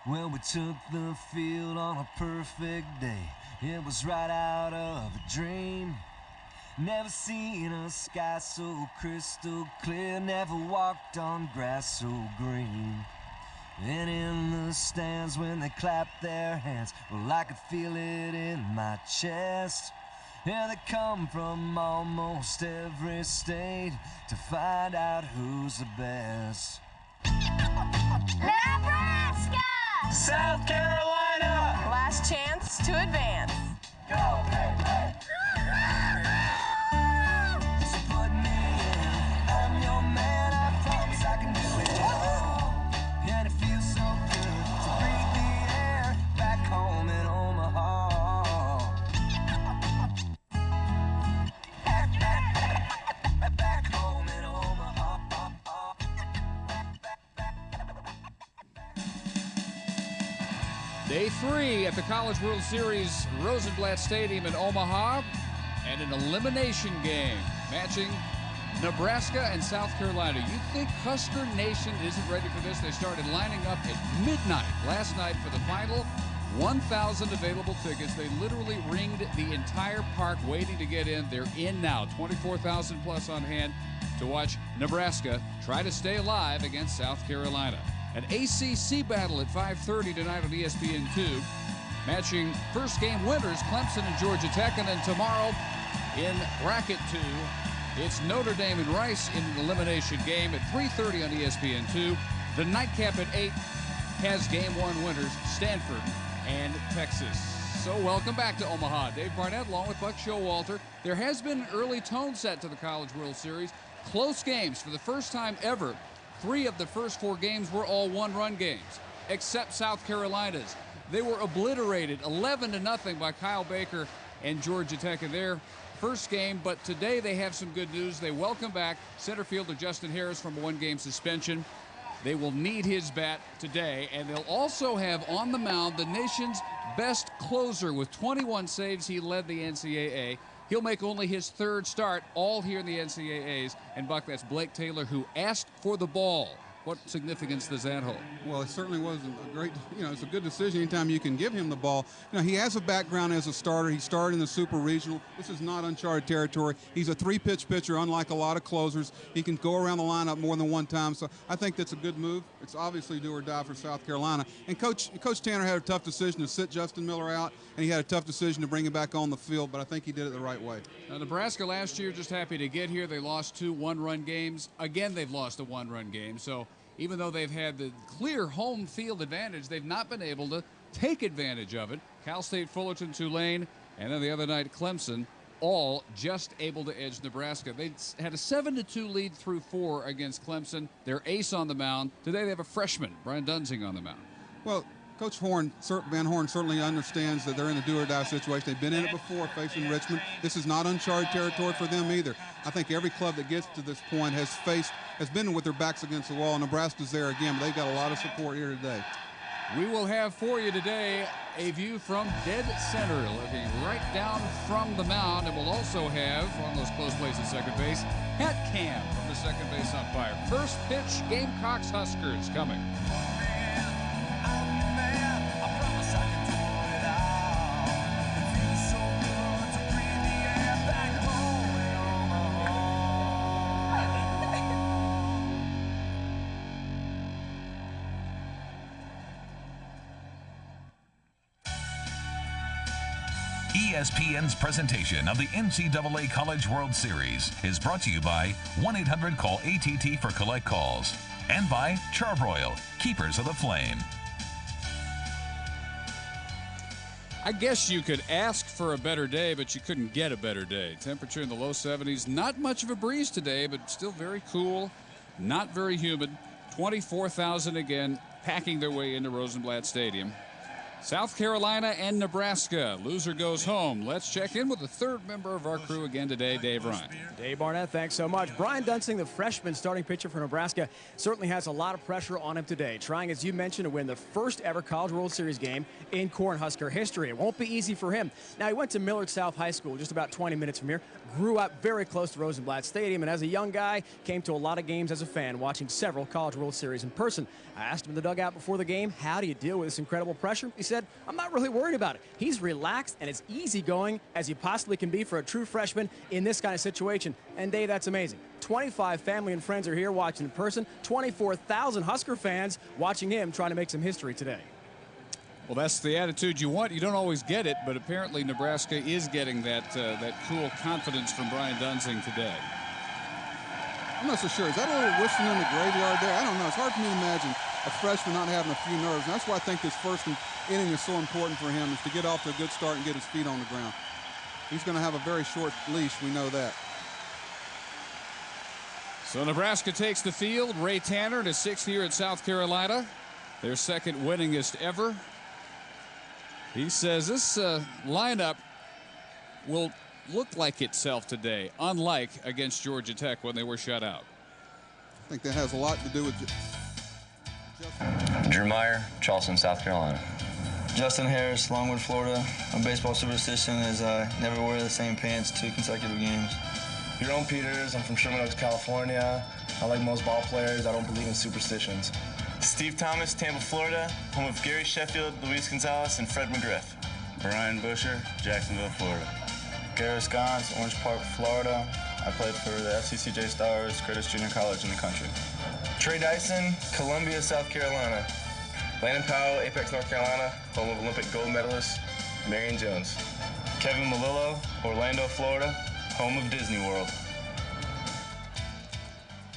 Well, we took the field on a perfect day. It was right out of a dream. Never seen a sky so crystal clear. Never walked on grass so green. And in the stands when they clapped their hands, well, I could feel it in my chest. And they come from almost every state to find out who's the best. Nebraska! South Carolina! Last chance to advance. Go, hey, hey! So put me in. I'm your man, I promise I can do it all. And it feels so good to breathe the air back home in Omaha. Back home in Omaha. Day 3 at the College World Series, Rosenblatt Stadium in Omaha, and an elimination game matching Nebraska and South Carolina. You think Husker Nation isn't ready for this? They started lining up at midnight last night for the final. 1,000 available tickets. They literally ringed the entire park waiting to get in. They're in now. 24,000 plus on hand to watch Nebraska try to stay alive against South Carolina. An ACC battle at 5:30 tonight on ESPN2, matching first game winners Clemson and Georgia Tech, and then tomorrow in bracket 2, it's Notre Dame and Rice in an elimination game at 3:30 on ESPN2. The nightcap at 8 has game 1 winners Stanford and Texas. So welcome back to Omaha. Dave Barnett along with Buck Showalter. There has been an early tone set to the College World Series. Close games for the first time ever. 3 of the first 4 games were all one-run games, except South Carolina's. They were obliterated 11-0 by Kyle Baker and Georgia Tech in their first game, but today they have some good news. They welcome back center fielder Justin Harris from a 1-game suspension. They will need his bat today, and they'll also have on the mound the nation's best closer with 21 saves. He led the NCAA. He'll make only his 3rd start, all here in the NCAAs. And, Buck, that's Blake Taylor, who asked for the ball. What significance does that hold? Well, it certainly was a great, it's a good decision anytime you can give him the ball. He has a background as a starter. He started in the Super Regional. This is not uncharted territory. He's a 3-pitch pitcher, unlike a lot of closers. He can go around the lineup more than one time. So I think that's a good move. It's obviously do or die for South Carolina. And Coach Tanner had a tough decision to sit Justin Miller out, and he had a tough decision to bring him back on the field, but I think he did it the right way. Now, Nebraska last year just happy to get here. They lost 2 one-run games. Again, they've lost a one-run game. So even though they've had the clear home field advantage, they've not been able to take advantage of it. Cal State, Fullerton, Tulane, and then the other night Clemson, all just able to edge Nebraska. They had a 7-2 lead through 4 against Clemson. Their ace on the mound. Today they have a freshman, Brian Dunzing, on the mound. Well, Coach Van Horn certainly understands that they're in a do-or-die situation. They've been in it before facing Richmond. This is not uncharted territory for them either. I think every club that gets to this point has been with their backs against the wall. Nebraska's there again, but they've got a lot of support here today. We will have for you today a view from dead center, looking right down from the mound, and we'll also have, on those close plays at second base, hat cam from the second base umpire. First pitch, Gamecocks Huskers coming. ESPN's presentation of the NCAA College World Series is brought to you by 1-800-CALL-ATT for collect calls, and by Charbroil, keepers of the flame. I guess you could ask for a better day, but you couldn't get a better day. Temperature in the low 70s. Not much of a breeze today, but still very cool. Not very humid. 24,000 again, packing their way into Rosenblatt Stadium. South Carolina and Nebraska. Loser goes home. Let's check in with the third member of our crew again today, Dave Ryan. Dave Barnett, thanks so much. Brian Dunsing, the freshman starting pitcher for Nebraska, certainly has a lot of pressure on him today, trying, as you mentioned, to win the first ever College World Series game in Cornhusker history. It won't be easy for him. Now, he went to Millard South High School, just about 20 minutes from here, grew up very close to Rosenblatt Stadium, and as a young guy, came to a lot of games as a fan, watching several College World Series in person. I asked him in the dugout before the game, how do you deal with this incredible pressure? He said, I'm not really worried about it. He's relaxed and as easygoing as he possibly can be for a true freshman in this kind of situation. And Dave, that's amazing. 25 family and friends are here watching in person. 24,000 Husker fans watching him trying to make some history today. Well, that's the attitude you want. You don't always get it, but apparently Nebraska is getting that cool confidence from Brian Dunsing today. I'm not so sure. Is that a little whistling in the graveyard there? I don't know. It's hard for me to imagine a freshman not having a few nerves. And that's why I think this first inning is so important for him, is to get off to a good start and get his feet on the ground. He's going to have a very short leash. We know that. So Nebraska takes the field. Ray Tanner in his 6th year at South Carolina, their second winningest ever. He says this lineup will look like itself today, unlike against Georgia Tech when they were shut out. I think that has a lot to do with Drew Meyer, Charleston, South Carolina. Justin Harris, Longwood, Florida. My baseball superstition is I never wear the same pants 2 consecutive games. Jerome Peters, I'm from Sherman Oaks, California. I like most ball players. I don't believe in superstitions. Steve Thomas, Tampa, Florida, home of Gary Sheffield, Luis Gonzalez, and Fred McGriff. Brian Busher, Jacksonville, Florida. Garrett Scons, Orange Park, Florida. I played for the FCCJ Stars, greatest junior college in the country. Trey Dyson, Columbia, South Carolina. Landon Powell, Apex, North Carolina, home of Olympic gold medalist Marion Jones. Kevin Malillo, Orlando, Florida, home of Disney World.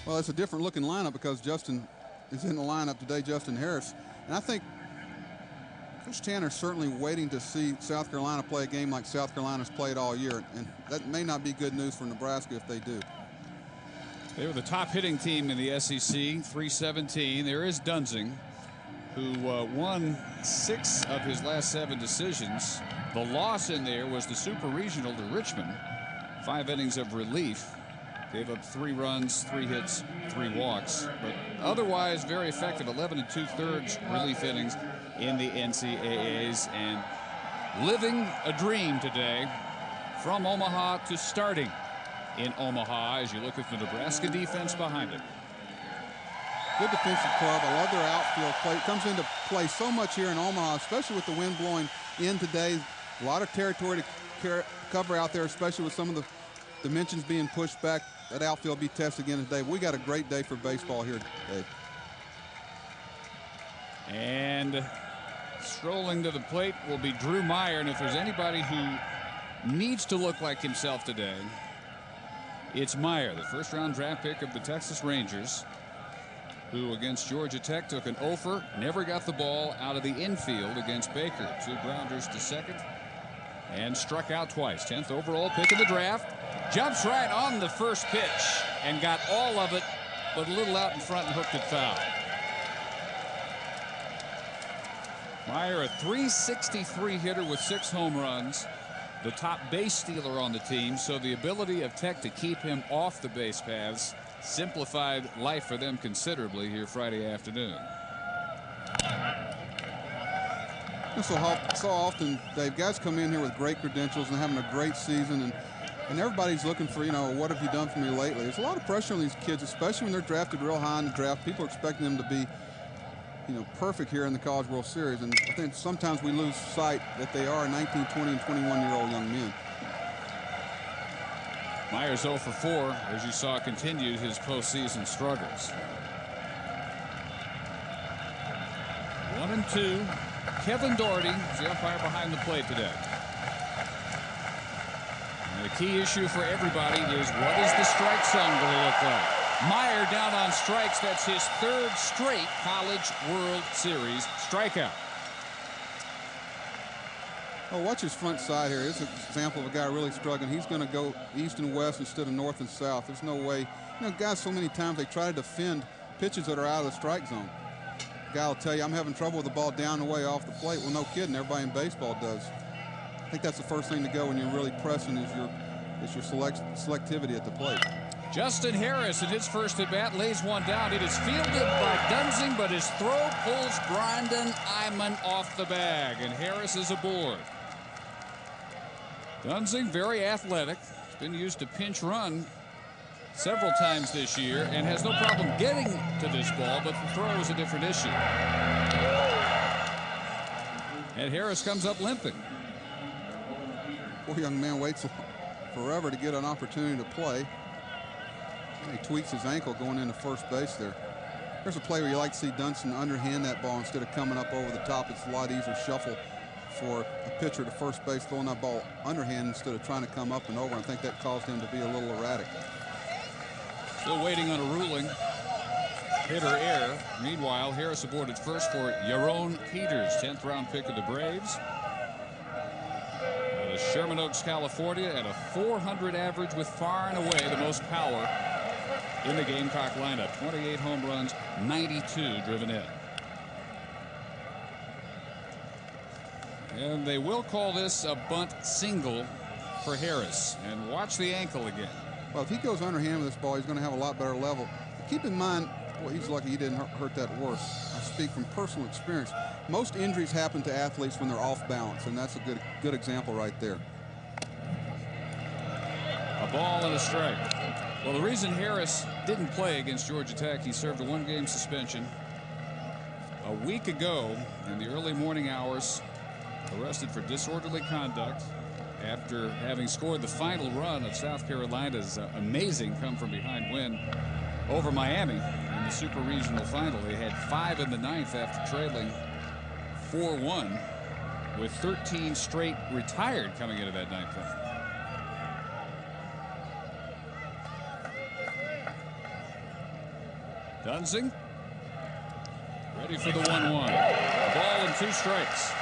Well, it's a different looking lineup because Justin is in the lineup today, Justin Harris. And I think Coach Tanner's certainly waiting to see South Carolina play a game like South Carolina's played all year. And that may not be good news for Nebraska if they do. They were the top hitting team in the SEC, 317. There is Dunsing, who won 6 of his last 7 decisions. The loss in there was the Super Regional to Richmond. 5 innings of relief. Gave up 3 runs, 3 hits, 3 walks. But otherwise very effective, 11 2/3 relief innings in the NCAAs. And living a dream today from Omaha to starting in Omaha as you look at the Nebraska defense behind it. Good defensive club. I love their outfield play. It comes into play so much here in Omaha, especially with the wind blowing in today. A lot of territory to cover out there, especially with some of the dimensions being pushed back. That outfield be tested again today. We got a great day for baseball here today. And strolling to the plate will be Drew Meyer. And if there's anybody who needs to look like himself today, it's Meyer, the first-round draft pick of the Texas Rangers, who against Georgia Tech took an offer, never got the ball out of the infield against Baker. 2 grounders to second and struck out twice. 10th overall pick of the draft. Jumps right on the first pitch and got all of it, but a little out in front and hooked it foul. Meyer, a .363 hitter with 6 home runs, the top base stealer on the team, so the ability of Tech to keep him off the base paths simplified life for them considerably here Friday afternoon. So often, Dave, guys come in here with great credentials and having a great season, and everybody's looking for, what have you done for me lately? There's a lot of pressure on these kids, especially when they're drafted real high in the draft. People are expecting them to be, perfect here in the College World Series, and I think sometimes we lose sight that they are 19, 20, and 21-year-old young men. Myers 0 for 4, as you saw, continued his postseason struggles. 1-2. Kevin Doherty is the umpire behind the plate today. And the key issue for everybody is what is the strike zone going to look like? Meyer down on strikes. That's his 3rd straight College World Series strikeout. Oh, watch his front side here. It's an example of a guy really struggling. He's going to go east and west instead of north and south. There's no way. Guys, so many times they try to defend pitches that are out of the strike zone. guy will tell you, I'm having trouble with the ball down the way off the plate. Well, no kidding. Everybody in baseball does. I think that's the first thing to go when you're really pressing is your selectivity at the plate. Justin Harris in his first at bat lays one down. It is fielded by Dunsing, but his throw pulls Brandon Iman off the bag, and Harris is aboard. Dunsing, very athletic. He's been used to pinch run several times this year and has no problem getting to this ball, but the throw is a different issue. And Harris comes up limping. Poor young man waits forever to get an opportunity to play. And he tweaks his ankle going into first base there. There's a play where you like to see Dunston underhand that ball instead of coming up over the top. It's a lot easier shuffle for a pitcher to first base throwing that ball underhand instead of trying to come up and over. I think that caused him to be a little erratic. Still waiting on a ruling. Hitter error. Meanwhile, Harris aboarded first for Yaron Peters, 10th round pick of the Braves. Out of Sherman Oaks, California, at a 400 average with far and away the most power in the Gamecock lineup. 28 home runs, 92 driven in. And they will call this a bunt single for Harris. And watch the ankle again. Well, if he goes underhand with this ball, he's going to have a lot better level. Keep in mind, well, he's lucky he didn't hurt that worse. I speak from personal experience. Most injuries happen to athletes when they're off balance, and that's a good example right there. A ball and a strike. Well, the reason Harris didn't play against Georgia Tech, he served a one-game suspension a week ago in the early morning hours, arrested for disorderly conduct after having scored the final run of South Carolina's amazing come-from-behind win over Miami in the Super Regional Final. They had 5 in the 9th after trailing 4-1 with 13 straight retired coming into that 9th inning. Dunsing ready for the 1-1. Ball and 2 strikes.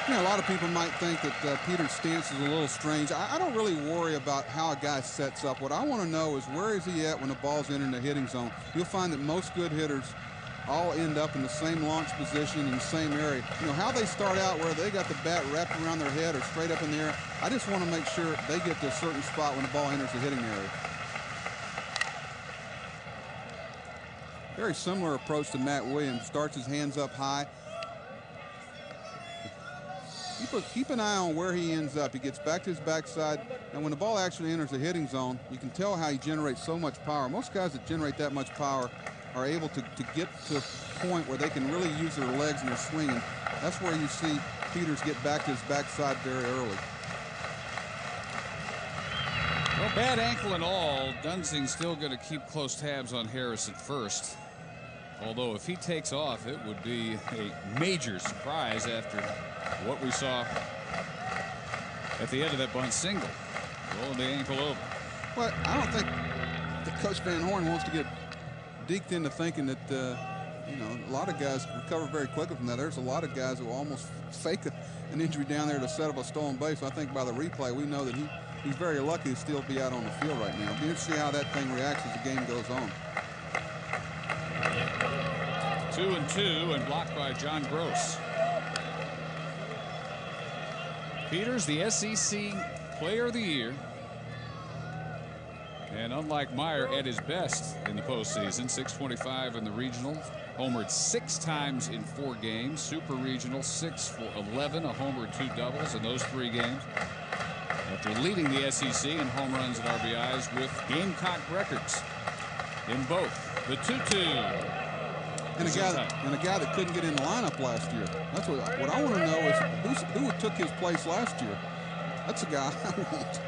You know, a lot of people might think that Peter's stance is a little strange. I don't really worry about how a guy sets up. What I want to know is where is he at when the ball's entering the hitting zone. You'll find that most good hitters all end up in the same launch position in the same area. You know, how they start out, where they got the bat wrapped around their head or straight up in the air. I just want to make sure they get to a certain spot when the ball enters the hitting area. Very similar approach to Matt Williams. Starts his hands up high. Keep an eye on where he ends up. He gets back to his backside, and when the ball actually enters the hitting zone, you can tell how he generates so much power. Most guys that generate that much power are able to get to a point where they can really use their legs and their swing, and that's where you see Peters get back to his backside very early. Well, bad ankle and all, Dunsing's still going to keep close tabs on Harris at first. Although if he takes off, it would be a major surprise after what we saw at the end of that bunt single, rolling the ankle over. Well, I don't think that Coach Van Horn wants to get deked into thinking that, you know, a lot of guys recover very quickly from that. There's a lot of guys who will almost fake an injury down there to set up a stolen base. So I think by the replay, we know that he's very lucky to still be out on the field right now. It'll be interesting to see how that thing reacts as the game goes on. 2-2 and blocked by John Gross. Peters, the SEC Player of the Year. And unlike Meyer, at his best in the postseason, 625 in the regional, homered 6 times in 4 games. Super regional, 6 for 11, a homer, 2 doubles in those 3 games. After leading the SEC in home runs and RBIs with Gamecock records in both. The 2-2. And a guy that couldn't get in the lineup last year. That's what I want to know is who took his place last year. That's a guy I want.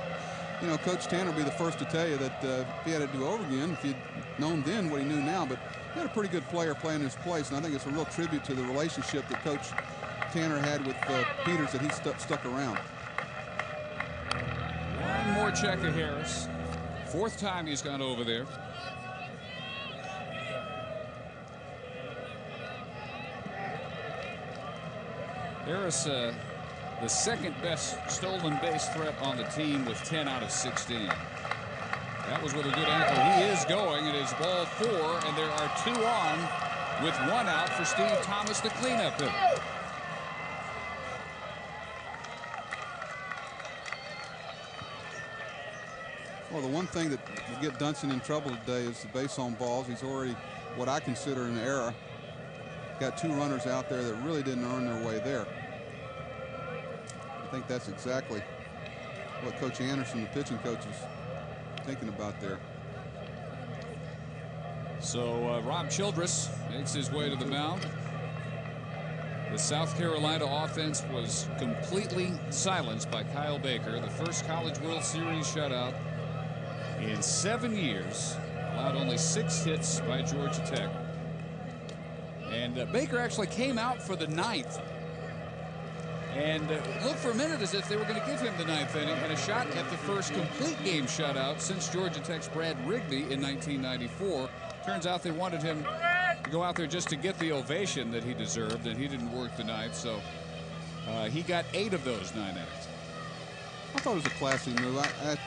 You know, Coach Tanner will be the first to tell you that if he had to do over again, if he'd known then what he knew now, but he had a pretty good player playing his place, and I think it's a real tribute to the relationship that Coach Tanner had with Peters that he stuck around. One more check of Harris. 4th time he's gone over there. Harris, the 2nd best stolen base threat on the team with 10 out of 16. That was with a good ankle. He is going. It is ball 4, and there are 2 on with one out for Steve Thomas, the cleanup hitter. Well, the one thing that will get Dunson in trouble today is the base on balls. He's already what I consider an error. Got 2 runners out there that really didn't earn their way there. I think that's exactly what Coach Anderson, the pitching coach, is thinking about there. So Rob Childress makes his way to the mound. The South Carolina offense was completely silenced by Kyle Baker, the first College World Series shutout in 7 years. Allowed only 6 hits by Georgia Tech. And Baker actually came out for the 9th. And looked for a minute as if they were going to give him the 9th inning and a shot at the first complete game shutout since Georgia Tech's Brad Rigby in 1994. Turns out they wanted him to go out there just to get the ovation that he deserved, and he didn't work the 9th, so he got 8 of those 9 innings. I thought it was a classy move. I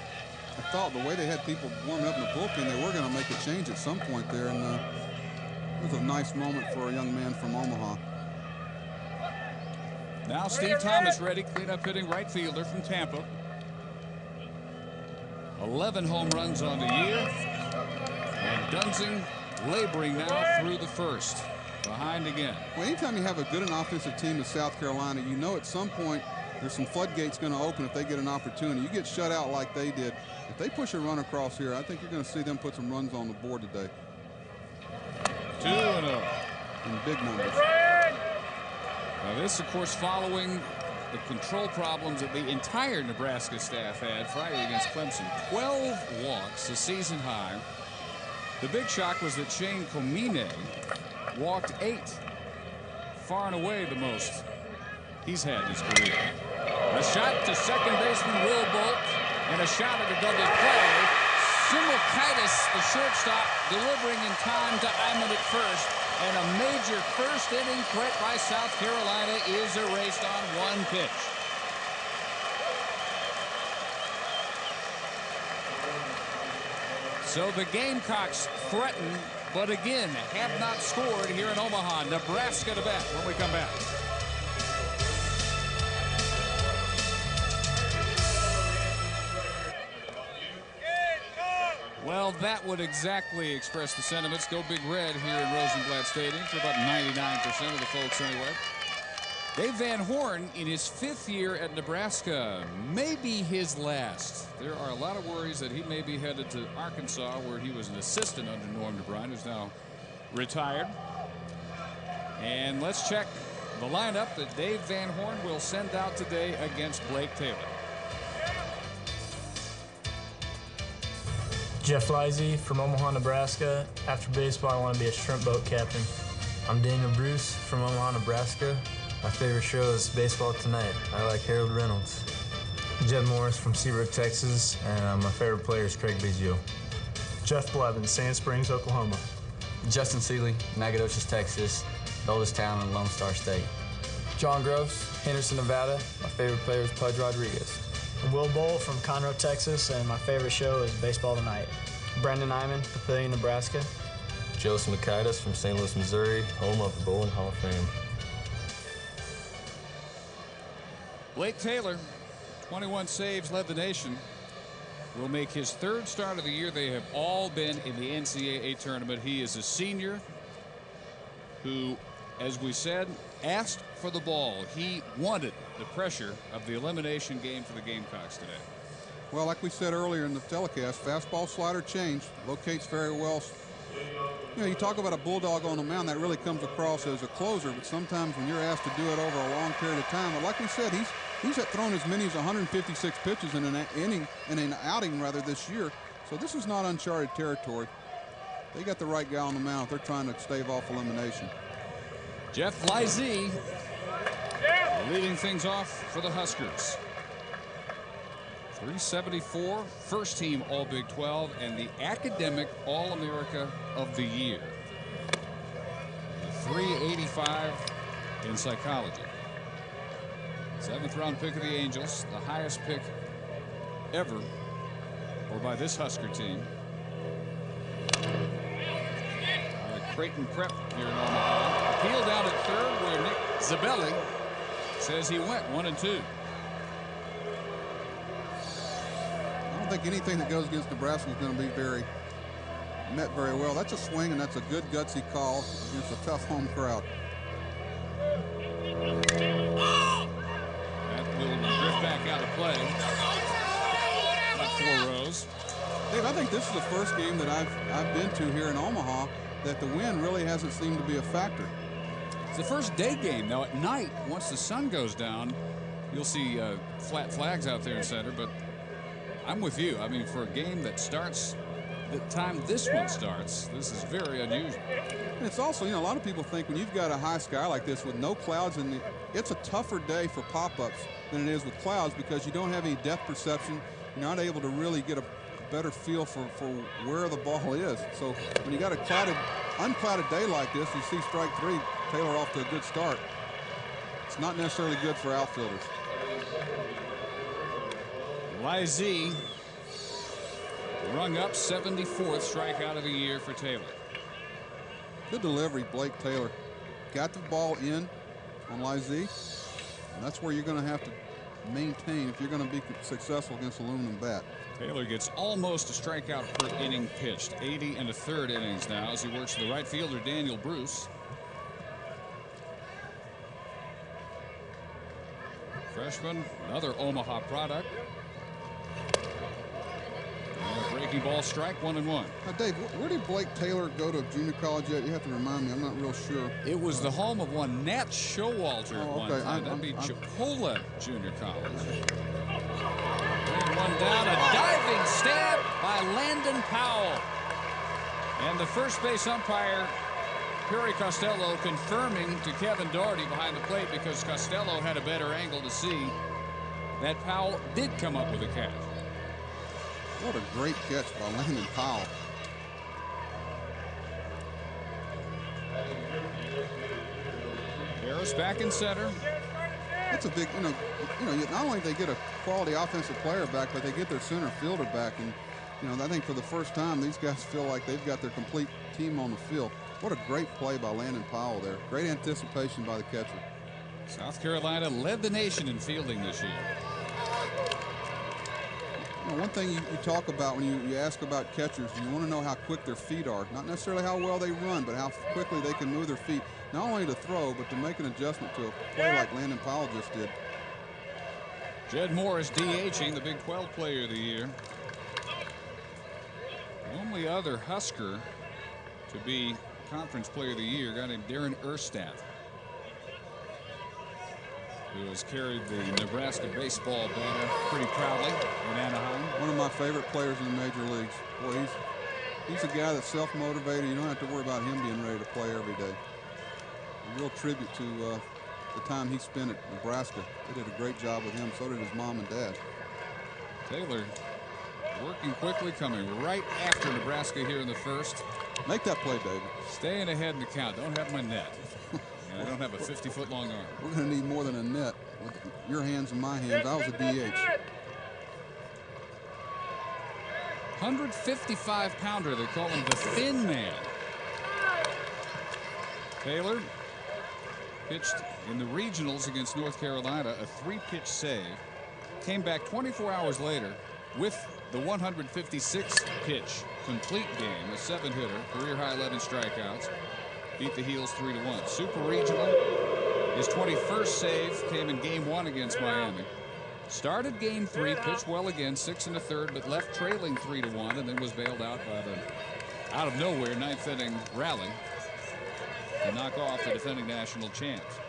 thought the way they had people warming up in the bullpen, they were going to make a change at some point there, and it was a nice moment for a young man from Omaha. Now Steve Thomas ready, cleanup hitting right fielder from Tampa. 11 home runs on the year. And Dunsing laboring now through the first. Behind again. Well, anytime you have a good and offensive team in South Carolina, you know at some point there's some floodgates going to open if they get an opportunity. You get shut out like they did. If they push a run across here, I think you're going to see them put some runs on the board today. 2-0. In big numbers. Now this, of course, following the control problems that the entire Nebraska staff had Friday against Clemson. 12 walks, a season high. The big shock was that Shane Comine walked 8. Far and away the most he's had in his career. A shot to second baseman Will Bolt and a shot at a double play. Simulkitis, the shortstop, delivering in time to Iman at first. And a major first inning threat by South Carolina is erased on 1 pitch. So the Gamecocks threaten, but again have not scored here in Omaha. Nebraska to bat when we come back. Well, that would exactly express the sentiments. Go Big Red here in Rosenblatt Stadium for about 99% of the folks anyway. Dave Van Horn in his 5th year at Nebraska, maybe his last. There are a lot of worries that he may be headed to Arkansas, where he was an assistant under Norm DeBrine, who's now retired. And let's check the lineup that Dave Van Horn will send out today against Blake Taylor. Jeff Lizey from Omaha, Nebraska. After baseball, I want to be a shrimp boat captain. I'm Daniel Bruce from Omaha, Nebraska. My favorite show is Baseball Tonight. I like Harold Reynolds. Jed Morris from Seabrook, Texas, and my favorite player is Craig Biggio. Jeff Blevin, Sand Springs, Oklahoma. Justin Seeley, Nacogdoches, Texas, the oldest town in Lone Star State. John Groves, Henderson, Nevada. My favorite player is Pudge Rodriguez. I'm Will Bowl from Conroe, Texas, and my favorite show is Baseball Tonight. Brendan Iman, Papillion, Nebraska. Joseph Makaitis from St. Louis, Missouri, home of the Bowling Hall of Fame. Blake Taylor, 21 saves, led the nation. Will make his 3rd start of the year. They have all been in the NCAA tournament. He is a senior who, as we said, asked for the ball. He wanted the pressure of the elimination game for the Gamecocks today. Well, like we said earlier in the telecast, fastball slider change locates very well. You know, you talk about a bulldog on the mound, that really comes across as a closer, but sometimes when you're asked to do it over a long period of time, but like we said, he's thrown as many as 156 pitches in an inning, in an outing rather, this year. So this is not uncharted territory. They got the right guy on the mound. They're trying to stave off elimination. Jeff Lizey leading things off for the Huskers. 374, first team All Big 12, and the academic All-America of the year. 385 in psychology. 7th round pick of the Angels, the highest pick ever, or by this Husker team. Creighton Prep here in Omaha. Appeal down at third where Nick Zabelli says he went 1-2. I don't think anything that goes against Nebraska is going to be met very well. That's a swing, and that's a good gutsy call against a tough home crowd. That will drift back out of play. About 4 rows. Dave, I think this is the first game that I've been to here in Omaha that the wind really hasn't seemed to be a factor. It's the first day game. Now at night, once the sun goes down, you'll see flat flags out there in center, but I'm with you. I mean, for a game that starts the time this one starts, this is very unusual. And it's also, a lot of people think when you've got a high sky like this with no clouds it's a tougher day for pop-ups than it is with clouds because you don't have any depth perception. You're not able to really get a better feel for where the ball is. So when you got a unclouded day like this, you see strike 3, Taylor off to a good start. It's not necessarily good for outfielders. Lizy rung up 74th strikeout of the year for Taylor. Good delivery, Blake Taylor. Got the ball in on Lizy, and that's where you're going to have to maintain if you're going to be successful against aluminum bat. Taylor gets almost a strikeout per inning pitched. 80 1/3 innings now as he works with the right fielder Daniel Bruce. Freshman, another Omaha product. Breaking ball, strike, 1-1. Now, Dave, where did Blake Taylor go to junior college at? You have to remind me. I'm not real sure. It was the home of one Nat Showalter at one time. That'd be Chipola Junior College. One down, a diving stab by Landon Powell. And the first base umpire, Perry Costello, confirming to Kevin Doherty behind the plate because Costello had a better angle to see that Powell did come up with a catch. What a great catch by Landon Powell. Harris back in center. That's a big, not only they get a quality offensive player back, but they get their center fielder back. And, I think for the first time, these guys feel like they've got their complete team on the field. What a great play by Landon Powell there. Great anticipation by the catcher. South Carolina led the nation in fielding this year. One thing you talk about when you ask about catchers, you want to know how quick their feet are. Not necessarily how well they run, but how quickly they can move their feet. Not only to throw, but to make an adjustment to a play like Landon Powell just did. Jed Morris DHing, the Big 12 Player of the Year. The only other Husker to be Conference Player of the Year, a guy named Darren Erstad, who has carried the Nebraska baseball banner pretty proudly in Anaheim. One of my favorite players in the major leagues. Boy, he's a guy that's self-motivated. You don't have to worry about him being ready to play every day. A real tribute to the time he spent at Nebraska. They did a great job with him. So did his mom and dad. Taylor working quickly, coming right after Nebraska here in the first. Make that play, David. Staying ahead in the count. Don't have my net. And I don't have a 50-foot long arm. We're going to need more than a net with your hands and my hands. I was a DH. 155-pounder. They call him the Thin Man. Taylor pitched in the regionals against North Carolina, a 3-pitch save. Came back 24 hours later with the 156-pitch complete game, a 7-hitter, career-high 11 strikeouts. Beat the Heels 3-1. Super Regional, his 21st save came in Game 1 against Miami. Started Game 3, pitched well again, 6 1/3, but left trailing 3-1, and then was bailed out by the out of nowhere 9th inning rally to knock off the defending national champs.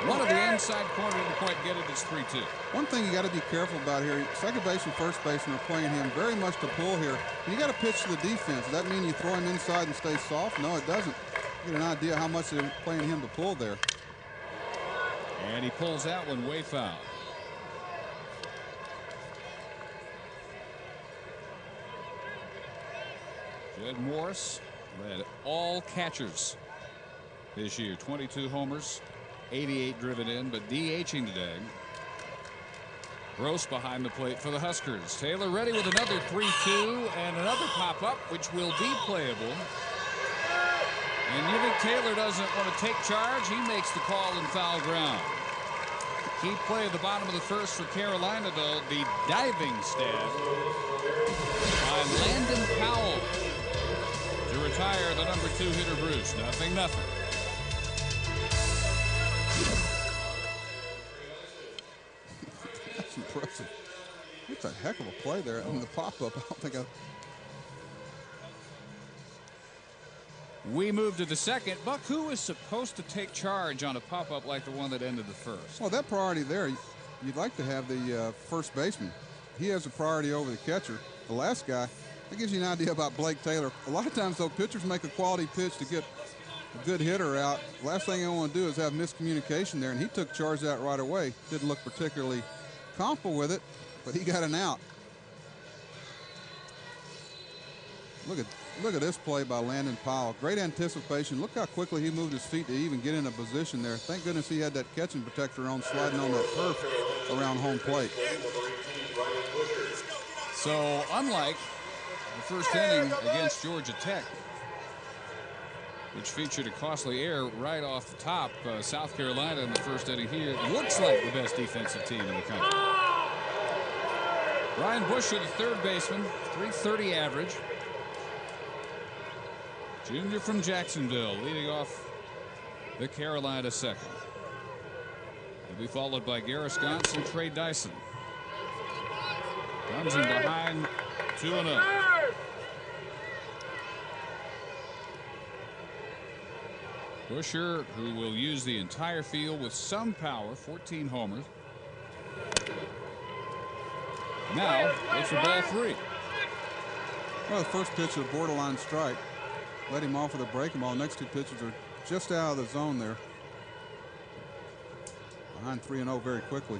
One of the inside corner didn't quite get it. It's 3-2. One thing you got to be careful about here, second base and first baseman are playing him very much to pull here. You got to pitch to the defense. Does that mean you throw him inside and stay soft? No, it doesn't. You get an idea how much they're playing him to pull there. And he pulls out one way foul. Jed Morris led all catchers this year. 22 homers, 88 driven in, but DHing today. Gross behind the plate for the Huskers. Taylor ready with another 3-2 and another pop-up, which will be playable. And you think Taylor doesn't want to take charge? He makes the call and foul ground. Key play at the bottom of the first for Carolina, though, the diving stab by Landon Powell to retire the number 2 hitter Bruce. 0-0. That's impressive. It's a heck of a play there. I mean, the pop-up, I don't think We move to the second. Buck, who is supposed to take charge on a pop-up like the one that ended the first? Well, that priority there, you'd like to have the first baseman. He has a priority over the catcher. The last guy, that gives you an idea about Blake Taylor. A lot of times, though, pitchers make a quality pitch to get a good hitter out. Last thing I want to do is have miscommunication there, and he took charge of that right away. Didn't look particularly comfortable with it, but he got an out. Look at this play by Landon Powell. Great anticipation. Look how quickly he moved his feet to even get in a position there. Thank goodness he had that catching protector on, sliding on that turf around home plate. So unlike the first inning against Georgia Tech, which featured a costly error right off the top, South Carolina in the first inning here looks like the best defensive team in the country. Ryan Busher, the third baseman, .330 average. Junior from Jacksonville, leading off the Carolina second. He'll be followed by Garris Gantz and Trey Dyson. Comes in behind 2-0. Busher, who will use the entire field with some power, 14 homers. Now, goes for ball 3. Well, the first pitch is a borderline strike. Let him off with a breaking ball. Next 2 pitches are just out of the zone there. Behind 3-0 very quickly.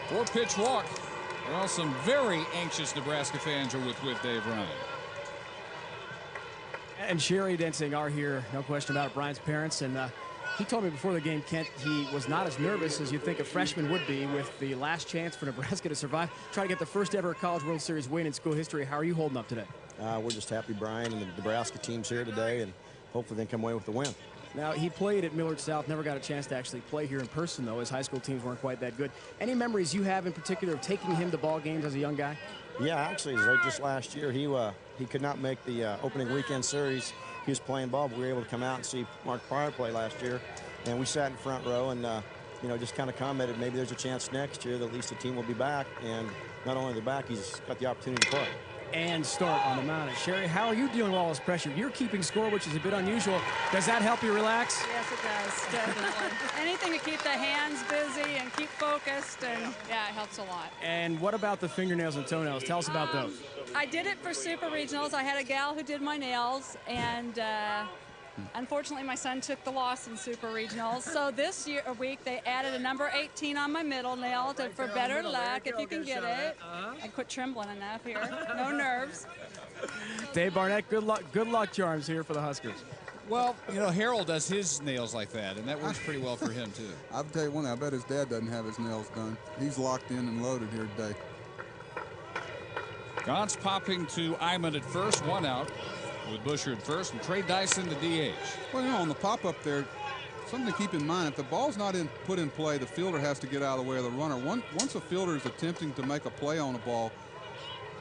4-pitch walk. Well, some very anxious Nebraska fans are with Dave Ryan. And Sherry Densing are here, no question about it, Brian's parents. And he told me before the game, Kent, he was not as nervous as you'd think a freshman would be with the last chance for Nebraska to survive, try to get the first ever College World Series win in school history. How are you holding up today? We're just happy Brian and the Nebraska team's here today, and hopefully they can come away with the win. Now, he played at Millard South, never got a chance to actually play here in person, though. His high school teams weren't quite that good. Any memories you have in particular of taking him to ball games as a young guy? Yeah, actually, just last year, he could not make the opening weekend series. He was playing ball, but we were able to come out and see Mark Pryor play last year, and we sat in front row and just kind of commented maybe there's a chance next year that at least the team will be back, and not only the back, he's got the opportunity to play. And start on the mound. Sherry, how are you dealing with all this pressure? You're keeping score, which is a bit unusual. Does that help you relax? Yes, it does, definitely. Anything to keep the hands busy and keep focused, and yeah, it helps a lot. And what about the fingernails and toenails? Tell us about those. I did it for Super Regionals. I had a gal who did my nails, and unfortunately my son took the loss in Super Regionals. So this week they added a number 18 on my middle nail for better luck, if you can get it. I quit trembling enough here. No nerves. Dave Barnett, good luck charms here for the Huskers. Well, Harold does his nails like that, and that works pretty well for him, too. I'll tell you one thing, I bet his dad doesn't have his nails done. He's locked in and loaded here today. Gantz popping to Iman at first, 1 out. With Busher at first and Trey Dyson the DH. Well, on the pop-up there, something to keep in mind, if the ball's not put in play, the fielder has to get out of the way of the runner. Once a fielder is attempting to make a play on a ball,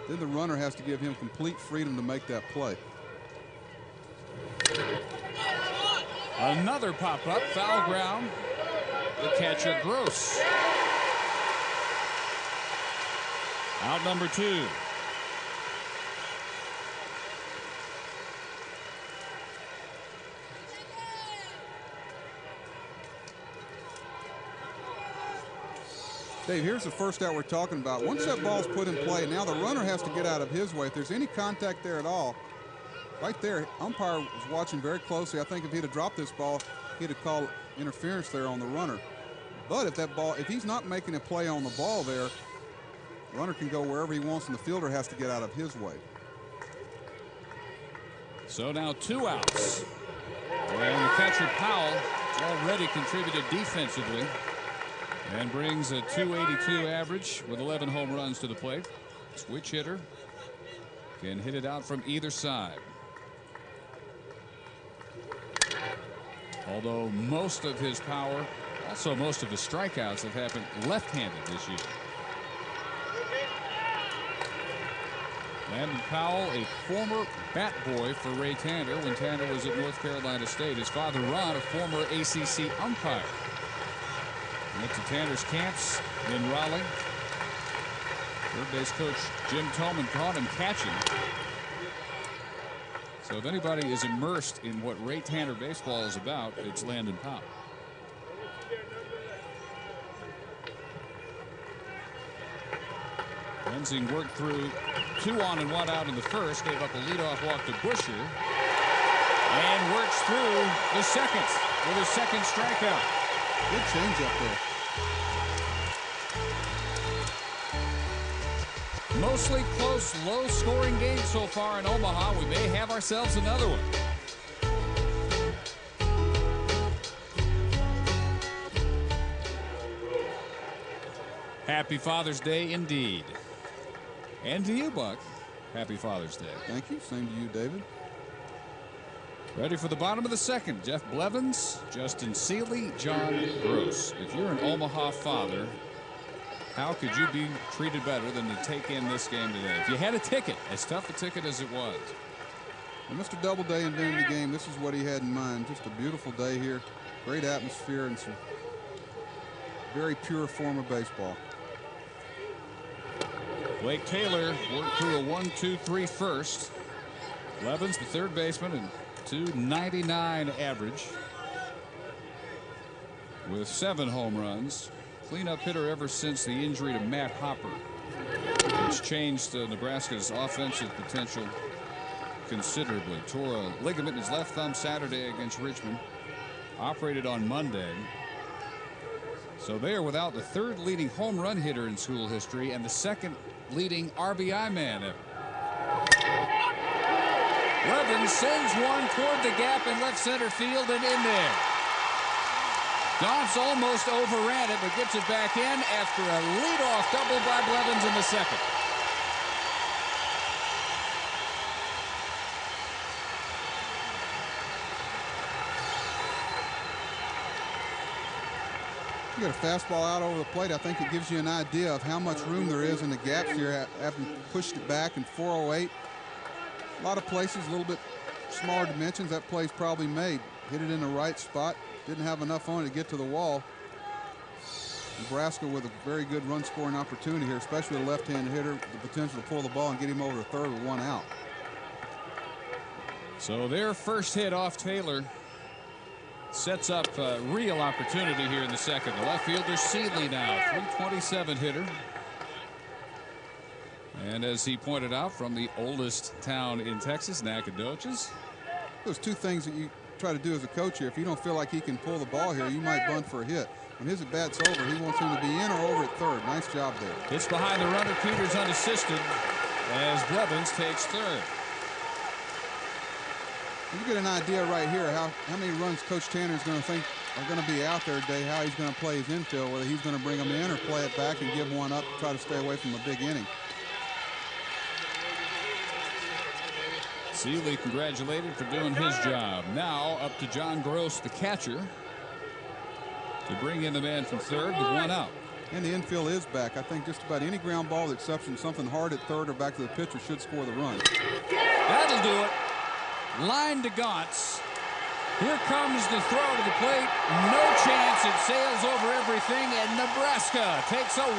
then the runner has to give him complete freedom to make that play. Another pop-up, foul ground. The catcher, Gross. Out number 2. Dave, here's the first out we're talking about. Once that ball's put in play, now the runner has to get out of his way. If there's any contact there at all, right there, umpire was watching very closely. I think if he'd have dropped this ball, he'd have called interference there on the runner. But if he's not making a play on the ball there, the runner can go wherever he wants, and the fielder has to get out of his way. So now 2 outs. And the catcher, Powell, already contributed defensively. And brings a .282 average with 11 home runs to the plate. Switch hitter. Can hit it out from either side. Although most of his power, also most of his strikeouts have happened left-handed this year. Landon Powell, a former bat boy for Ray Tanner when Tanner was at North Carolina State. His father, Ron, a former ACC umpire. Went to Tanner's camps in Raleigh. Third base coach Jim Tolman caught him catching. So if anybody is immersed in what Ray Tanner baseball is about, it's Landon Powell. Rensing worked through 2 on and 1 out in the first, gave up a leadoff walk to Busher, and works through the second with his second strikeout. Good changeup there. Mostly close, low-scoring game so far in Omaha. We may have ourselves another one. Happy Father's Day indeed. And to you, Buck. Happy Father's Day. Thank you. Same to you, David. Ready for the bottom of the second. Jeff Blevins, Justin Seeley, John Gross. If you're an Omaha father, how could you be treated better than to take in this game today? If you had a ticket, as tough a ticket as it was. Well, Mr. Doubleday invented the game. This is what he had in mind. Just a beautiful day here. Great atmosphere and some very pure form of baseball. Blake Taylor worked through a 1-2-3 first. Blevins, the third baseman, and .299 average with 7 home runs. Cleanup hitter ever since the injury to Matt Hopper, which changed Nebraska's offensive potential considerably. Tore a ligament in his left thumb Saturday against Richmond. Operated on Monday. So they are without the third leading home run hitter in school history and the second leading RBI man ever. Blevins sends one toward the gap in left center field and in there. Gauntz almost overran it, but gets it back in after a leadoff double by Blevins in the second. You got a fastball out over the plate. I think it gives you an idea of how much room there is in the gaps here, having pushed it back in 408. A lot of places, a little bit smaller dimensions. That play's probably made. Hit it in the right spot. Didn't have enough on it to get to the wall. Nebraska with a very good run scoring opportunity here, especially with a left-handed hitter, the potential to pull the ball and get him over to third with 1 out. So their first hit off Taylor sets up a real opportunity here in the second. The left fielder Seeley now, .327 hitter. And as he pointed out, from the oldest town in Texas, Nacogdoches. There's 2 things that you try to do as a coach here. If you don't feel like he can pull the ball here, you might bunt for a hit. When his at-bat's over, he wants him to be in or over at third. Nice job there. It's behind the runner. Peters unassisted as Blevins takes third. You get an idea right here how many runs Coach Tanner is going to think are going to be out there today, how he's going to play his infield, whether he's going to bring them in or play it back and give one up, try to stay away from a big inning. Seeley congratulated for doing his job. Now up to John Gross, the catcher, to bring in the man from third with 1 out. And the infield is back. I think just about any ground ball, with exception something hard at third or back to the pitcher, should score the run. That'll do it. Line to Gauntz. Here comes the throw to the plate. No chance. It sails over everything, and Nebraska takes a 1-0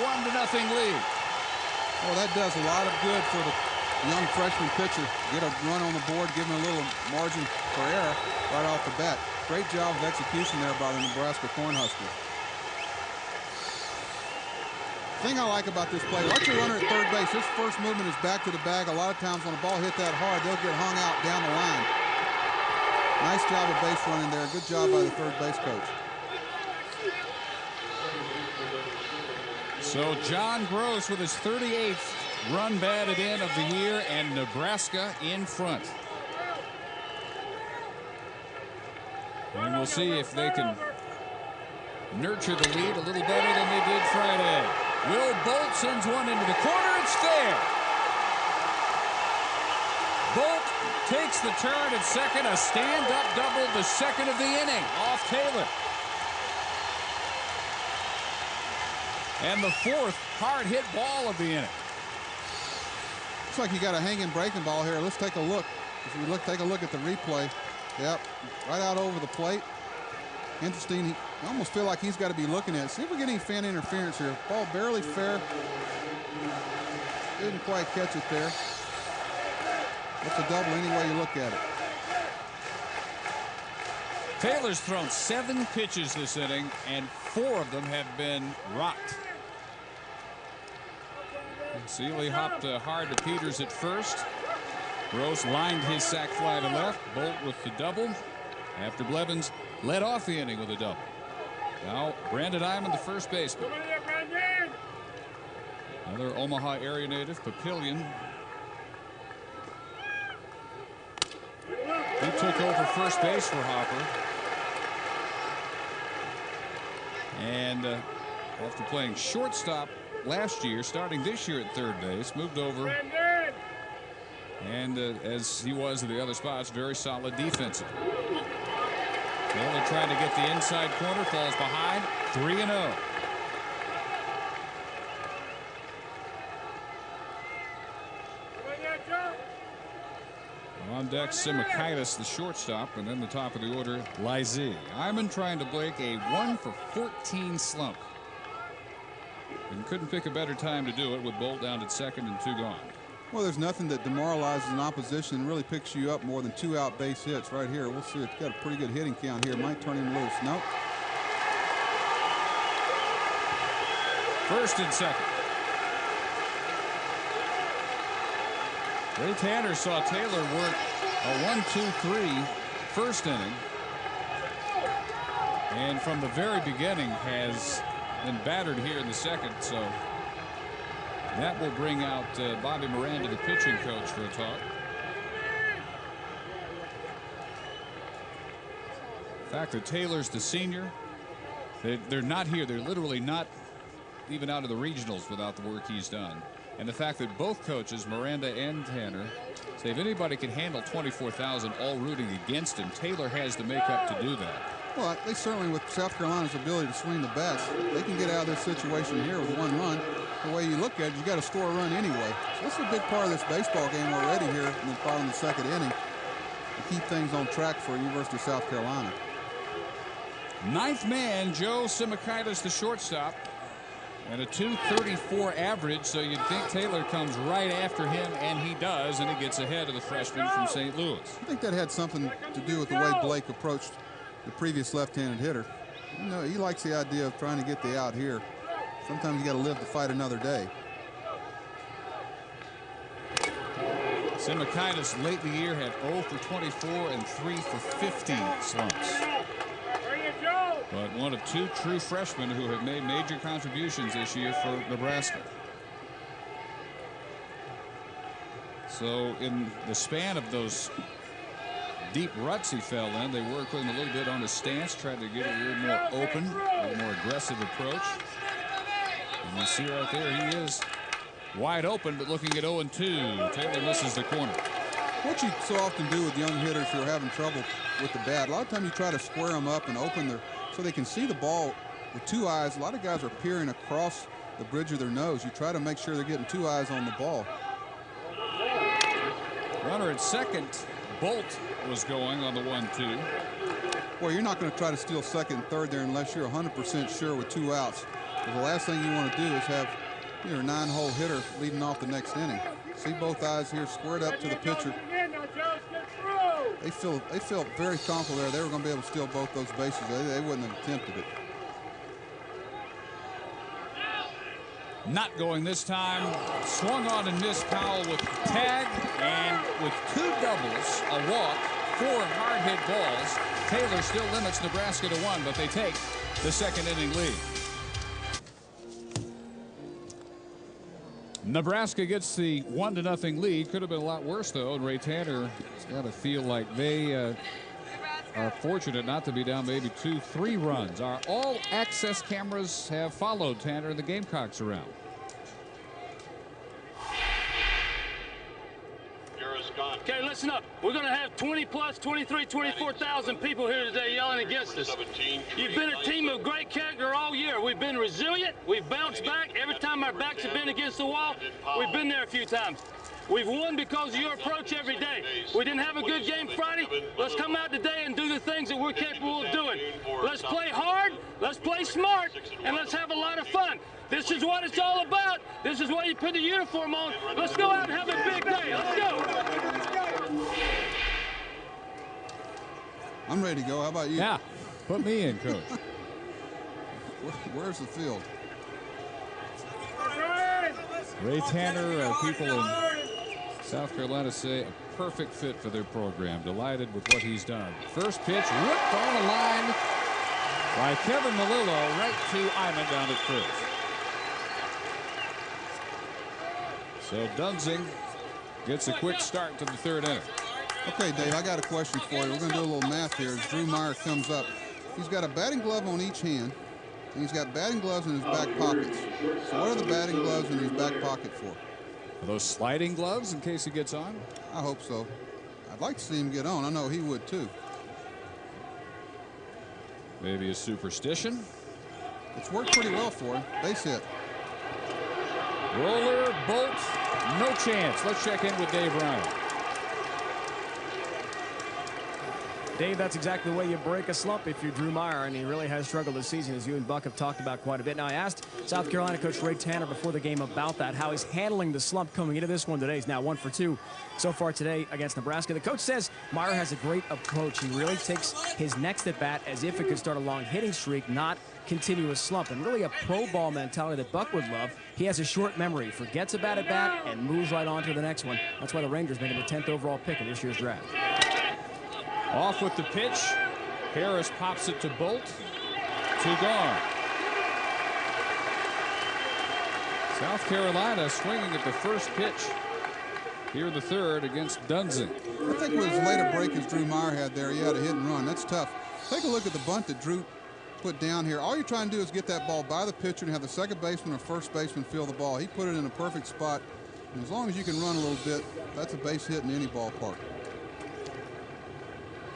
lead. Well, that does a lot of good for the young freshman pitcher. Get a run on the board, give him a little margin for error right off the bat. Great job of execution there by the Nebraska Cornhuskers. The thing I like about this play, watch your runner at third base. His first movement is back to the bag. A lot of times when a ball hit that hard, they'll get hung out down the line. Nice job of base running there. Good job by the third base coach. So John Gross with his 38th run batted in of the year, and Nebraska in front. And we'll see if they can nurture the lead a little better than they did Friday. Will Bolt sends one into the corner. It's fair. Bolt takes the turn at second. A stand-up double, the second of the inning, off Taylor. And the fourth hard-hit ball of the inning. Looks like you got a hanging breaking ball here. Let's take a look. If we take a look at the replay. Yep, right out over the plate. Interesting. You almost feel like he's got to be looking at it. See if we get any fan interference here. Ball barely fair. Didn't quite catch it there. It's a double any way you look at it. Taylor's thrown 7 pitches this inning, and 4 of them have been rocked. Seeley hopped hard to Peters at first. Gross lined his sac fly to left. Bolt with the double after Blevins led off the inning with a double. Now Brandon Iman, the first baseman. Another Omaha area native, Papillion. He took over first base for Hopper. And after playing shortstop last year, starting this year at third base, moved over. And as he was at the other spots, very solid defensive. Taylor trying to get the inside corner, falls behind, 3-0. On deck, Simakaitis, the shortstop, and then the top of the order, Lyzee. Iman trying to break a 1-for-14 slump. And couldn't pick a better time to do it with Bolt down at second and 2 gone. Well, there's nothing that demoralizes an opposition and really picks you up more than 2 out base hits right here. We'll see. It's got a pretty good hitting count here. Might turn him loose. Nope. First and second. Ray Tanner saw Taylor work a 1-2-3 first inning. And from the very beginning has been battered here in the second. So that will bring out Bobby Miranda, the pitching coach, for a talk. The fact that Taylor's the senior, they're not here. They're literally not even out of the regionals without the work he's done. And the fact that both coaches, Miranda and Tanner, say if anybody can handle 24,000 all rooting against him, Taylor has the makeup to do that. Well, they certainly, with South Carolina's ability to swing the bats, they can get out of this situation here with 1 run. The way you look at it, you got to score a run anyway. So this is a big part of this baseball game already here in the bottom of the second inning to keep things on track for University of South Carolina. 9th man, Joe Simakaitis, the shortstop, and a 234 average, so you'd think Taylor comes right after him, and he does, and he gets ahead of the freshman from St. Louis. I think that had something to do with the way Blake approached the previous left-handed hitter. You know, he likes the idea of trying to get the out here. Sometimes you got to live to fight another day. Simakaitis late in the year had 0 for 24 and 3 for 50 slumps. But one of 2 true freshmen who have made major contributions this year for Nebraska. So in the span of those deep ruts he fell in, they worked with him a little bit on his stance, tried to get a little more open, a little more aggressive approach. And you see right there, he is wide open, but looking at 0-2. Taylor misses the corner. What you so often do with young hitters who are having trouble with the bat, a lot of times you try to square them up and open their, so they can see the ball with 2 eyes. A lot of guys are peering across the bridge of their nose. You try to make sure they're getting 2 eyes on the ball. Runner at second, Bolt was going on the 1-2. Well, you're not going to try to steal second and third there unless you're 100% sure with 2 outs. The last thing you want to do is have your 9-hole hitter leading off the next inning. See both eyes here squared up to the pitcher. They felt very confident there. They were going to be able to steal both those bases. They wouldn't have attempted it. Not going this time. Swung on and missed. Powell with the tag, and with 2 doubles, a walk, 4 hard hit balls, Taylor still limits Nebraska to 1, but they take the second inning lead. Nebraska gets the 1-0 lead. Could have been a lot worse, though. And Ray Tanner has got to feel like they are fortunate not to be down maybe 2-3 runs. Our all-access cameras have followed Tanner and the Gamecocks around. Okay, listen up. We're going to have 20 plus, 23, 24,000 people here today yelling against us. You've been a team of great character all year. We've been resilient. We've bounced back. Every time our backs have been against the wall, we've been there a few times. We've won because of your approach every day. We didn't have a good game Friday. Let's come out today and do the things that we're capable of doing. Let's play hard, let's play smart, and let's have a lot of fun. This is what it's all about. This is why you put the uniform on. Let's go out and have a big day. Let's go. I'm ready to go. How about you? Yeah, put me in, Coach. Where's the field? Ray Tanner, people in South Carolina say a perfect fit for their program. Delighted with what he's done. First pitch ripped on the line by Kevin Melillo right to Iman down at first. So Dunsing gets a quick start to the third inning. Okay, Dave, I got a question for you. We're going to do a little math here as Drew Meyer comes up. He's got a batting glove on each hand, and he's got batting gloves in his back pockets. So what are the batting gloves in his back pocket for? Are those sliding gloves in case he gets on? I hope so. I'd like to see him get on. I know he would too. Maybe a superstition. It's worked pretty well for him. Base hit. Roller, Bolt, no chance. Let's check in with Dave Ryan. Dave, that's exactly the way you break a slump if you're Drew Meyer, and he really has struggled this season, as you and Buck have talked about quite a bit. Now, I asked South Carolina coach Ray Tanner before the game about that, how he's handling the slump coming into this one today. He's now 1 for 2 so far today against Nebraska. The coach says Meyer has a great approach. He really takes his next at bat as if it could start a long hitting streak, not continuous slump, and really a pro ball mentality that Buck would love. He has a short memory, forgets a bat at bat, and moves right on to the next one. That's why the Rangers made him the 10th overall pick in this year's draft. Off with the pitch. Harris pops it to Bolt. 2 gone. South Carolina swinging at the first pitch here in the third against Dunsing. I think with as late a break as Drew Meyer had there, he had a hit and run. That's tough. Take a look at the bunt that Drew put down here. All you're trying to do is get that ball by the pitcher and have the second baseman or first baseman field the ball. He put it in a perfect spot. And as long as you can run a little bit, that's a base hit in any ballpark.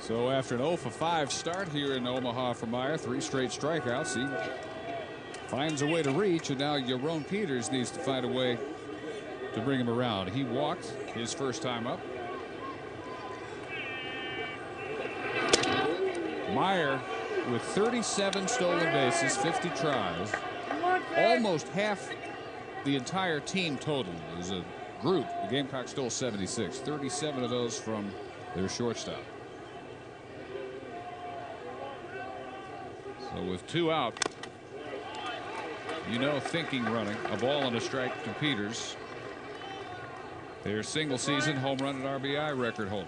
So after an 0 for 5 start here in Omaha for Meyer, 3 straight strikeouts, he finds a way to reach, and now Yaron Peters needs to find a way to bring him around. He walked his first time up. Meyer with 37 stolen bases, 50 tries, almost half the entire team total as a group. The Gamecocks stole 76, 37 of those from their shortstop. So with 2 out, thinking running, a ball and a strike to Peters. Their single season home run and RBI record holder.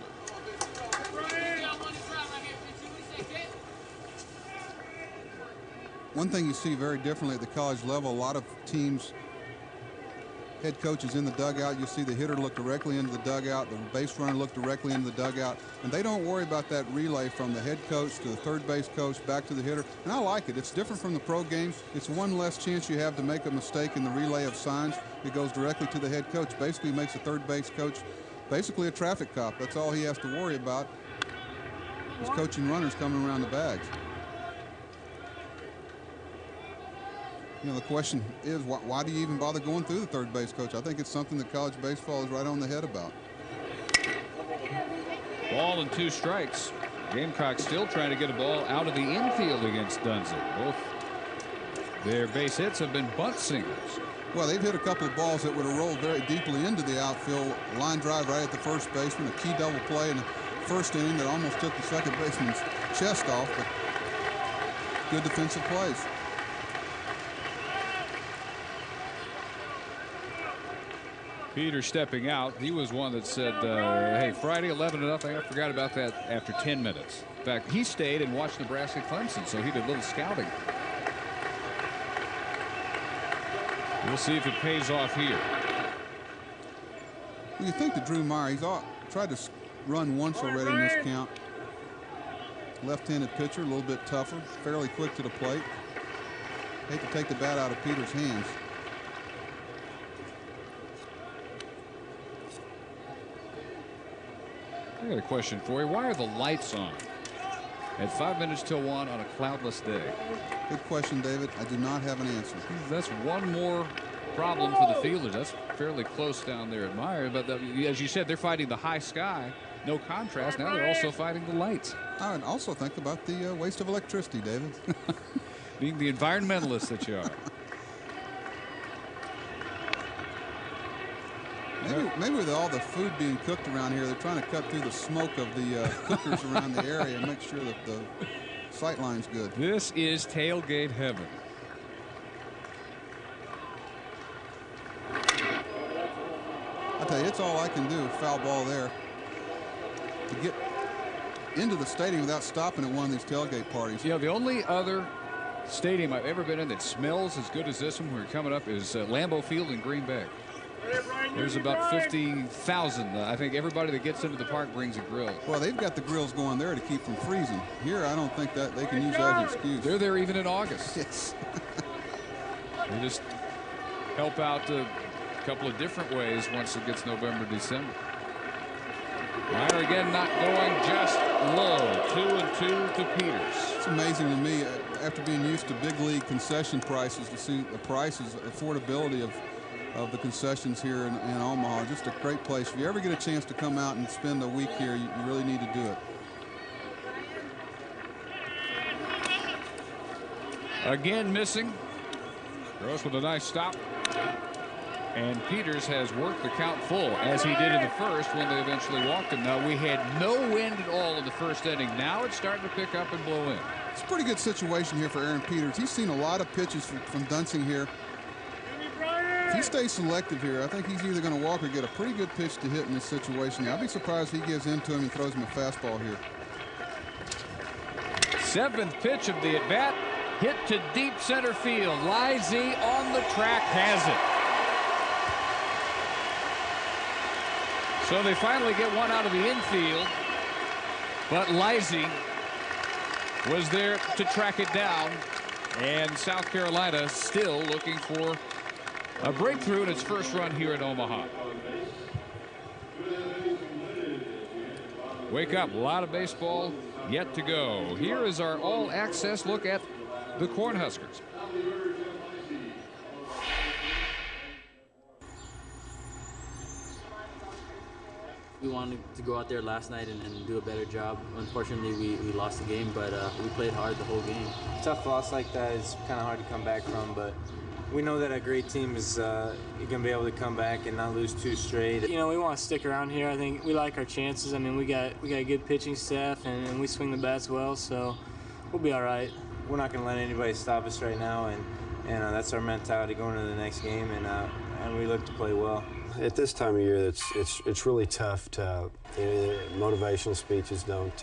One thing you see very differently at the college level, a lot of teams, head coaches in the dugout, you see the hitter look directly into the dugout, the base runner look directly into the dugout, and they don't worry about that relay from the head coach to the third base coach back to the hitter. And I like it. It's different from the pro games. It's one less chance you have to make a mistake in the relay of signs. It goes directly to the head coach. Basically makes the third base coach basically a traffic cop. That's all he has to worry about is coaching runners coming around the bags. The question is, why do you even bother going through the third base coach? I think it's something that college baseball is right on the head about. Ball and 2 strikes. Gamecocks still trying to get a ball out of the infield against Dunsing. Both their base hits have been bunt singles. Well, they've hit a couple of balls that would have rolled very deeply into the outfield. A line drive right at the first baseman, a key double play in the first inning that almost took the second baseman's chest off, but good defensive plays. Peter stepping out. He was one that said, hey, Friday 11-0. I forgot about that after 10 minutes. In fact, he stayed and watched Nebraska Clemson, so he did a little scouting. We'll see if it pays off here. Well, you think that Drew Meyer, he's tried to run once already in this count. left-handed pitcher, a little bit tougher, fairly quick to the plate. Hate to take the bat out of Peters' hands. I got a question for you. Why are the lights on at 5 minutes till 1 on a cloudless day? Good question, David. I do not have an answer. That's one more problem for the fielders. That's fairly close down there at Meyer. But as you said, they're fighting the high sky. No contrast. Now they're also fighting the lights. I would also think about the waste of electricity, David. Being the environmentalist that you are. Maybe with all the food being cooked around here, they're trying to cut through the smoke of the cookers around the area and make sure that the sight line's good. This is tailgate heaven. I tell you, it's all I can do. Foul ball there. To get into the stadium without stopping at one of these tailgate parties. You know, the only other stadium I've ever been in that smells as good as this one when we're coming up is Lambeau Field in Green Bay. There's about 50,000. I think everybody that gets into the park brings a grill. Well, they've got the grills going there to keep from freezing. Here, I don't think that they can use that as an excuse. They're there even in August. Yes. They just help out a couple of different ways once it gets November, December. Meyer again not going, just low. 2-2 to Peters. It's amazing to me, after being used to big league concession prices, to see the prices, affordability of the concessions here in Omaha. Just a great place. If you ever get a chance to come out and spend a week here, you really need to do it. Again missing. Gross with a nice stop. And Peters has worked the count full, as he did in the first when they eventually walked him. Now, we had no wind at all in the first inning. Now it's starting to pick up and blow in. It's a pretty good situation here for Aaron Peters. He's seen a lot of pitches from Dunsing here. If he stays selective here, I think he's either going to walk or get a pretty good pitch to hit in this situation. I'd be surprised if he gives in to him and throws him a fastball here. Seventh pitch of the at-bat, hit to deep center field. Lizzie on the track has it. So they finally get one out of the infield, but Lizzie was there to track it down, and South Carolina still looking for a breakthrough in its first run here at Omaha. Wake up, a lot of baseball yet to go. Here is our all-access look at the Cornhuskers. We wanted to go out there last night and do a better job. Unfortunately, we lost the game, but we played hard the whole game. Tough loss like that is kind of hard to come back from, but we know that a great team is going to be able to come back and not lose two straight. You know, we want to stick around here. I think we like our chances. I mean, we got a good pitching staff, and we swing the bats well, so we'll be all right. We're not going to let anybody stop us right now, and that's our mentality going into the next game, and we look to play well. At this time of year, it's really tough to motivational speeches don't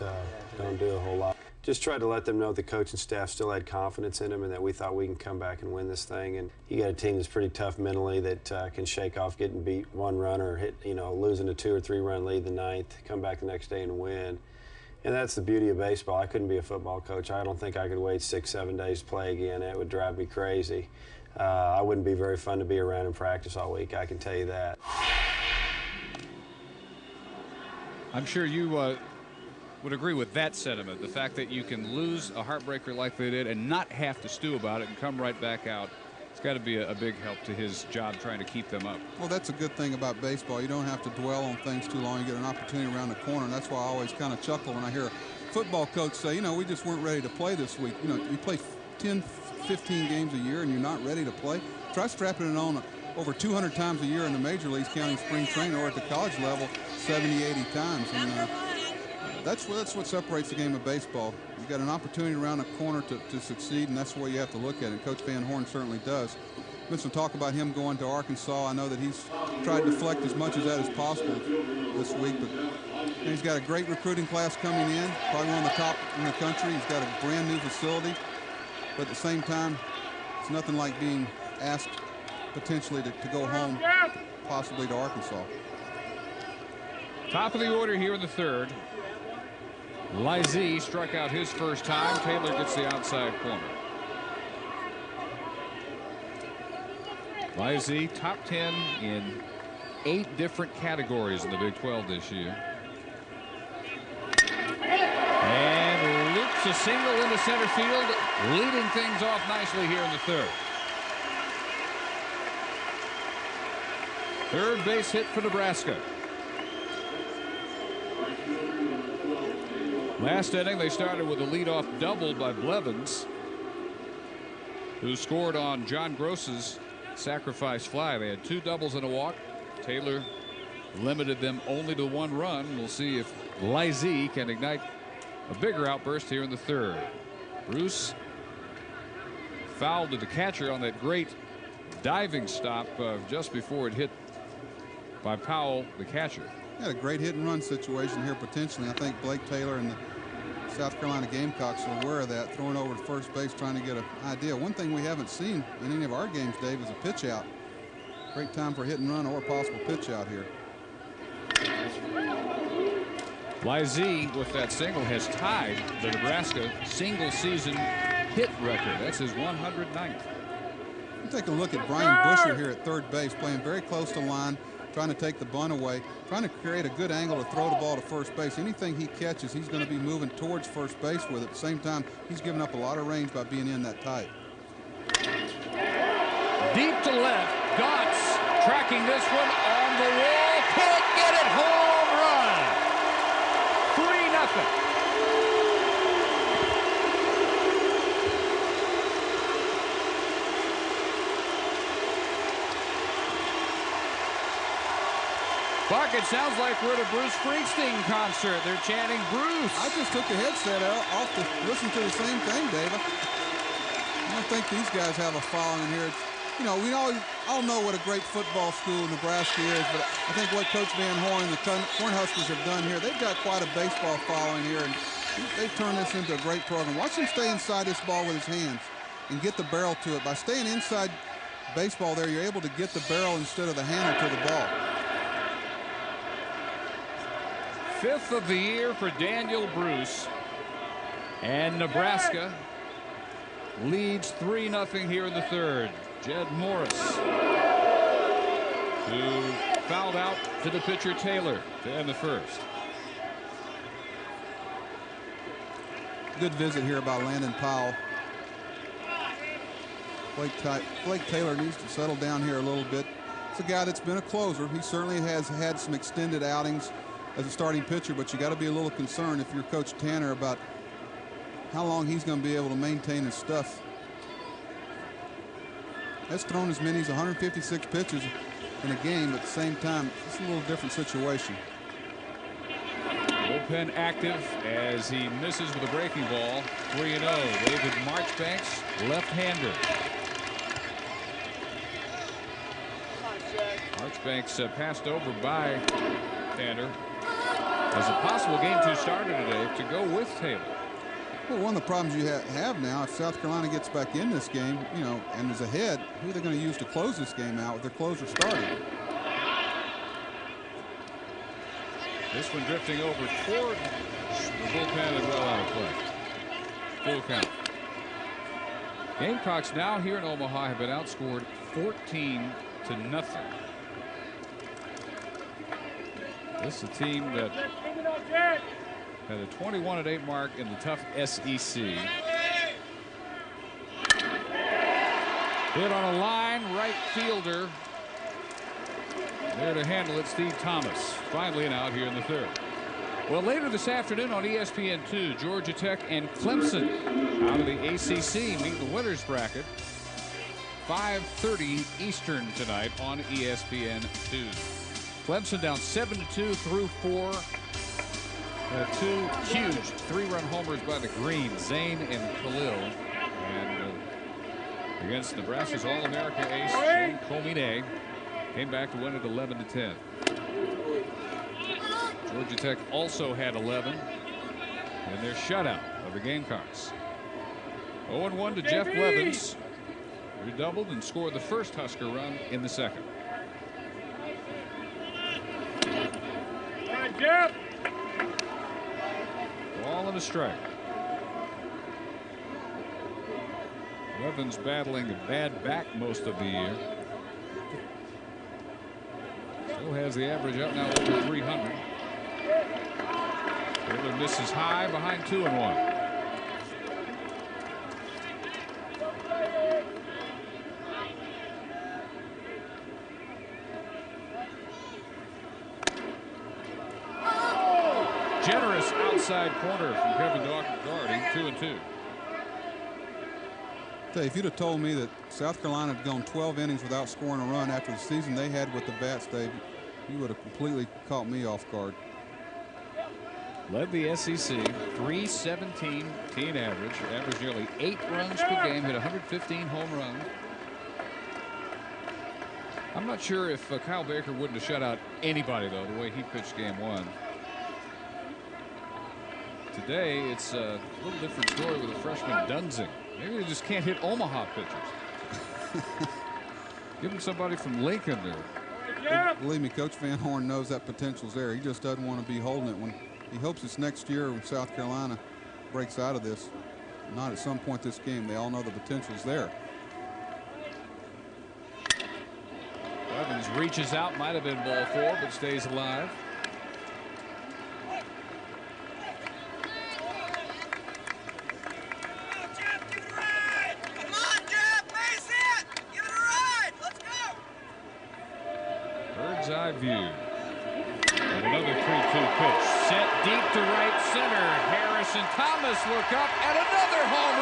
do a whole lot. Just tried to let them know the coaching staff still had confidence in them and that we thought we can come back and win this thing. And you got a team that's pretty tough mentally that can shake off getting beat one run or losing a 2 or 3 run lead the ninth, come back the next day and win. And that's the beauty of baseball. I couldn't be a football coach. I don't think I could wait 6-7 days to play again. It would drive me crazy. I wouldn't be very fun to be around in practice all week, I can tell you that. I'm sure you would agree with that sentiment, the fact that you can lose a heartbreaker like they did and not have to stew about it and come right back out. It's got to be a big help to his job trying to keep them up. Well, that's a good thing about baseball. You don't have to dwell on things too long. You get an opportunity around the corner, and that's why I always kind of chuckle when I hear a football coach say, we just weren't ready to play this week. You play 10, 15 games a year and you're not ready to play. Try strapping it on over 200 times a year in the major leagues, counting spring training, or at the college level, 70, 80 times. And that's what separates the game of baseball. You got an opportunity around the corner to succeed, and that's the way you have to look at it. Coach Van Horn certainly does. Been some talk about him going to Arkansas. I know that he's tried to deflect as much of that as possible this week, but he's got a great recruiting class coming in, probably one of the top in the country. He's got a brand new facility, but at the same time, it's nothing like being asked potentially to go home, possibly to Arkansas. Top of the order here in the third. Lyzee struck out his first time. Taylor gets the outside corner. Lyzee, top 10 in 8 different categories in the Big 12 this year. And loops a single into center field, leading things off nicely here in the third. Third base hit for Nebraska. Last inning, they started with a leadoff double by Blevins, who scored on John Gross's sacrifice fly. They had 2 doubles and a walk. Taylor limited them only to 1 run. We'll see if Lyzee can ignite a bigger outburst here in the third. Bruce fouled to the catcher on that great diving stop just before it hit by Powell, the catcher. Had a great hit and run situation here potentially. I think Blake Taylor and the South Carolina Gamecocks are aware of that, throwing over to first base, trying to get an idea. One thing we haven't seen in any of our games, Dave, is a pitch out. Great time for hit and run or a possible pitch out here. Lyzee, with that single, has tied the Nebraska single season hit record. That's his 109th. Take a look at Brian Busher here at third base, playing very close to line, trying to take the bunt away, trying to create a good angle to throw the ball to first base. Anything he catches, he's going to be moving towards first base with it. At the same time, he's giving up a lot of range by being in that tight. Deep to left, Gotts tracking this one on the wall, can't get it, home run. 3-0. Buck, it sounds like we're at a Bruce Springsteen concert. They're chanting Bruce. I just took the headset off to listen to the same thing, David. I don't think these guys have a following here. It's, you know, we all know what a great football school Nebraska is, but I think what Coach Van Horn and the Cornhuskers have done here, they've got quite a baseball following here, and they've turned this into a great program. Watch him stay inside this ball with his hands and get the barrel to it. By staying inside baseball there, you're able to get the barrel instead of the handle to the ball. 5th of the year for Daniel Bruce, and Nebraska leads 3-0 here in the third. Jed Morris, who fouled out to the pitcher Taylor to end the first. Good visit here by Landon Powell. Blake Taylor needs to settle down here a little bit. It's a guy that's been a closer. He certainly has had some extended outings as a starting pitcher, but you got to be a little concerned if you're Coach Tanner about how long he's going to be able to maintain his stuff. That's thrown as many as 156 pitches in a game, but at the same time, it's a little different situation. Bullpen active as he misses with a breaking ball. 3-0. David Marchbanks, left-hander. Marchbanks passed over by Tanner as a possible game 2 starter today to go with Taylor. Well, one of the problems you have now, if South Carolina gets back in this game, you know, and is ahead, who are they going to use to close this game out with their closer starting? This one drifting over toward the bullpen and well out of play. Full count. Gamecocks now here in Omaha have been outscored 14-0. This is a team that had a 21-8 mark in the tough SEC. Hit on a line, right fielder. There to handle it, Steve Thomas. Finally an out here in the third. Well, later this afternoon on ESPN2, Georgia Tech and Clemson out of the ACC meet the winners bracket. 5:30 Eastern tonight on ESPN2. Clemson down 7-2 through 4. 2 huge 3-run homers by the Greens, Zane and Khalil. And against Nebraska's All-America ace, Shane Comine, came back to win it 11-10. Georgia Tech also had 11 in their shutout of the Gamecocks. 0-1 to Jeff Blevins, who doubled and scored the first Husker run in the second. ball and a strike. Blevins battling a bad back most of the year. Still has the average up now over 300. Taylor misses high behind 2-1. Generous outside corner from Kevin Doherty, 2-2. If you'd have told me that South Carolina had gone 12 innings without scoring a run after the season they had with the bats, Dave, you would have completely caught me off guard. Led the SEC, 317 team average, averaged nearly 8 runs per game, hit 115 home runs. I'm not sure if Kyle Baker wouldn't have shut out anybody, though, the way he pitched game 1. Today, it's a little different story with the freshman Dunsing. Maybe they just can't hit Omaha pitchers. Give him somebody from Lincoln there. Believe me, Coach Van Horn knows that potential's there. He just doesn't want to be holding it when he hopes it's next year when South Carolina breaks out of this. Not at some point this game. They all know the potential's there. Evans reaches out, might have been ball 4, but stays alive. Eye view. And another 3-2 pitch set deep to right center. Harris and Thomas look up and another home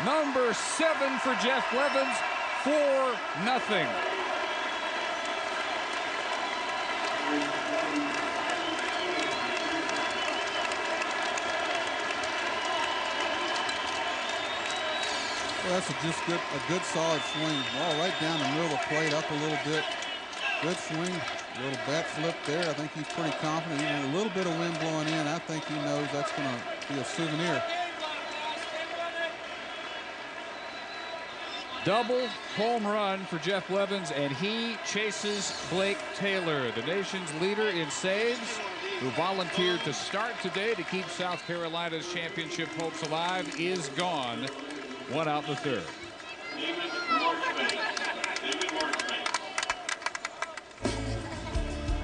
run. Number 7 for Jeff Blevins, 4-0. Well, that's a good solid swing. Ball right down the middle of the plate, up a little bit. Good swing. A little bat flip there. I think he's pretty confident. Even a little bit of wind blowing in, I think he knows that's going to be a souvenir. Double home run for Jeff Blevins, and he chases Blake Taylor, the nation's leader in saves, who volunteered to start today to keep South Carolina's championship hopes alive, is gone. 1 out in the 3rd.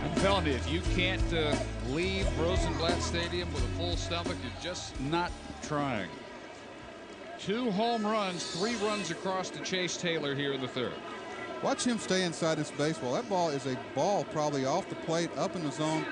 I'm telling you, if you can't leave Rosenblatt Stadium with a full stomach, you're just not trying. 2 home runs, 3 runs across to chase Taylor here in the 3rd. Watch him stay inside this baseball. That ball is a ball probably off the plate, up in the zone.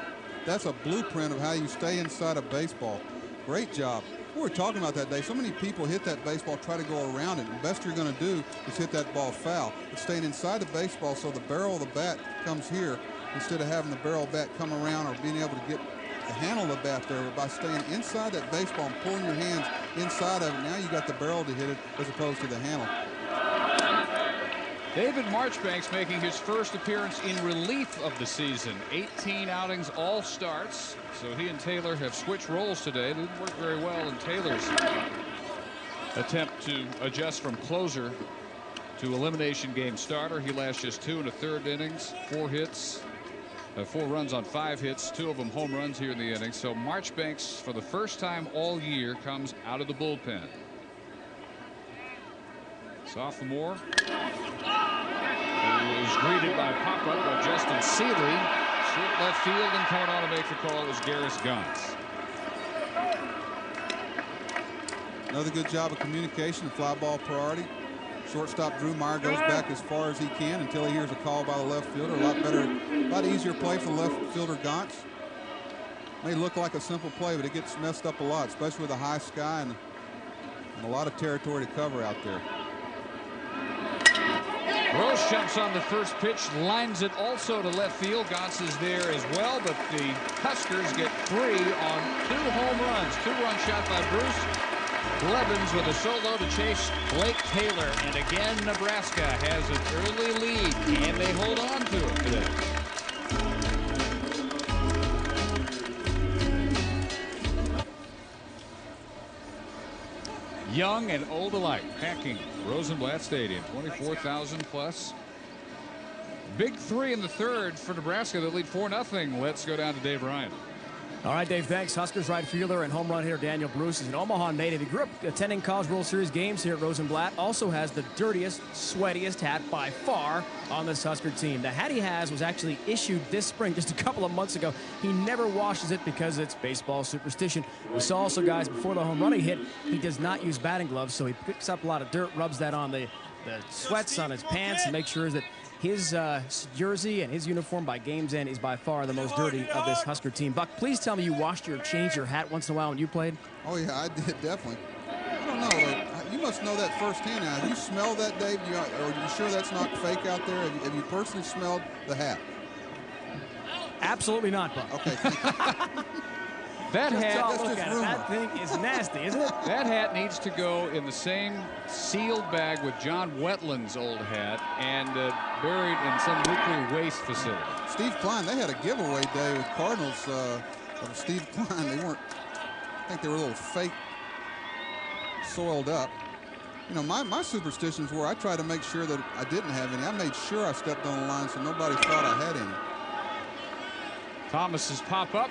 That's a blueprint of how you stay inside a baseball. Great job. We were talking about that day. So many people hit that baseball, try to go around it. The best you're going to do is hit that ball foul. It's staying inside the baseball so the barrel of the bat comes here instead of having the barrel of the bat come around or being able to get the handle of the bat there. But by staying inside that baseball and pulling your hands inside of it, now you got the barrel to hit it as opposed to the handle. David Marchbanks making his first appearance in relief of the season. 18 outings, all starts. So he and Taylor have switched roles today. It didn't work very well in Taylor's attempt to adjust from closer to elimination game starter. He last just 2 1/3 innings, 4 hits, 4 runs on 5 hits, 2 of them home runs here in the inning. So Marchbanks, for the first time all year, comes out of the bullpen. Sophomore, who was greeted by pop-up by Justin Seeley. Short left field, and coming on to make the call is Garris Gantz. Another good job of communication, fly ball priority. Shortstop Drew Meyer goes back as far as he can until he hears a call by the left fielder. A lot easier play for the left fielder Gantz. May look like a simple play, but it gets messed up a lot, especially with a high sky and a lot of territory to cover out there. Rose jumps on the first pitch, lines it also to left field. Gantz is there as well, but the Huskers get 3 on 2 home runs. 2-run shot by Bruce. Blevins with a solo to chase Blake Taylor. And again, Nebraska has an early lead. Can they hold on to it today? young and old alike, packing Rosenblatt Stadium. 24,000 plus. Big three in the third for Nebraska. They lead 4-0. Let's go down to Dave Ryan. All right, Dave, thanks. Huskers right fielder and home run hitter Daniel Bruce is an Omaha native. He grew up attending College World Series games here at Rosenblatt. Also has the dirtiest, sweatiest hat by far on this Husker team. The hat he has was actually issued this spring, just a couple of months ago. He never washes it because it's baseball superstition. We saw also, guys, before the home run he hit, he does not use batting gloves, so he picks up a lot of dirt, rubs that on the sweats on his pants, and makes sure that his jersey and his uniform by game's end is by far the most dirty of this Husker team. Buck, please tell me you washed or changed your hat once in a while when you played? Oh, yeah, I did, definitely. I don't know. You must know that firsthand. Now, have you smelled that, Dave? Are you sure that's not fake out there? Have you personally smelled the hat? Absolutely not, Buck. Okay. That hat, look at it. That thing is nasty, isn't it? That hat needs to go in the same sealed bag with John Wetland's old hat and buried in some nuclear waste facility. Steve Klein, they had a giveaway day with Cardinals of Steve Klein. They weren't, I think they were a little fake soiled up. You know, my superstitions were I tried to make sure that I didn't have any. I made sure I stepped on the line so nobody thought I had any. Thomas's pop-up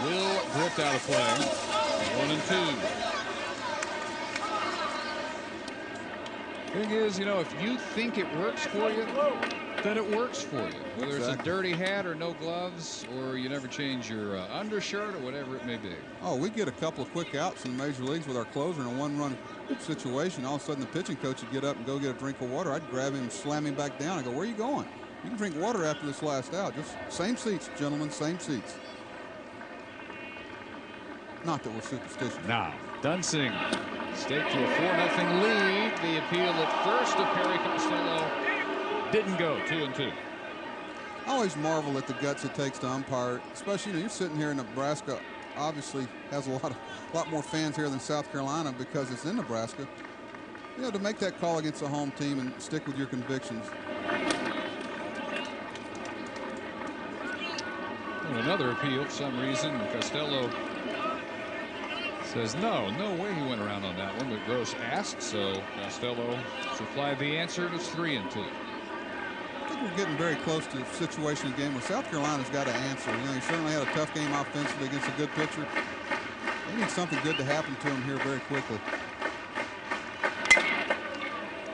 will drift out of play. 1-2. Thing is, you know, if you think it works for you, then it works for you. Whether it's a dirty hat or no gloves, or you never change your undershirt or whatever it may be. Oh, we get a couple of quick outs in the major leagues with our closer in a one-run situation. All of a sudden, the pitching coach would get up and go get a drink of water. I'd grab him and slam him back down. I go, "Where are you going? You can drink water after this last out. Just same seats, gentlemen, same seats." Not that we're superstitious. Now, Dunsing staked to a 4-0 lead. The appeal at first to Perry Costello didn't go. 2-2. I always marvel at the guts it takes to umpire, especially, you know, you're sitting here in Nebraska. Obviously has a lot more fans here than South Carolina because it's in Nebraska. You know, to make that call against a home team and stick with your convictions. And another appeal for some reason. Costello says no way he went around on that one, but Gross asked, so Costello supplied the answer, and it's 3-2. I think we're getting very close to a situation in the game where South Carolina's got to answer. You know, he certainly had a tough game offensively against a good pitcher. They need something good to happen to him here very quickly.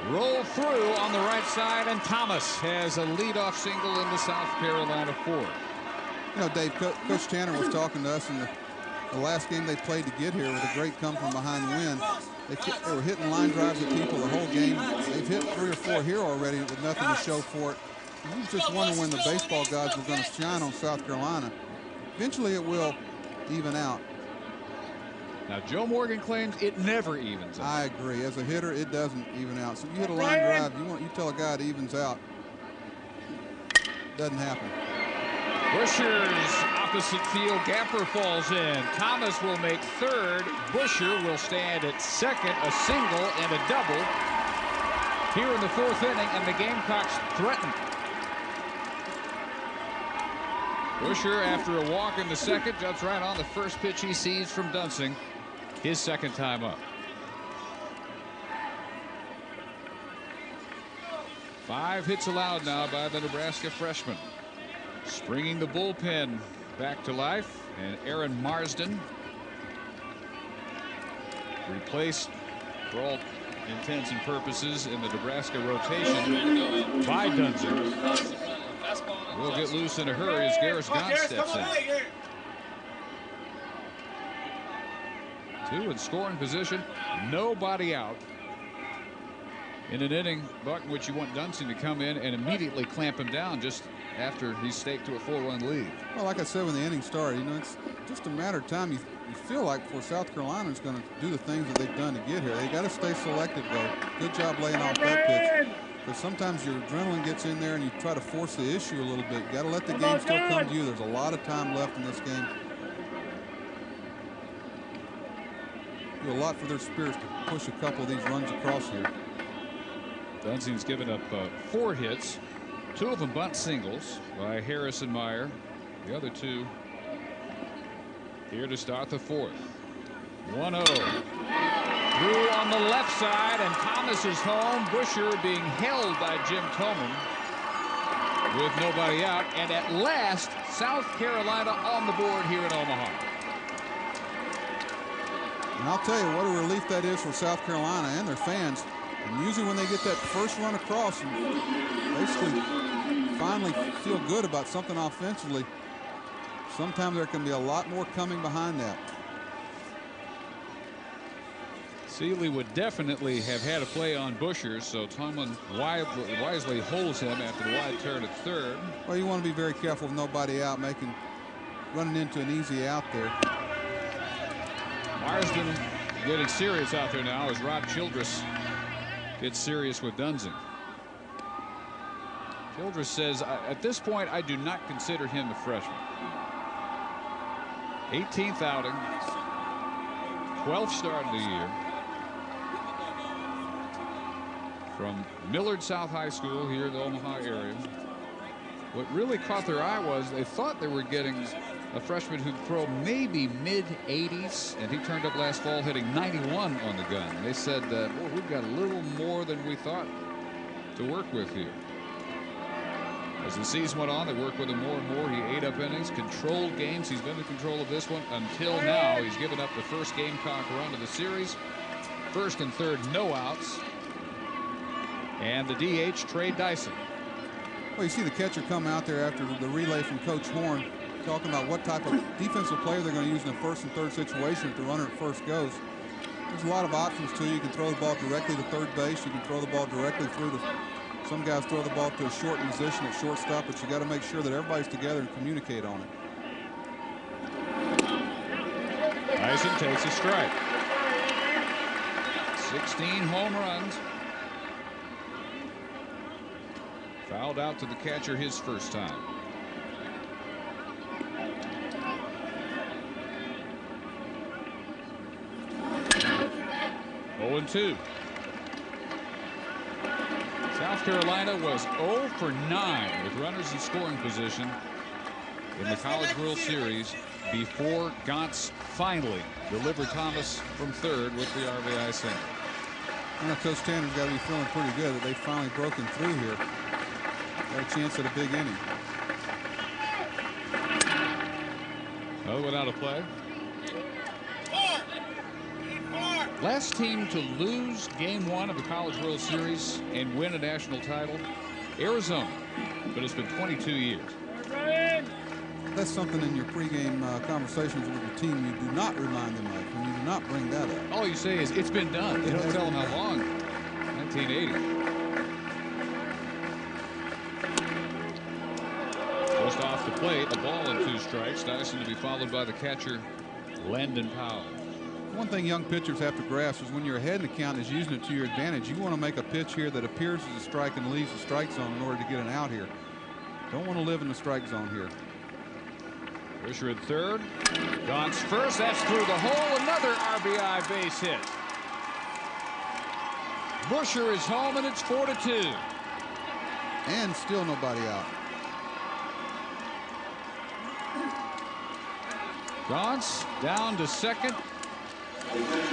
Roll through on the right side, and Thomas has a leadoff single into South Carolina 4. You know, Dave, Coach Tanner was talking to us in the last game they played to get here with a great come-from-behind win. They were hitting line drives at people the whole game. They've hit 3 or 4 here already with nothing to show for it. I was just wondering when the baseball gods were going to shine on South Carolina. Eventually it will even out. Now, Joe Morgan claims it never evens out. I agree. As a hitter, it doesn't even out. So you hit a line drive, you tell a guy it evens out. Doesn't happen. Buscher's opposite field gapper falls in. Thomas will make third. Buscher will stand at second, a single and a double here in the 4th inning, and the Gamecocks threaten. Buscher, after a walk in the second, jumps right on the first pitch he sees from Dunsing, his second time up. 5 hits allowed now by the Nebraska freshman. Springing the bullpen back to life, and Aaron Marsden replaced for all intents and purposes in the Nebraska rotation by Dunsing. Will get loose in a hurry as Garris Gaunt steps in. 2 in scoring position, nobody out. In an inning, Buck, in which you want Dunsing to come in and immediately clamp him down just after he's staked to a 4-run lead. Well, like I said when the inning started, you know, it's just a matter of time. You feel like for South Carolina is going to do the things that they've done to get here. They got to stay selective, though. Good job laying off that pitch. Because sometimes your adrenaline gets in there and you try to force the issue a little bit. You got to let the game still come to you. There's a lot of time left in this game. Do a lot for their spirits to push a couple of these runs across here. Dunsing's given up 4 hits, 2 of them bunt singles by Harris and Meyer. The other 2 here to start the 4th. 1-0. Through on the left side, and Thomas is home. Busher being held by Jim Toman with nobody out. And at last, South Carolina on the board here in Omaha. And I'll tell you what a relief that is for South Carolina and their fans. And usually when they get that first run across and basically finally feel good about something offensively, sometimes there can be a lot more coming behind that. Seeley would definitely have had a play on Busher, so Tomlin wisely holds him after the wide turn at third. Well, you want to be very careful with nobody out, running into an easy out there. Marsden getting serious out there now as Rob Childress gets serious with Dunsing. Childress says, at this point, I do not consider him a freshman. 18th outing, 12th start of the year. From Millard South High School here in the Omaha area. What really caught their eye was they thought they were getting a freshman who'd throw maybe mid-80s, and he turned up last fall hitting 91 on the gun. They said, boy, we've got a little more than we thought to work with here. As the season went on, they worked with him more and more. He ate up innings, controlled games. He's been in control of this one until now. He's given up the first Gamecock run of the series. First and third, no outs. And the DH, Trey Dyson. Well, you see the catcher come out there after the relay from Coach Horn, talking about what type of defensive player they're going to use in the first and third situation if the runner at first goes. There's a lot of options to you. You can throw the ball directly to third base. You can throw the ball directly through to. Some guys throw the ball to a short position at shortstop, but you got to make sure that everybody's together and communicate on it. Dyson takes a strike. 16 home runs. Fouled out to the catcher his first time. Oh and 2. South Carolina was 0 for 9 with runners in scoring position in the College World Series before Gantz finally delivered Thomas from third with the RBI single. I know Coach Tanner's got to be feeling pretty good that they've finally broken through here. Got a chance at a big inning. Another one out of play. Last team to lose game 1 of the College World Series and win a national title, Arizona, but it's been 22 years. That's something in your pregame conversations with your team you do not remind them of, and you do not bring that up. All you say is it's been done. You don't tell them how long. 1980. Just off the plate, a ball and 2 strikes. Dyson to be followed by the catcher, Landon Powell. One thing young pitchers have to grasp is when you're ahead in the count is using it to your advantage. You want to make a pitch here that appears as a strike and leaves the strike zone in order to get an out here. Don't want to live in the strike zone here. Busher at third. Gantz first. That's through the hole. Another RBI base hit. Busher is home, and it's 4-2. And still nobody out. Gantz down to second.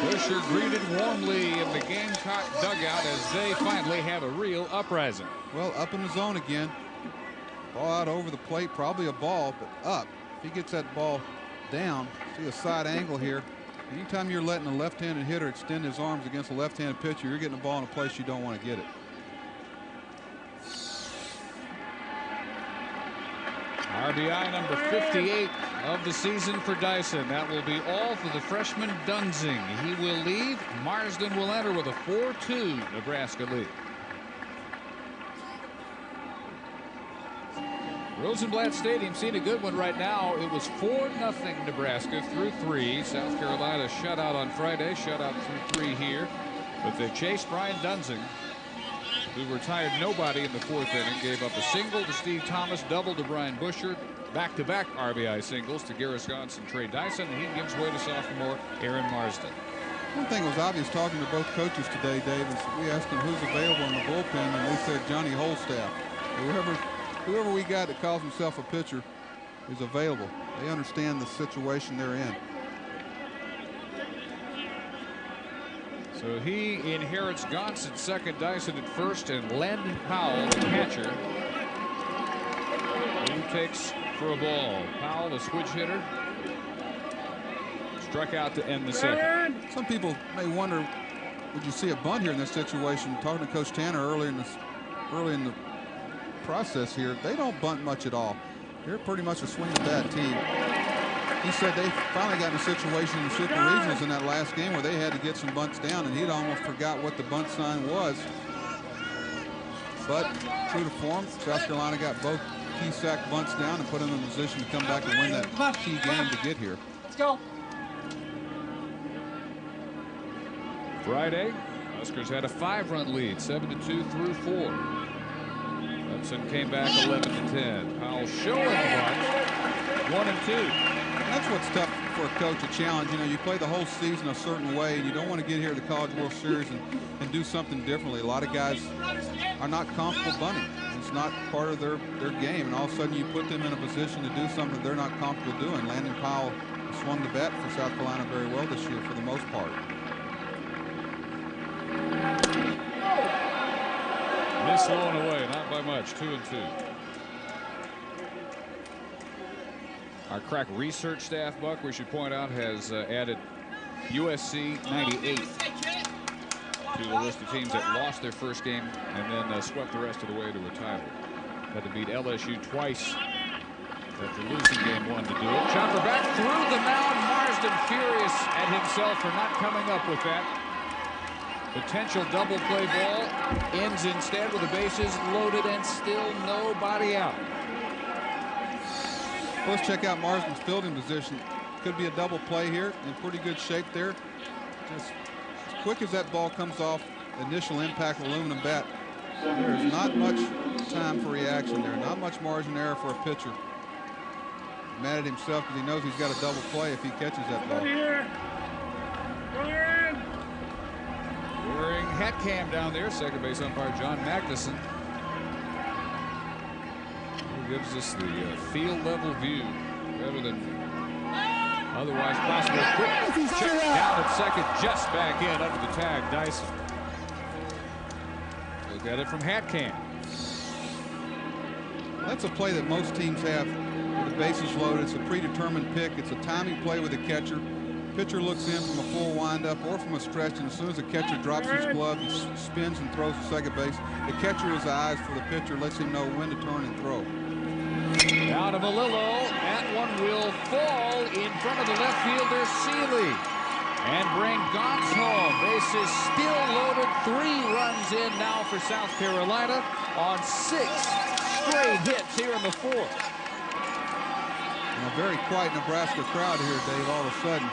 Busher greeted warmly in the Gamecock dugout as they finally have a real uprising. Well, up in the zone again. Ball out over the plate, probably a ball, but up. If he gets that ball down, see a side angle here. Anytime you're letting a left-handed hitter extend his arms against a left-handed pitcher, you're getting the ball in a place you don't want to get it. RBI number 58 of the season for Dyson. That will be all for the freshman Dunsing. He will leave. Marsden will enter with a 4-2 Nebraska lead. Rosenblatt Stadium seen a good one right now. It was 4-0 Nebraska through 3. South Carolina shut out on Friday, shut out through 3 here. But they chased Brian Dunsing, who retired nobody in the 4th inning, gave up a single to Steve Thomas, double to Brian Busher, back-to-back RBI singles to Garris Gantz and Trey Dyson, and he gives way to sophomore Aaron Marsden. One thing was obvious talking to both coaches today, Dave, is we asked them who's available in the bullpen, and they said Johnny Holstaff. Whoever we got that calls himself a pitcher is available. They understand the situation they're in. So he inherits Gauntz at second, Dyson at first, and Landon Powell, the catcher, who takes for a ball. Powell, the switch hitter, struck out to end the second. Some people may wonder, would you see a bunt here in this situation? Talking to Coach Tanner early in the process here, they don't bunt much at all. They're pretty much a swing and bat team. He said they finally got in a situation in the Super Regionals in that last game where they had to get some bunts down, and he'd almost forgot what the bunt sign was. But true to form, South Carolina got both key sack bunts down and put them in a position to come back and win that key game to get here. Let's go. Friday, Huskers had a 5-run lead, 7-2 through 4. Clemson came back 11-10. Powell showing the bunt, 1-2. That's what's tough for a coach, a challenge. You know, you play the whole season a certain way, and you don't want to get here to the College World Series and do something differently. A lot of guys are not comfortable bunting. It's not part of their game, and all of a sudden you put them in a position to do something they're not comfortable doing. Landon Powell swung the bat for South Carolina very well this year for the most part. Miss low and away, not by much, 2-2. Our crack research staff, Buck, we should point out, has added USC 98 to the list of teams that lost their first game and then swept the rest of the way to a title. Had to beat LSU twice after losing game 1 to do it. Chopper back through the mound. Marsden furious at himself for not coming up with that. Potential double play ball ends instead with the bases loaded and still nobody out. Let's check out Marsden's fielding position. Could be a double play here. In pretty good shape there. Just as quick as that ball comes off initial impact aluminum bat, there's not much time for reaction there. Not much margin error for a pitcher. Mad at himself because he knows he's got a double play if he catches that ball. Wearing hat cam down there, second base umpire John Magnuson. Gives us the field level view, better than otherwise possible. Quick check down at second, just back in under the tag. Dyson. Look at it from hat cam. That's a play that most teams have with the bases loaded. It's a predetermined pick. It's a timing play with the catcher. Pitcher looks in from a full windup or from a stretch, and as soon as the catcher drops his glove, he spins and throws to second base. The catcher is the eyes for the pitcher, lets him know when to turn and throw. Down to Melillo. That one will fall in front of the left fielder, Seeley. And bring Gauntz home. Bases still loaded. 3 runs in now for South Carolina on 6 straight hits here in the 4th. And a very quiet Nebraska crowd here, Dave, all of a sudden.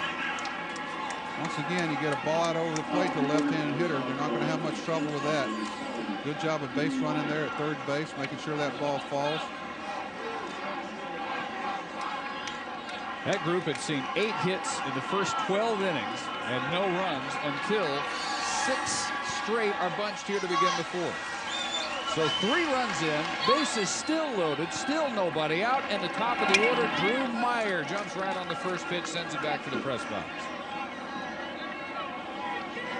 Once again, you get a ball out over the plate to the left-handed hitter. They're not going to have much trouble with that. Good job of base running there at third base, making sure that ball falls. That group had seen 8 hits in the first 12 innings and no runs until 6 straight are bunched here to begin the 4th. So 3 runs in, bases still loaded, still nobody out, and the top of the order, Drew Meyer jumps right on the first pitch, sends it back to the press box.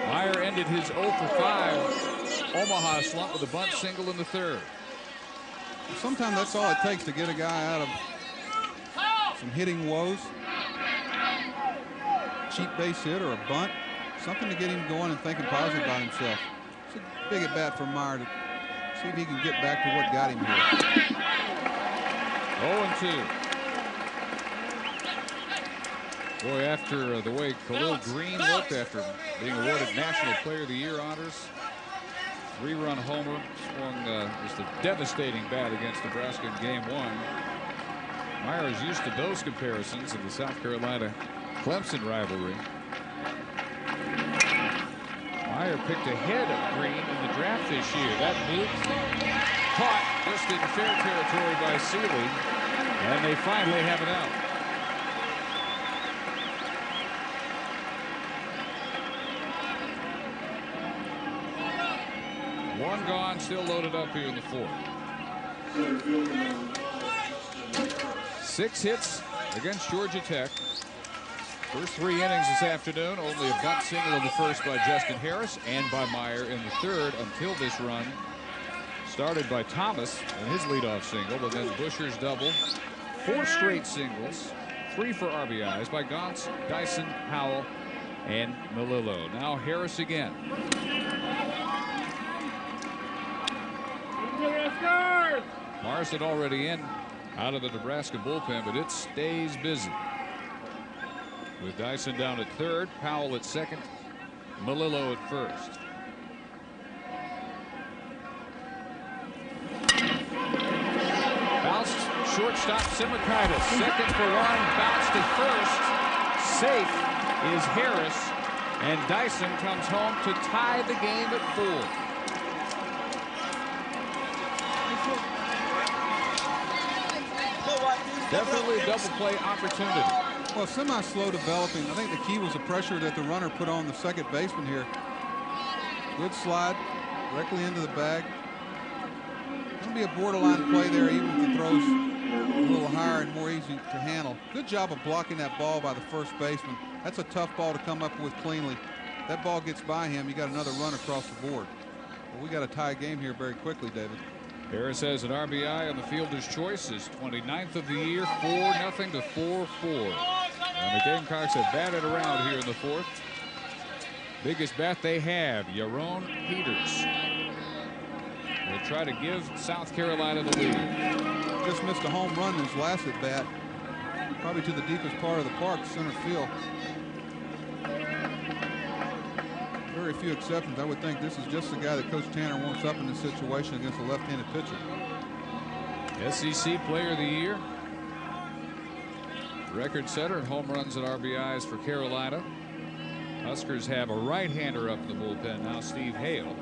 Meyer ended his 0 for 5 Omaha slump with a bunt single in the 3rd. Sometimes that's all it takes to get a guy out of some hitting woes. Cheap base hit or a bunt. Something to get him going and thinking positive about himself. It's a big at bat for Meyer to see if he can get back to what got him here. 0-2. Boy, after the way Khalil Green looked after being awarded National Player of the Year honors, 3-run homer, swung just a devastating bat against Nebraska in game 1. Meyer is used to those comparisons in the South Carolina-Clemson rivalry. Meyer picked ahead of Green in the draft this year. That move caught just in fair territory by Seeley, and they finally have it out. One gone, still loaded up here in the 4th. 6 hits against Georgia Tech. First 3 innings this afternoon, only a bunt single in the first by Justin Harris and by Meyer in the third until this run started by Thomas in his leadoff single, and then Busher's double. 4 straight singles, 3 for RBIs by Gauntz, Dyson, Howell, and Melillo. Now Harris again. Morrison already in out of the Nebraska bullpen, but it stays busy. With Dyson down at third, Powell at second, Melillo at first. Bounced shortstop Simakaitis. Second for one, bounced at first. Safe is Harris, and Dyson comes home to tie the game at 4. Definitely a double play opportunity. Well, semi-slow developing. I think the key was the pressure that the runner put on the second baseman here. Good slide directly into the bag. Going to be a borderline play there, even if the throw's a little higher and more easy to handle. Good job of blocking that ball by the first baseman. That's a tough ball to come up with cleanly. That ball gets by him, you got another run across the board. Well, we got to tie a game here very quickly, David. Harris has an RBI on the fielder's choice, his 29th of the year, 4-0 to 4-4. And the Gamecocks have batted around here in the fourth. Biggest bat they have, Yaron Peters. Will try to give South Carolina the lead. Just missed a home run in his last at bat. Probably to the deepest part of the park, center field. Very few exceptions. I would think this is just the guy that Coach Tanner wants up in this situation against a left-handed pitcher. SEC Player of the Year. Record setter in home runs and RBIs for Carolina. Huskers have a right-hander up in the bullpen now, Steve Hale.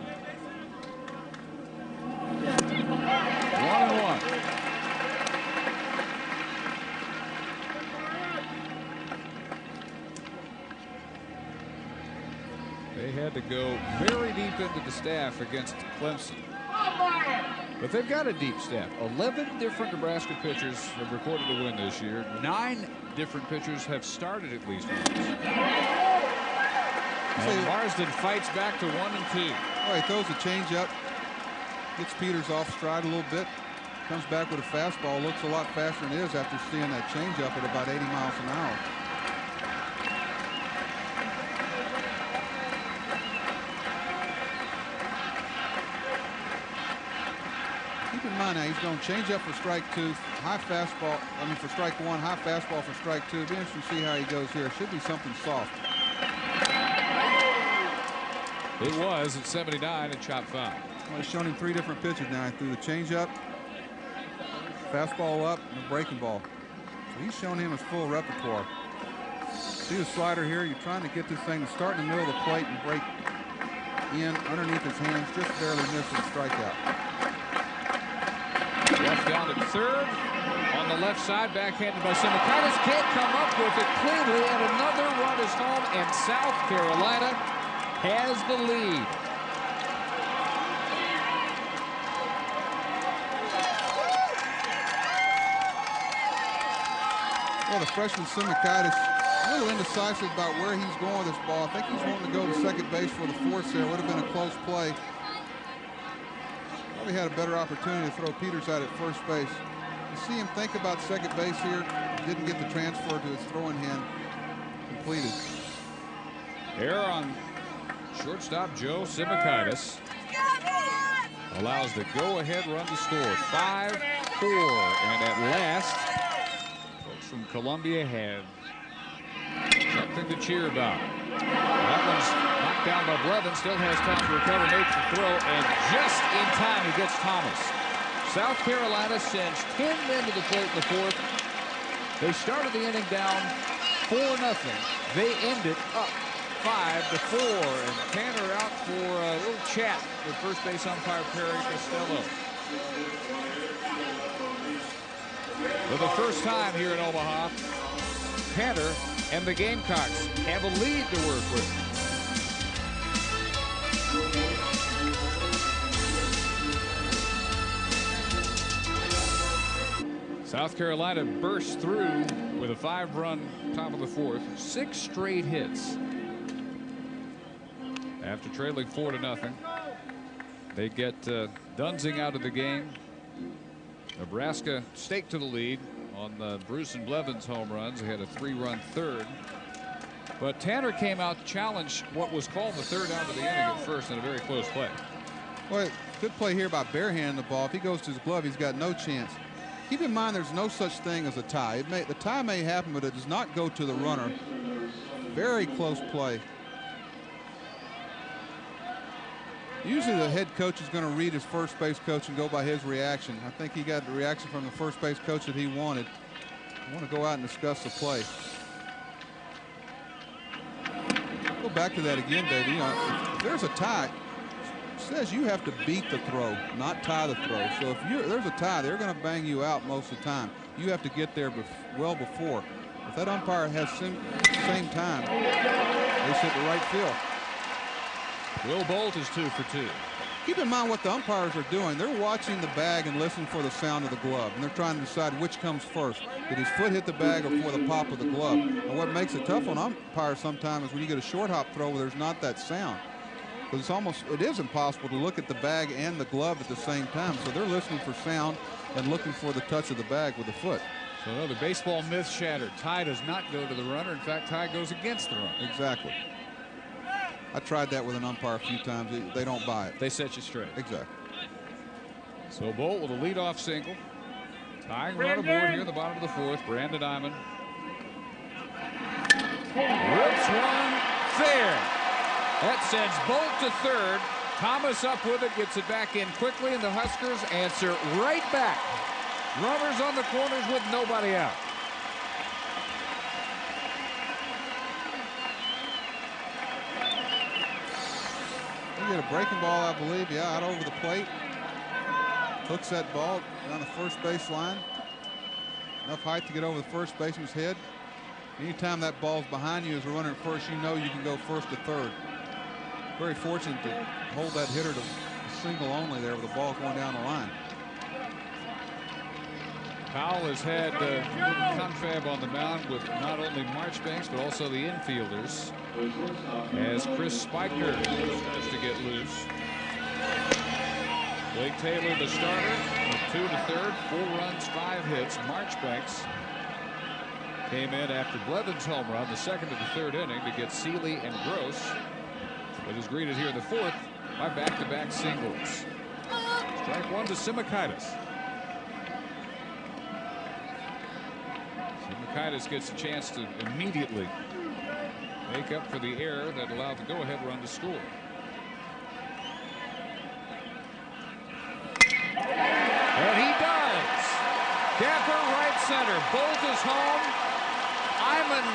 1-1. They had to go very deep into the staff against Clemson. But they've got a deep staff. 11 different Nebraska pitchers have recorded a win this year. 9 different pitchers have started at least once. And Marsden fights back to 1-2. Oh, he throws a changeup. Gets Peters off stride a little bit. Comes back with a fastball. Looks a lot faster than it is after seeing that changeup at about 80 miles an hour. Keep in mind now, he's going change up for strike 2, high fastball, for strike 1, high fastball for strike 2. It'll be interesting to see how he goes here. It should be something soft. It was at 79 and chop 5. Well, he's shown him 3 different pitches now. He threw the changeup, fastball up, and a breaking ball. So he's shown him his full repertoire. See the slider here? You're trying to get this thing to start in the middle of the plate and break in underneath his hands, just barely missing the strikeout. Left down at third. On the left side, backhanded by Simakaitis. Can't come up with it cleanly, and another run is home, and South Carolina has the lead. Well, the freshman Simakaitis a little indecisive about where he's going with this ball. I think he's wanting to go to second base for the force there. Would have been a close play. Probably had a better opportunity to throw Peters out at first base. You see him think about second base here. Didn't get the transfer to his throwing hand completed. Error on shortstop Joe Simakaitis allows the go-ahead run to score. 5-4, and at last, folks from Columbia have something to cheer about. That one's knocked down by Blevins. Still has time to recover, makes the throw, and just in time he gets Thomas. South Carolina sends 10 men to the plate in the fourth. They started the inning down 4-0. They ended up 5-4, and Tanner out for a little chat with first base umpire Perry Costello. For the first time here in Omaha, Tanner and the Gamecocks have a lead to work with. South Carolina burst through with a 5-run top of the 4th. 6 straight hits. After trailing 4-0. They get Dunsing out of the game. Nebraska staked to the lead on Bruce and Blevins' home runs. They had a 3-run 3rd. But Tanner came out to challenge what was called the 3rd out of the inning at first in a very close play. Well, good play here by barehanding the ball. If he goes to his glove, he's got no chance. Keep in mind there's no such thing as a tie. The tie may happen, but it does not go to the runner. Very close play. Usually the head coach is going to read his first base coach and go by his reaction. I think he got the reaction from the first base coach that he wanted. I want to go out and discuss the play. Go back to that again, David. You know, if there's a tie, it says you have to beat the throw, not tie the throw. So if there's a tie, they're going to bang you out most of the time. You have to get there well before. If that umpire has same time, they hit the right field. Will Bolt is 2 for 2. Keep in mind what the umpires are doing. They're watching the bag and listening for the sound of the glove, and they're trying to decide which comes first. Did his foot hit the bag or for the pop of the glove? And what makes it tough on umpires sometimes is when you get a short hop throw where there's not that sound. Because it is impossible to look at the bag and the glove at the same time. So they're listening for sound and looking for the touch of the bag with the foot. So another baseball myth shattered. Tie does not go to the runner. In fact, tie goes against the runner. Exactly. I tried that with an umpire a few times. They don't buy it. They set you straight. Exactly. So Bolt with a leadoff single. Tying run aboard here in the bottom of the 4th. Brandon Iman rips one fair. That sends Bolt to 3rd. Thomas up with it, gets it back in quickly, and the Huskers answer right back. Runners on the corners with nobody out. He get a breaking ball, I believe. Yeah, out over the plate. Hooks that ball down the first base line. Enough height to get over the first baseman's head. Anytime that ball's behind you as a runner at first, you know you can go first to 3rd. Very fortunate to hold that hitter to a single only there with the ball going down the line. Powell has had confab on the mound with not only Marchbanks but also the infielders as Chris Spiker starts to get loose. Blake Taylor, the starter, with 2 to 3rd, 4 runs, 5 hits. Marchbanks came in after Blevins' home run, the 2nd of the 3rd inning, to get Seeley and Gross. But is greeted here in the 4th by back-to-back singles. Strike 1 to Simakaitis. Simakaitis gets a chance to immediately make up for the error that allowed the go-ahead run to score. And he does. Gapper right center. Bolt is home. Iman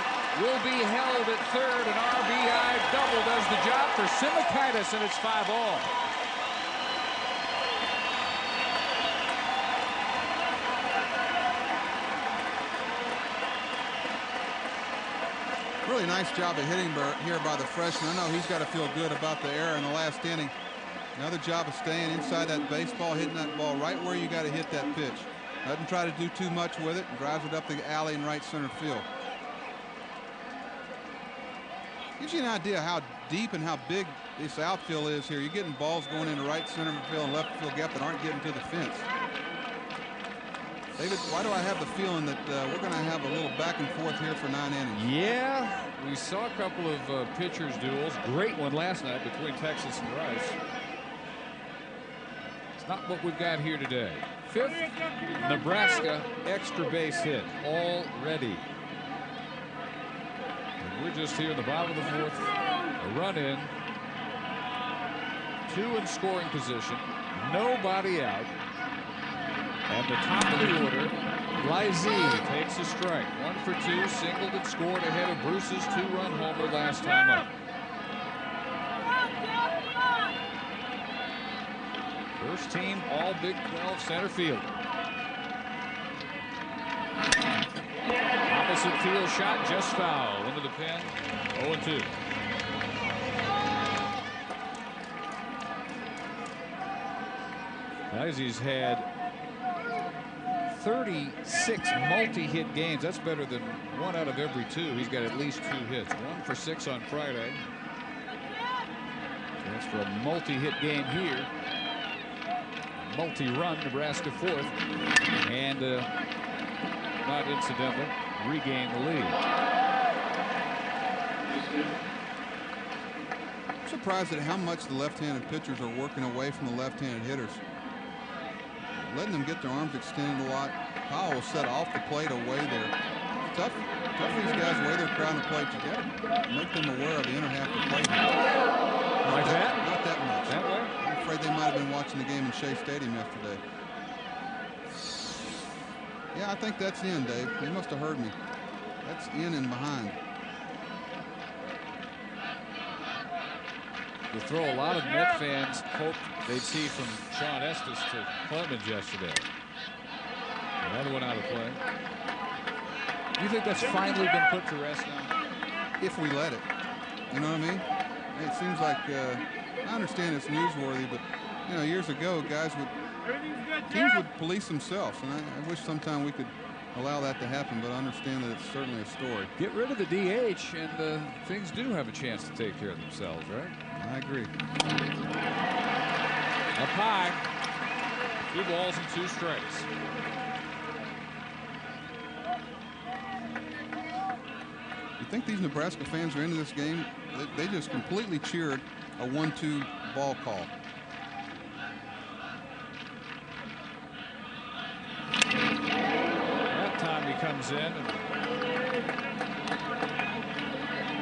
will be held at 3rd. An RBI double does the job for Simakaitis, and it's 5-all. Really nice job of hitting here by the freshman. I know he's got to feel good about the error in the last inning. Another job of staying inside that baseball, hitting that ball right where you got to hit that pitch. Doesn't try to do too much with it and drives it up the alley in right center field. Gives you an idea how deep and how big this outfield is here. You're getting balls going into right center field and left field gap that aren't getting to the fence. David, why do I have the feeling that we're going to have a little back and forth here for 9 innings? Yeah, we saw a couple of pitchers duels. Great one last night between Texas and Rice. It's not what we've got here today. 5th Nebraska extra base hit already. And we're just here in the bottom of the 4th. A run in. 2 in scoring position. Nobody out. At the top of the order, Lizzie takes a strike. 1 for 2, singled and scored ahead of Bruce's 2-run homer last time up. First team all Big 12 center fielder. Opposite field shot, just foul. Into the pen, 0-2. Lizzie's had 36 multi-hit games. That's better than 1 out of every 2. He's got at least 2 hits. 1 for 6 on Friday. That's for a multi-hit game here. Multi-run, Nebraska 4th. And not incidentally, regain the lead. I'm surprised at how much the left-handed pitchers are working away from the left-handed hitters. Letting them get their arms extended a lot. Powell will set off the plate away there. Tough for these guys the way they're crowding the plate. You got to make them aware of the inner half of the plate. Like that? Not that much. That way? I'm afraid they might have been watching the game in Shea Stadium yesterday. Yeah, I think that's in, Dave. You must have heard me. That's in and behind. The throw a lot of Met fans hoped they'd see from Sean Estes to Clemens yesterday. Another one out of play. Do you think that's finally been put to rest now? If we let it. You know what I mean? It seems like, I understand it's newsworthy, but, you know, years ago, teams would police themselves, and I wish sometime we could allow that to happen, but I understand that it's certainly a story. Get rid of the DH, and things do have a chance to take care of themselves, right? I agree. Up high. 2 balls and 2 strikes. You think these Nebraska fans are into this game? They just completely cheered a 1-2 ball call. That time he comes in, and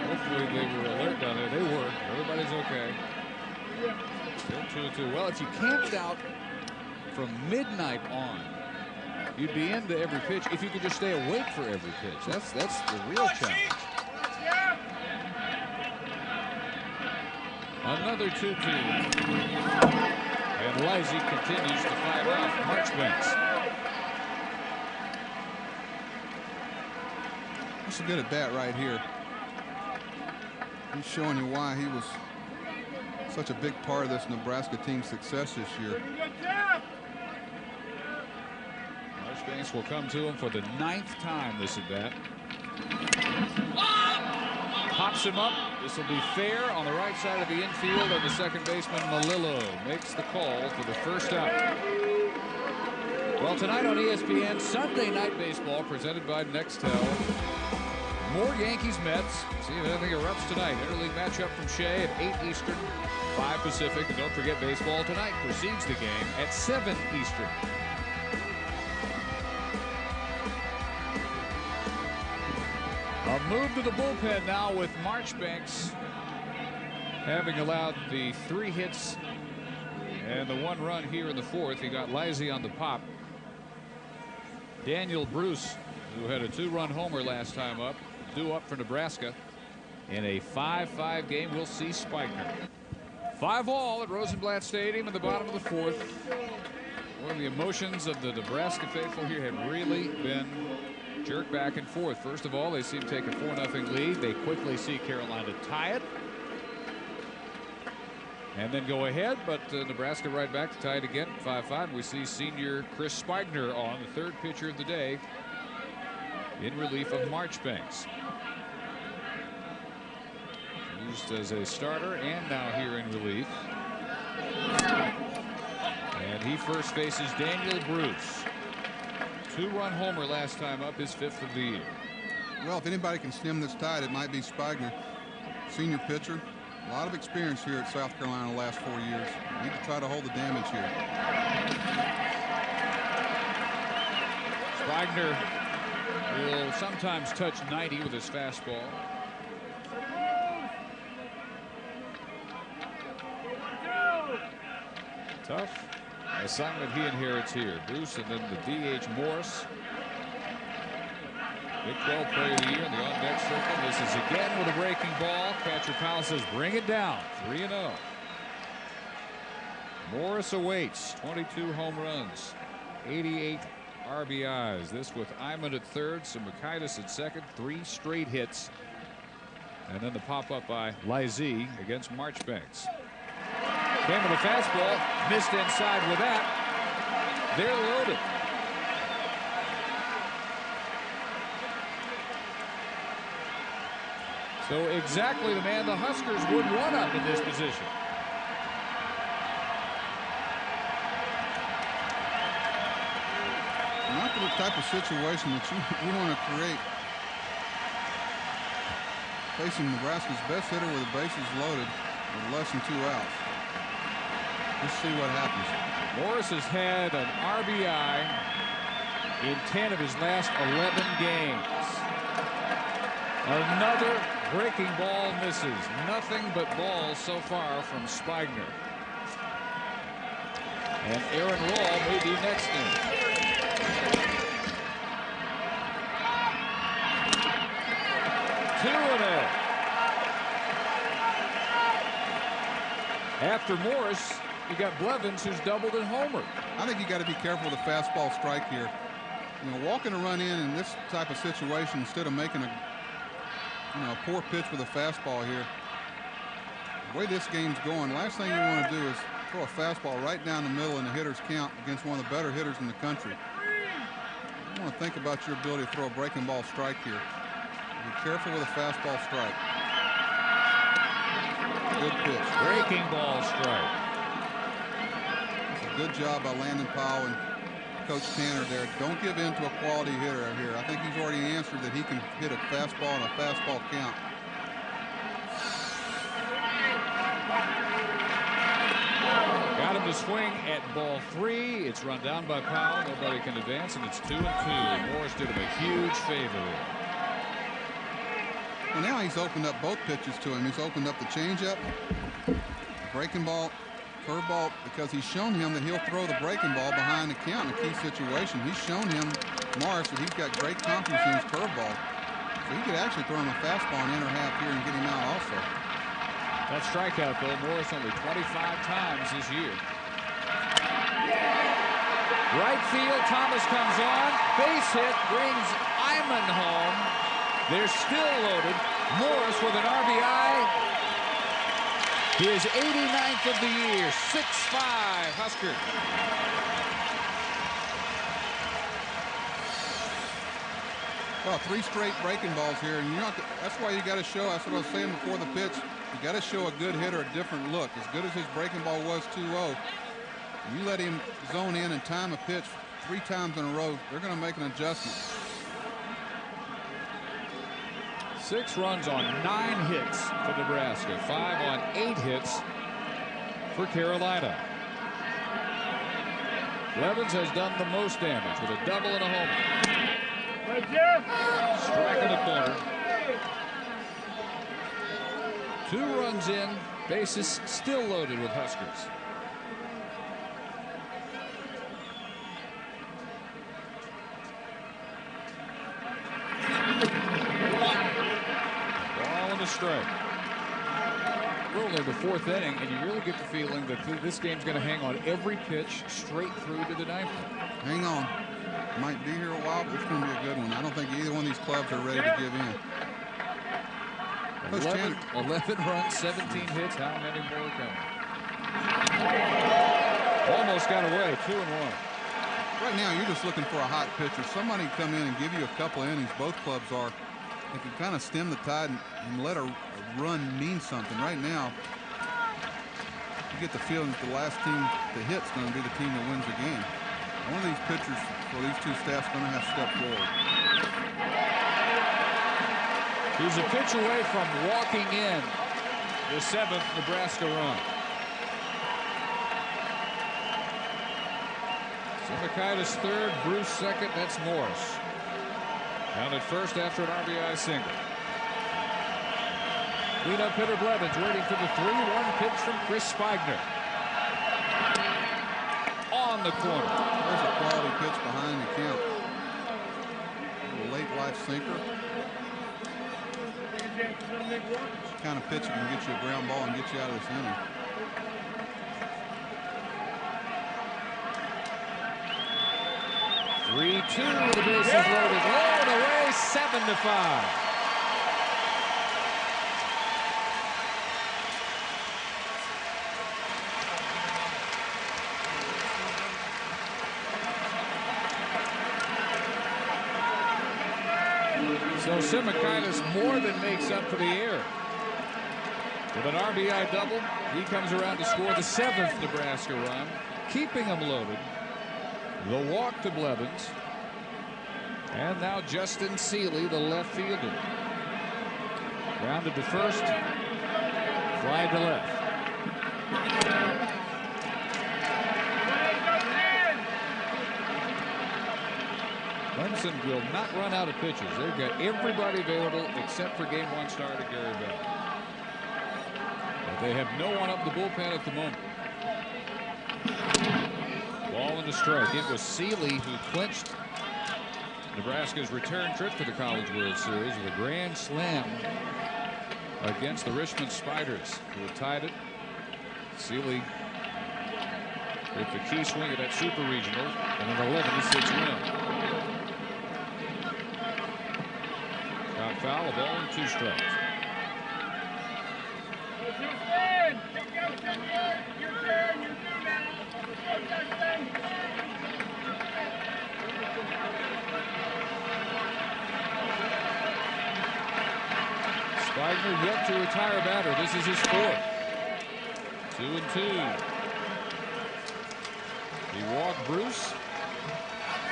hopefully they were alert down there. They were. Everybody's okay. Still 2-2. Well, if you camped out from midnight on, you'd be into every pitch if you could just stay awake for every pitch. That's the real challenge. Another 2-2. And Lizzie continues to fight off Marchbanks. That's a good at bat right here. He's showing you why he was such a big part of this Nebraska team's success this year. Marchbanks will come to him for the 9th time this at bat. Pops him up. This will be fair on the right side of the infield, and the second baseman Malillo makes the call for the first out. Well, tonight on ESPN, Sunday Night Baseball presented by Nextel. More Yankees-Mets. See if anything erupts tonight. Interleague matchup from Shea at 8 Eastern, 5 Pacific. And don't forget, baseball tonight precedes the game at 7 Eastern. A move to the bullpen now with Marchbanks having allowed the 3 hits and the 1 run here in the 4th. He got Lizzie on the pop. Daniel Bruce, who had a 2-run homer last time up, due up for Nebraska in a 5-5 game. We'll see Speichner. 5-all at Rosenblatt Stadium in the bottom of the 4th. One of the emotions of the Nebraska faithful here have really been jerked back and forth. First of all, they see him take a 4-0 lead. They quickly see Carolina tie it and then go ahead, but Nebraska right back to tie it again, 5-5. We see senior Chris Speichner on, the 3rd pitcher of the day, in relief of Marchbanks. Used as a starter and now here in relief. And he first faces Daniel Bruce. 2-run homer last time up, his 5th of the year. Well, if anybody can stem this tide, it might be Speichner. Senior pitcher. A lot of experience here at South Carolina the last 4 years. Need to try to hold the damage here. Speichner will sometimes touch 90 with his fastball. Tough assignment he inherits here. Bruce and then the DH Morris. Big 12 player of the year in the on-deck circle. This is again with a breaking ball. Catcher Powell says bring it down. 3-0. Morris awaits. 22 home runs. 88 RBIs. This with Iman at 3rd. Simakaitis at 2nd. 3 straight hits. And then the pop-up by Lizzie against Marchbanks. Came with a fastball. Missed inside with that. They're loaded. So exactly the man the Huskers would want up in this position. Not the type of situation that you want to create. Facing Nebraska's best hitter with the bases loaded with less than 2 outs. Let's see what happens. Morris has had an RBI in 10 of his last 11 games. Another breaking ball misses. Nothing but balls so far from Spigner. And Aaron Rawl may be next in. After Morris, you got Blevins, who's doubled and homered. I think you got to be careful with the fastball strike here. You know, walking a run in this type of situation instead of making a poor pitch with a fastball here. The way this game's going, last thing you want to do is throw a fastball right down the middle in the hitter's count against one of the better hitters in the country. You want to think about your ability to throw a breaking ball strike here. Be careful with a fastball strike. Good pitch. Breaking ball strike. It's a good job by Landon Powell and Coach Tanner there. Don't give in to a quality hitter here. I think he's already answered that he can hit a fastball and a fastball count. Got him to swing at ball 3. It's run down by Powell. Nobody can advance, and it's 2-2. Morris did him a huge favor there. Well, now he's opened up both pitches to him. He's opened up the changeup, breaking ball, curveball, because he's shown him that he'll throw the breaking ball behind the count in a key situation. He's shown him, Morris, that he's got great confidence in his curveball. So he could actually throw him a fastball in the inner half here and get him out also. That strikeout, though, Morris only 25 times this year. Right field, Thomas comes on. Base hit brings Iman home. They're still loaded. Morris with an RBI. His 89th of the year. 6-5 Huskers. Well, 3 straight breaking balls here, and that's why you got to show. That's what I was saying before the pitch. You got to show a good hitter a different look. As good as his breaking ball was 2-0, you let him zone in and time a pitch 3 times in a row, they're going to make an adjustment. 6 runs on 9 hits for Nebraska. 5 on 8 hits for Carolina. Blevins has done the most damage with a double and a homer. Strike in the corner. 2 runs in. Bases still loaded with Huskers. Strike. We're only in the 4th inning, and you really get the feeling that this game's going to hang on every pitch straight through to the 9th. Hang on. Might be here a while, but it's going to be a good one. I don't think either one of these clubs are ready to give in. 11 runs, 17 hits. How many more coming? Almost got away. 2-1. Right now, you're just looking for a hot pitcher. Somebody come in and give you a couple innings. Both clubs are. They can kind of stem the tide and let a run mean something. Right now, you get the feeling that the last team to hit's going to be the team that wins the game. One of these pitchers for these 2 staffs is going to have to step forward. He's a pitch away from walking in the 7th Nebraska run. Semikaitis 3rd, Bruce 2nd. That's Morris. Down at first after an RBI single. Cleanup hitter Blevins waiting for the 3-1 pitch from Chris Spigner. On the corner. There's a quality pitch behind the count. A late life sinker. Kind of pitch that can get you a ground ball and get you out of this inning. The bases loaded, low and away, 7-5. So Simakaitis more than makes up for the air. With an RBI double, he comes around to score the 7th Nebraska run, keeping them loaded. The walk to Blevins. And now Justin Seeley, the left fielder. Grounded to first, fly to left. Clemson will not run out of pitchers. They've got everybody available except for Game 1 starter Gary Bell. But they have no one up the bullpen at the moment. Ball and a strike. It was Seeley who clinched Nebraska's return trip to the College World Series with a grand slam against the Richmond Spiders, who had tied it. Seeley with the key swing of that Super Regional and an 11-6 win. Got foul, a ball, and 2 strikes. Spigner yet to retire a batter. This is his 4th. 2-2. He walked Bruce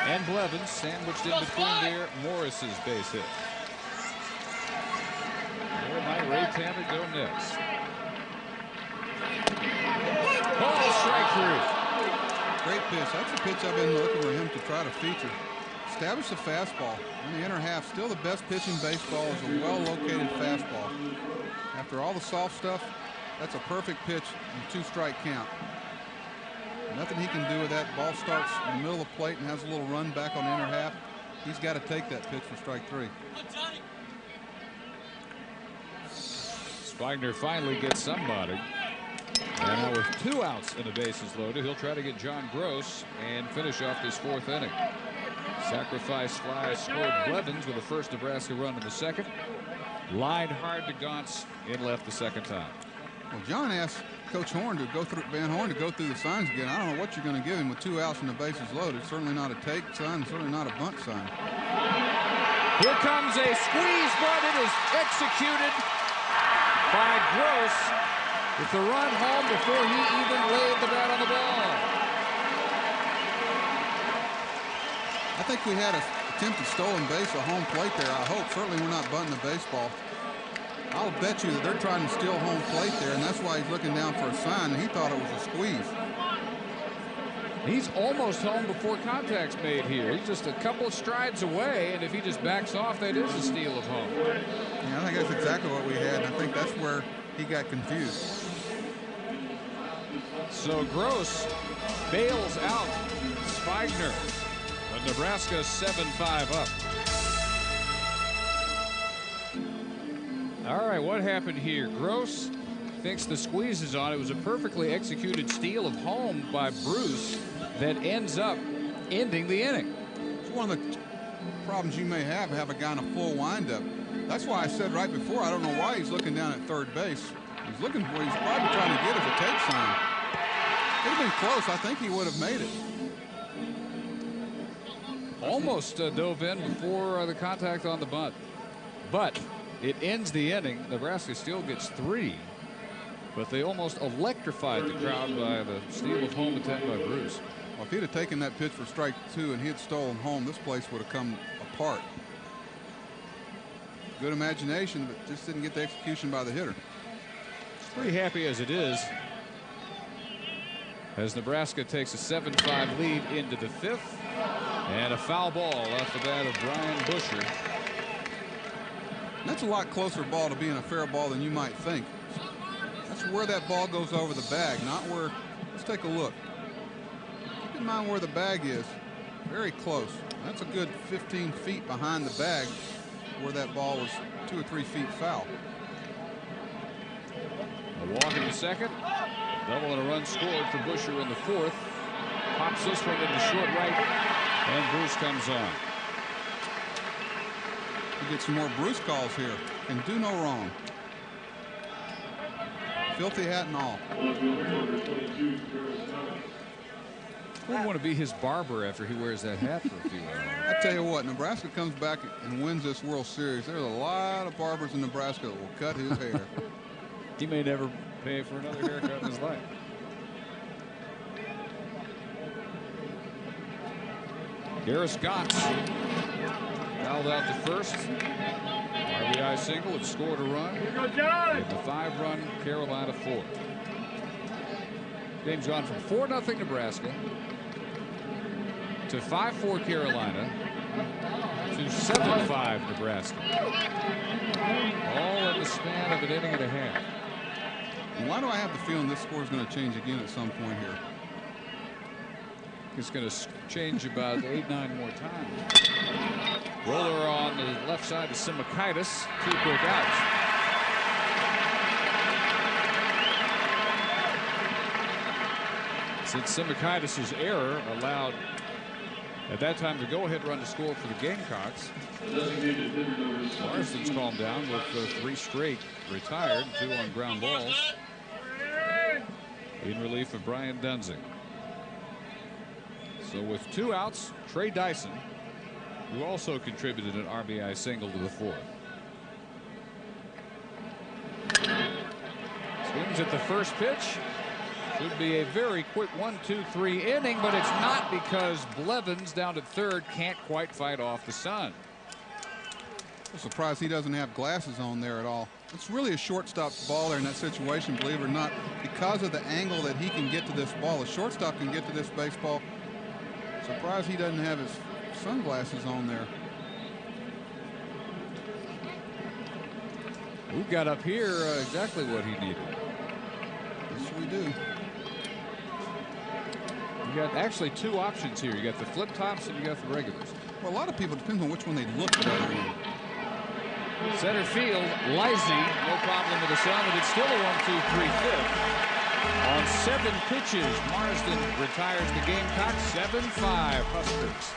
and Blevins, sandwiched in between there. Morris's base hit. Where might Ray Tanner go next? Oh, strike 3. Great pitch. That's a pitch I've been looking for him to try to feature. Establish the fastball in the inner half. Still the best pitch in baseball is a well-located fastball. After all the soft stuff, that's a perfect pitch and 2-strike count. Nothing he can do with that. Ball starts in the middle of the plate and has a little run back on the inner half. He's got to take that pitch for strike 3. Spigner finally gets somebody. And now with 2 outs and the bases loaded, he'll try to get John Gross and finish off this 4th inning. Sacrifice fly scored Blevins with the first Nebraska run in the 2nd. Lined hard to Gauntz in left the 2nd time. Well, John asked Coach Horn to go through Van Horn to go through the signs again. I don't know what you're going to give him with 2 outs and the bases loaded. Certainly not a take sign, certainly not a bunt sign. Here comes a squeeze, but it is executed by Gross with the run home before he even laid the bat on the ball. I think we had an attempted stolen base, a home plate there. I hope. Certainly we're not bunting the baseball. I'll bet you that they're trying to steal home plate there, and that's why he's looking down for a sign, and he thought it was a squeeze. He's almost home before contact's made here. He's just a couple of strides away, and if he just backs off, that is a steal of home. Yeah, I think that's exactly what we had, and I think that's where he got confused. So Gross bails out Spigner. But Nebraska 7-5 up. All right, what happened here? Gross thinks the squeeze is on. It was a perfectly executed steal of home by Bruce that ends up ending the inning. It's one of the problems you may have a guy in a full windup. That's why I said right before, I don't know why he's looking down at third base. He's looking for, he's probably trying to get as a take sign. It'd have been close. I think he would have made it. Almost dove in before the contact on the bunt. But it ends the inning. Nebraska still gets 3. But they almost electrified the crowd by the steal of home attempt by Bruce. Well, if he'd have taken that pitch for strike 2 and he had stolen home, this place would have come apart. Good imagination, but just didn't get the execution by the hitter. It's pretty happy as it is, as Nebraska takes a 7-5 lead into the 5th. And a foul ball off the bat of Brian Busher. That's a lot closer ball to being a fair ball than you might think. That's where that ball goes over the bag, not where. Let's take a look. Keep in mind where the bag is. Very close. That's a good 15 feet behind the bag where that ball was 2 or 3 feet foul. A walk in the 2nd. Double and a run scored for Busher in the 4th. Pops this one into short right. And Bruce comes on. We get some more Bruce calls here. Can do no wrong. Filthy hat and all. wouldn't want to be his barber after he wears that hat for a few hours. I tell you what, Nebraska comes back and wins this World Series. There's a lot of barbers in Nebraska that will cut his hair. He may never pay for another haircut in his life. Garris Gotts fouled out to first. RBI single. It scored a run. And the 5-run Carolina fourth. Game's gone from 4-0 Nebraska to 5-4 Carolina to 7-5 Nebraska. All in the span of an inning and a half. And why do I have the feeling this score is going to change again at some point here? It's going to change about 8-9 more times. Roller on the left side to Simakaitis. 2 quick outs. Since Simakaitis' error allowed at that time the go-ahead run to score for the Gamecocks, Larson's calmed down with 3 straight retired, 2 on ground balls in relief of Brian Dunsing. So with 2 outs, Trey Dyson, who also contributed an RBI single to the 4th. Swings at the first pitch. Should be a very quick 1-2-3 inning, but it's not because Blevins down at third can't quite fight off the sun. I'm surprised he doesn't have glasses on there at all. It's really a shortstop's ball there in that situation, believe it or not, because of the angle that he can get to this ball. A shortstop can get to this baseball. Surprised he doesn't have his sunglasses on there. We've got up here exactly what he needed. Yes, we do. You got actually 2 options here. You got the flip tops and you got the regulars. Well, a lot of people, depends on which one they look better in. Center field, Lisey, no problem with the sun, but it's still a 1-2-3 fifth. On 7 pitches, Marsden retires the Gamecocks. 7-5 Huskers.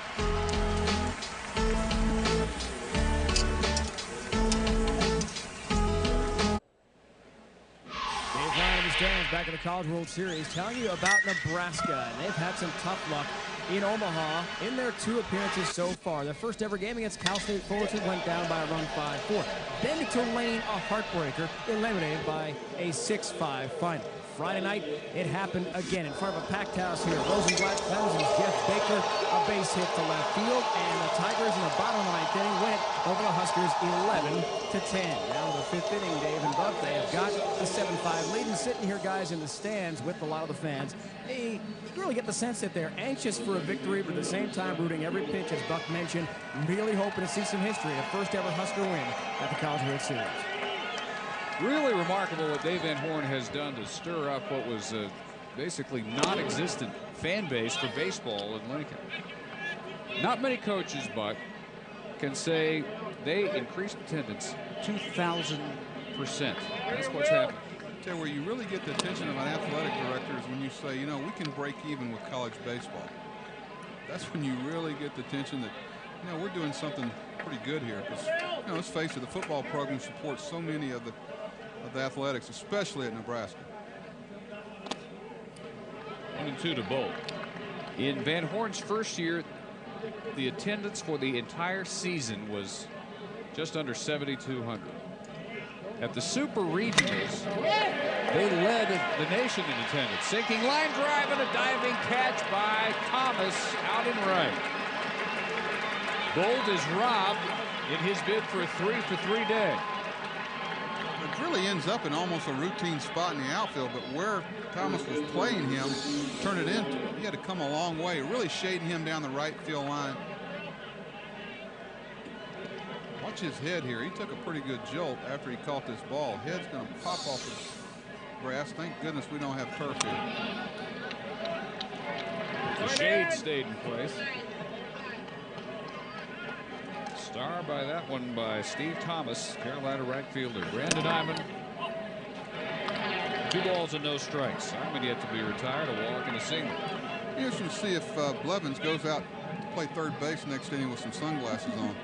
Dave Ryan in the stands back in the College World Series telling you about Nebraska. And they've had some tough luck in Omaha in their 2 appearances so far. Their first ever game against Cal State Fullerton went down by a run 5-4. Then to Tulane, a heartbreaker, eliminated by a 6-5 final. Friday night, it happened again in front of a packed house here. Rosenblatt Clemson's Jeff Baker, a base hit to left field, and the Tigers in the bottom of the 9th inning win it over the Huskers 11-10. Now in the 5th inning, Dave and Buck, they have got a 7-5 lead, and sitting here, guys, in the stands with a lot of the fans, you really get the sense that they're anxious for a victory, but at the same time rooting every pitch, as Buck mentioned, really hoping to see some history, the first ever Husker win at the College World Series. Really remarkable what Dave Van Horn has done to stir up what was a basically non-existent fan base for baseball in Lincoln. Not many coaches, Buck, can say they increased attendance 2,000%. That's what's happened. I tell you where you really get the attention of an athletic director is when you say, you know, we can break even with college baseball. That's when you really get the attention that, you know, we're doing something pretty good here. Because, you know, let's face it, the football program supports so many of the athletics, especially at Nebraska. 1-2 to Bolt. In Van Horn's first year, the attendance for the entire season was just under 7,200. At the Super Regionals, they led the nation in attendance. Sinking line drive and a diving catch by Thomas out in right. Bolt is robbed in his bid for a 3-for-3 day. It really ends up in almost a routine spot in the outfield, but where Thomas was playing him, turn it in, he had to come a long way, really shading him down the right field line. Watch his head here. He took a pretty good jolt after he caught this ball. Head's going to pop off the grass. Thank goodness we don't have turf here. The shade stayed in place. Star by that one by Steve Thomas, Carolina right fielder. Brandon Iman, 2 balls and no strikes. Iman yet to be retired, a walk and a single. Interesting to see if Blevins goes out to play third base next inning with some sunglasses on.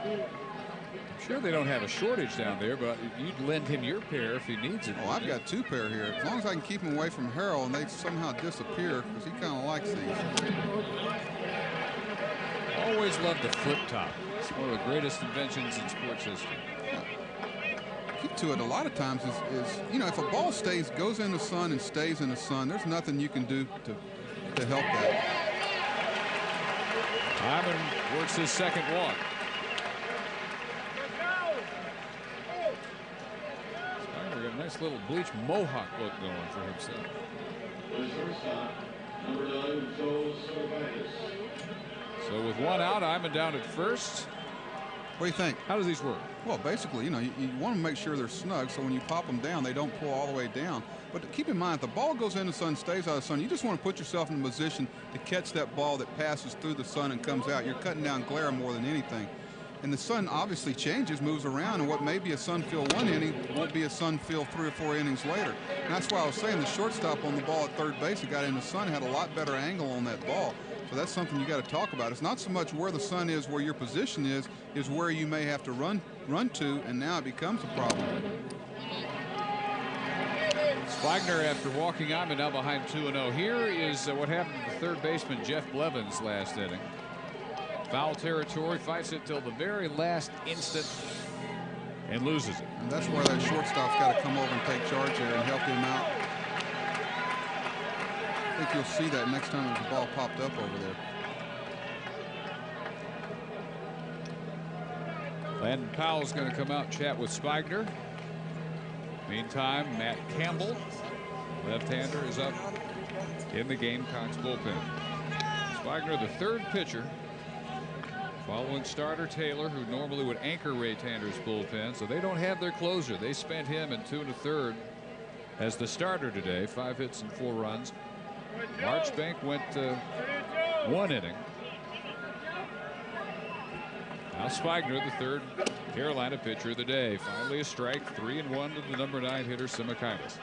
I'm sure they don't have a shortage down there, but you'd lend him your pair if he needs it. Oh, I've got 2 pair here. As long as I can keep him away from Harrell and they somehow disappear, because he kind of likes these. Always loved the flip top. It's one of the greatest inventions in sports history. Key to it a lot of times is, you know, if a ball goes in the sun and stays in the sun, there's nothing you can do to help that. Hyman works his second walk. Spider got a nice little bleach mohawk look going for himself. So with 1 out, Hyman down at first. What do you think? How does these work? Well, basically, you know, you want to make sure they're snug, so when you pop them down, they don't pull all the way down. But keep in mind, if the ball goes in the sun, stays out of the sun, you just want to put yourself in a position to catch that ball that passes through the sun and comes out. You're cutting down glare more than anything. And the sun obviously changes, moves around, and what may be a sun fill 1 inning won't be a sun fill 3 or 4 innings later. And that's why I was saying the shortstop on the ball at third base that got in the sun had a lot better angle on that ball. So that's something you got to talk about. It's not so much where the sun is, where your position is where you may have to run to, and now it becomes a problem. Spigner, after walking Hyman now behind 2-0. Here is what happened to the third baseman Jeff Blevins last inning. Foul territory, fights it till the very last instant and loses it. And that's where that shortstop's got to come over and take charge here and help him out. I think you'll see that next time the ball popped up over there. Landon Powell's going to come out and chat with Spigner. Meantime, Matt Campbell, left-hander, is up in the Gamecocks bullpen. Spigner, the third pitcher, following starter Taylor, who normally would anchor Ray Tanner's bullpen. So they don't have their closer. They spent him in 2 1/3 as the starter today. 5 hits and 4 runs. Marchbank went 1 inning. Now Spigner, the third Carolina pitcher of the day. Finally a strike, 3-1 to the number 9 hitter Simakaitis.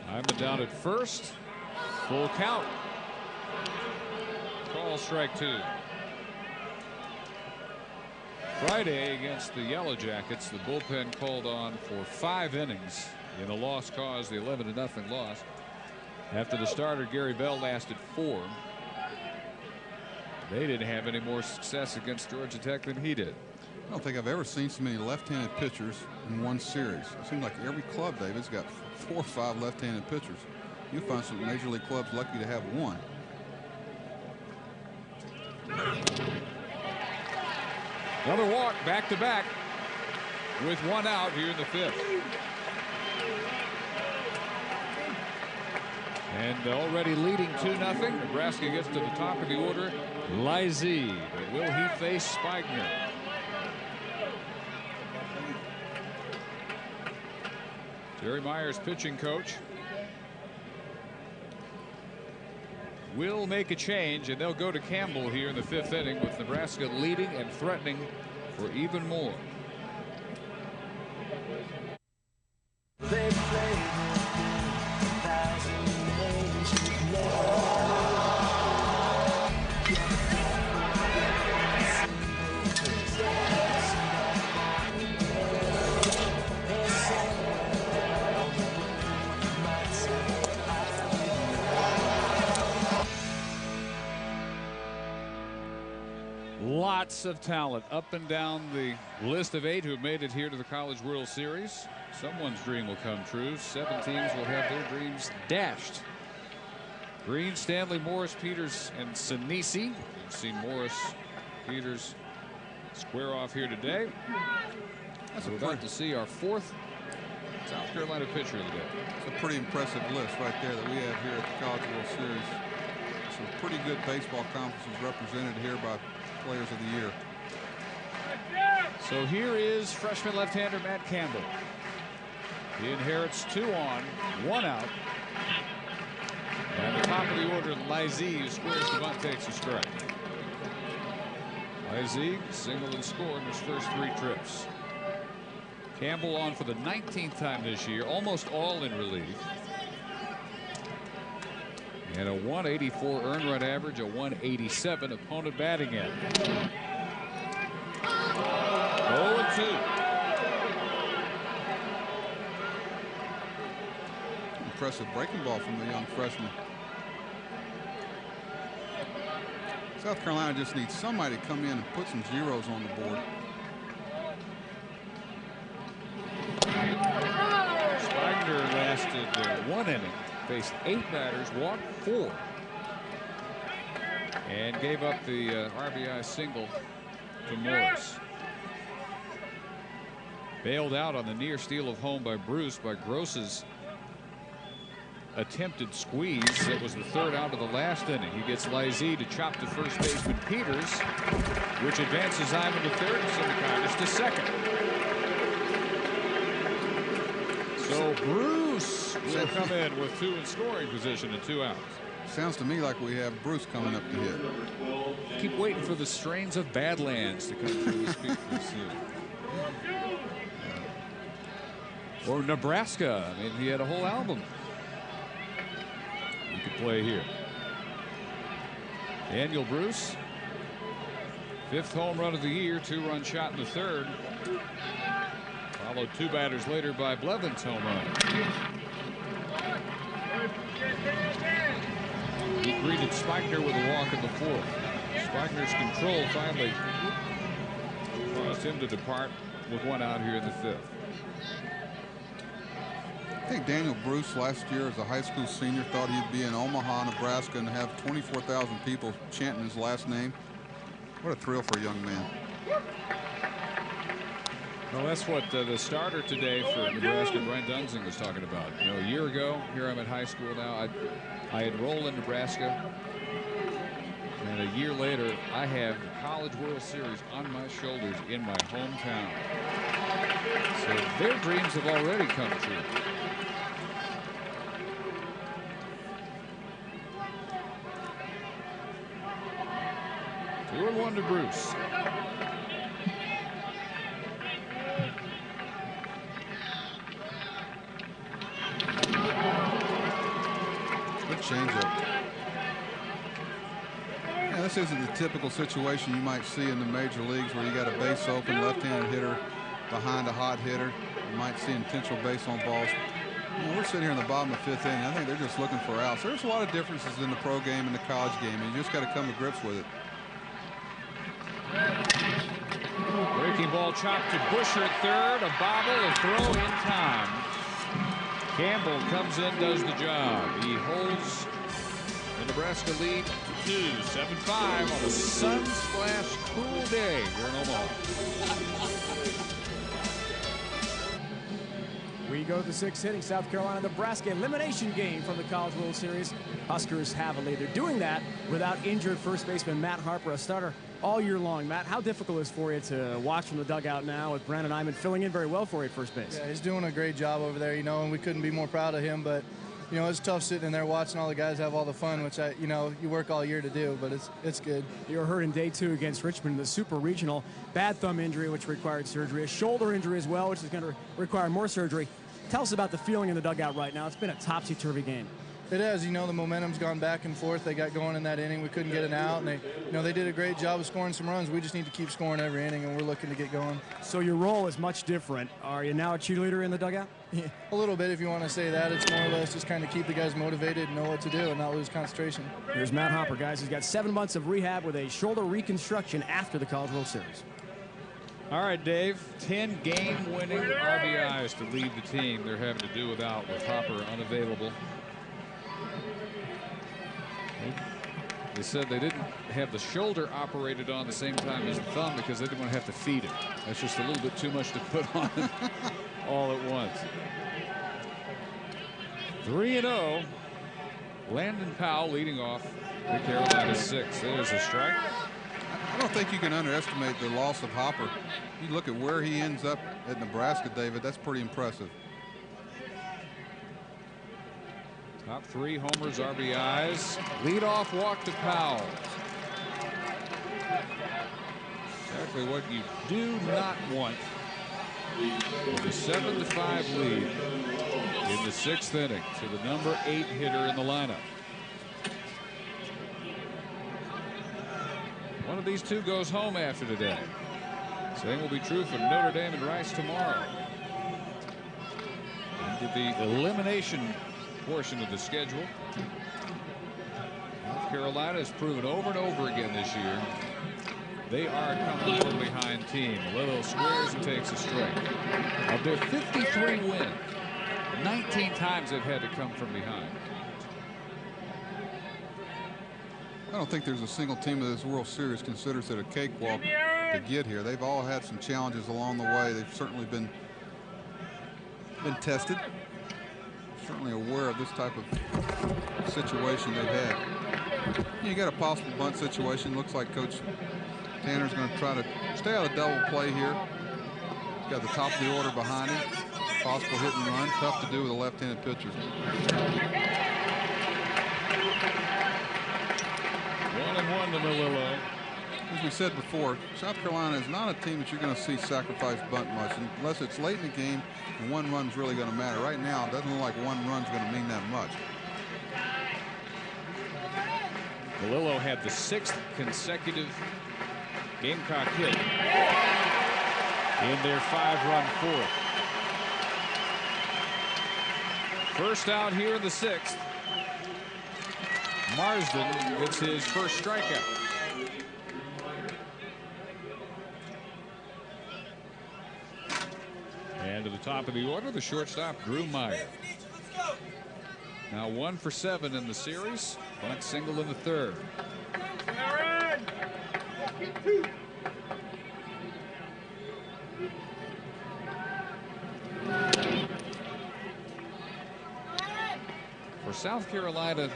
Hyman down at first. Full count. Call strike 2. Friday against the Yellow Jackets, the bullpen called on for 5 innings in a lost cause, the 11-0 loss. After the starter Gary Bell lasted 4. They didn't have any more success against Georgia Tech than he did. I don't think I've ever seen so many left-handed pitchers in one series. It seems like every club, David's got 4 or 5 left-handed pitchers. You'll find some major league clubs lucky to have 1. Another walk back-to-back with 1 out here in the 5th. And already leading 2-0. Nebraska gets to the top of the order. Lizzie. Will he face Spigner? Jerry Myers, pitching coach, will make a change, and they'll go to Campbell here in the 5th inning with Nebraska leading and threatening for even more. Lots of talent up and down the list of 8 who have made it here to the College World Series. Someone's dream will come true. 7 teams will have their dreams dashed. Green, Stanley, Morris, Peters, and Sinisi. We've seen Morris, Peters square off here today. We're about to see our 4th South Carolina pitcher of the day. It's a pretty impressive list right there that we have here at the College World Series. Some pretty good baseball conferences represented here by Players of the Year. So here is freshman left-hander Matt Campbell. He inherits 2 on, 1 out. And at the top of the order, Lizzie, who squares the bunt, takes a strike. Lizzie singled and scored in his first 3 trips. Campbell on for the 19th time this year, almost all in relief. And a 184 earned run average, a 187 opponent batting in. 0-2. Impressive breaking ball from the young freshman. South Carolina just needs somebody to come in and put some zeros on the board. Spagner lasted 1 inning, faced 8 batters, walked 4, and gave up the RBI single to Morris. Bailed out on the near steal of home by Bruce by Gross's attempted squeeze. That was the 3rd out of the last inning. He gets Lizzie to chop to first baseman Peters, which advances Ivan to 3rd and Sindicardis to 2nd. So Bruce will come in with 2 in scoring position and 2 outs. Sounds to me like we have Bruce coming up to hit. Keep waiting for the strains of Badlands to come through the speakers. Or Nebraska. I mean, he had a whole album you could play here. Daniel Bruce, 5th home run of the year, 2-run shot in the 3rd. Followed 2 batters later by Blevins' home run. He greeted Spagner with a walk in the 4th. Spagner's control finally caused him to depart with 1 out here in the 5th. I think Daniel Bruce last year as a high school senior thought he'd be in Omaha, Nebraska and have 24,000 people chanting his last name. What a thrill for a young man. Well, that's what the starter today for Nebraska, Brian Dunsing, was talking about. You know, a year ago, here I'm at high school now, I enrolled in Nebraska, and a year later, I have the College World Series on my shoulders in my hometown. So their dreams have already come true. 2-1 to Bruce. Good changeup. Yeah, this isn't the typical situation you might see in the major leagues where you got a base open left-handed hitter behind a hot hitter. You might see intentional base on balls. You know, we're sitting here in the bottom of the 5th inning. I think they're just looking for outs. There's a lot of differences in the pro game and the college game, and you just got to come to grips with it. Breaking ball chopped to Busher at 3rd. A bobble, a throw in time. Campbell comes in, does the job. He holds the Nebraska lead to 2, 7-5 on a sun-splashed cool day here in Omaha. We go to the 6th inning. South Carolina, Nebraska elimination game from the College World Series. Huskers have a lead. They're doing that without injured first baseman Matt Harper, a starter all year long. Matt, how difficult is it for you to watch from the dugout now with Brandon Iman filling in very well for you at first base? Yeah, he's doing a great job over there, you know, and we couldn't be more proud of him. But, you know, it's tough sitting in there watching all the guys have all the fun, which, you work all year to do, but it's good. You were hurt in day 2 against Richmond in the Super Regional. Bad thumb injury, which required surgery. A shoulder injury as well, which is going to require more surgery. Tell us about the feeling in the dugout right now. It's been a topsy-turvy game. It has. You know, the momentum's gone back and forth. They got going in that inning. We couldn't get an out, and they did a great job of scoring some runs. We just need to keep scoring every inning, and we're looking to get going. So your role is much different. Are you now a cheerleader in the dugout? Yeah, a little bit, if you want to say that. It's more or less just kind of keep the guys motivated and know what to do and not lose concentration. Here's Matt Hopper, guys. He's got 7 months of rehab with a shoulder reconstruction after the College World Series. All right, Dave, 10 game-winning RBIs to lead the team. They're having to do without with Hopper unavailable. They said they didn't have the shoulder operated on the same time as the thumb because they didn't want to have to feed it. That's just a little bit too much to put on all at once. 3-0. Landon Powell leading off the Carolina 6. There's a strike. I don't think you can underestimate the loss of Hopper. You look at where he ends up at Nebraska, David, that's pretty impressive. Top 3 homers, RBIs. Leadoff walk to Powell. Exactly what you do not want with a 7-5 lead in the 6th inning to the number 8 hitter in the lineup. One of these two goes home after today. Same will be true for Notre Dame and Rice tomorrow. Into the elimination portion of the schedule. North Carolina has proven over and over again this year they are a coming from behind team. Little squares and takes a strike. Of their 53 wins, 19 times they've had to come from behind. I don't think there's a single team of this World Series considers it a cakewalk to get here. They've all had some challenges along the way. They've certainly been tested. Certainly aware of this type of situation they've had. You got a possible bunt situation. Looks like Coach Tanner's going to try to stay out of double play here. He's got the top of the order behind him. Possible hit and run. Tough to do with a left-handed pitcher. 1-1 to Melillo. As we said before, South Carolina is not a team that you're going to see sacrifice bunt much unless it's late in the game and one run's really going to matter. Right now, it doesn't look like one run's going to mean that much. Melillo had the 6th consecutive Gamecock hit in their 5-run 4th. First out here in the 6th. Marsden gets his first strikeout. And to the top of the order, the shortstop, Drew Meyer. Now 1 for 7 in the series. Bunt single in the 3rd. For South Carolina to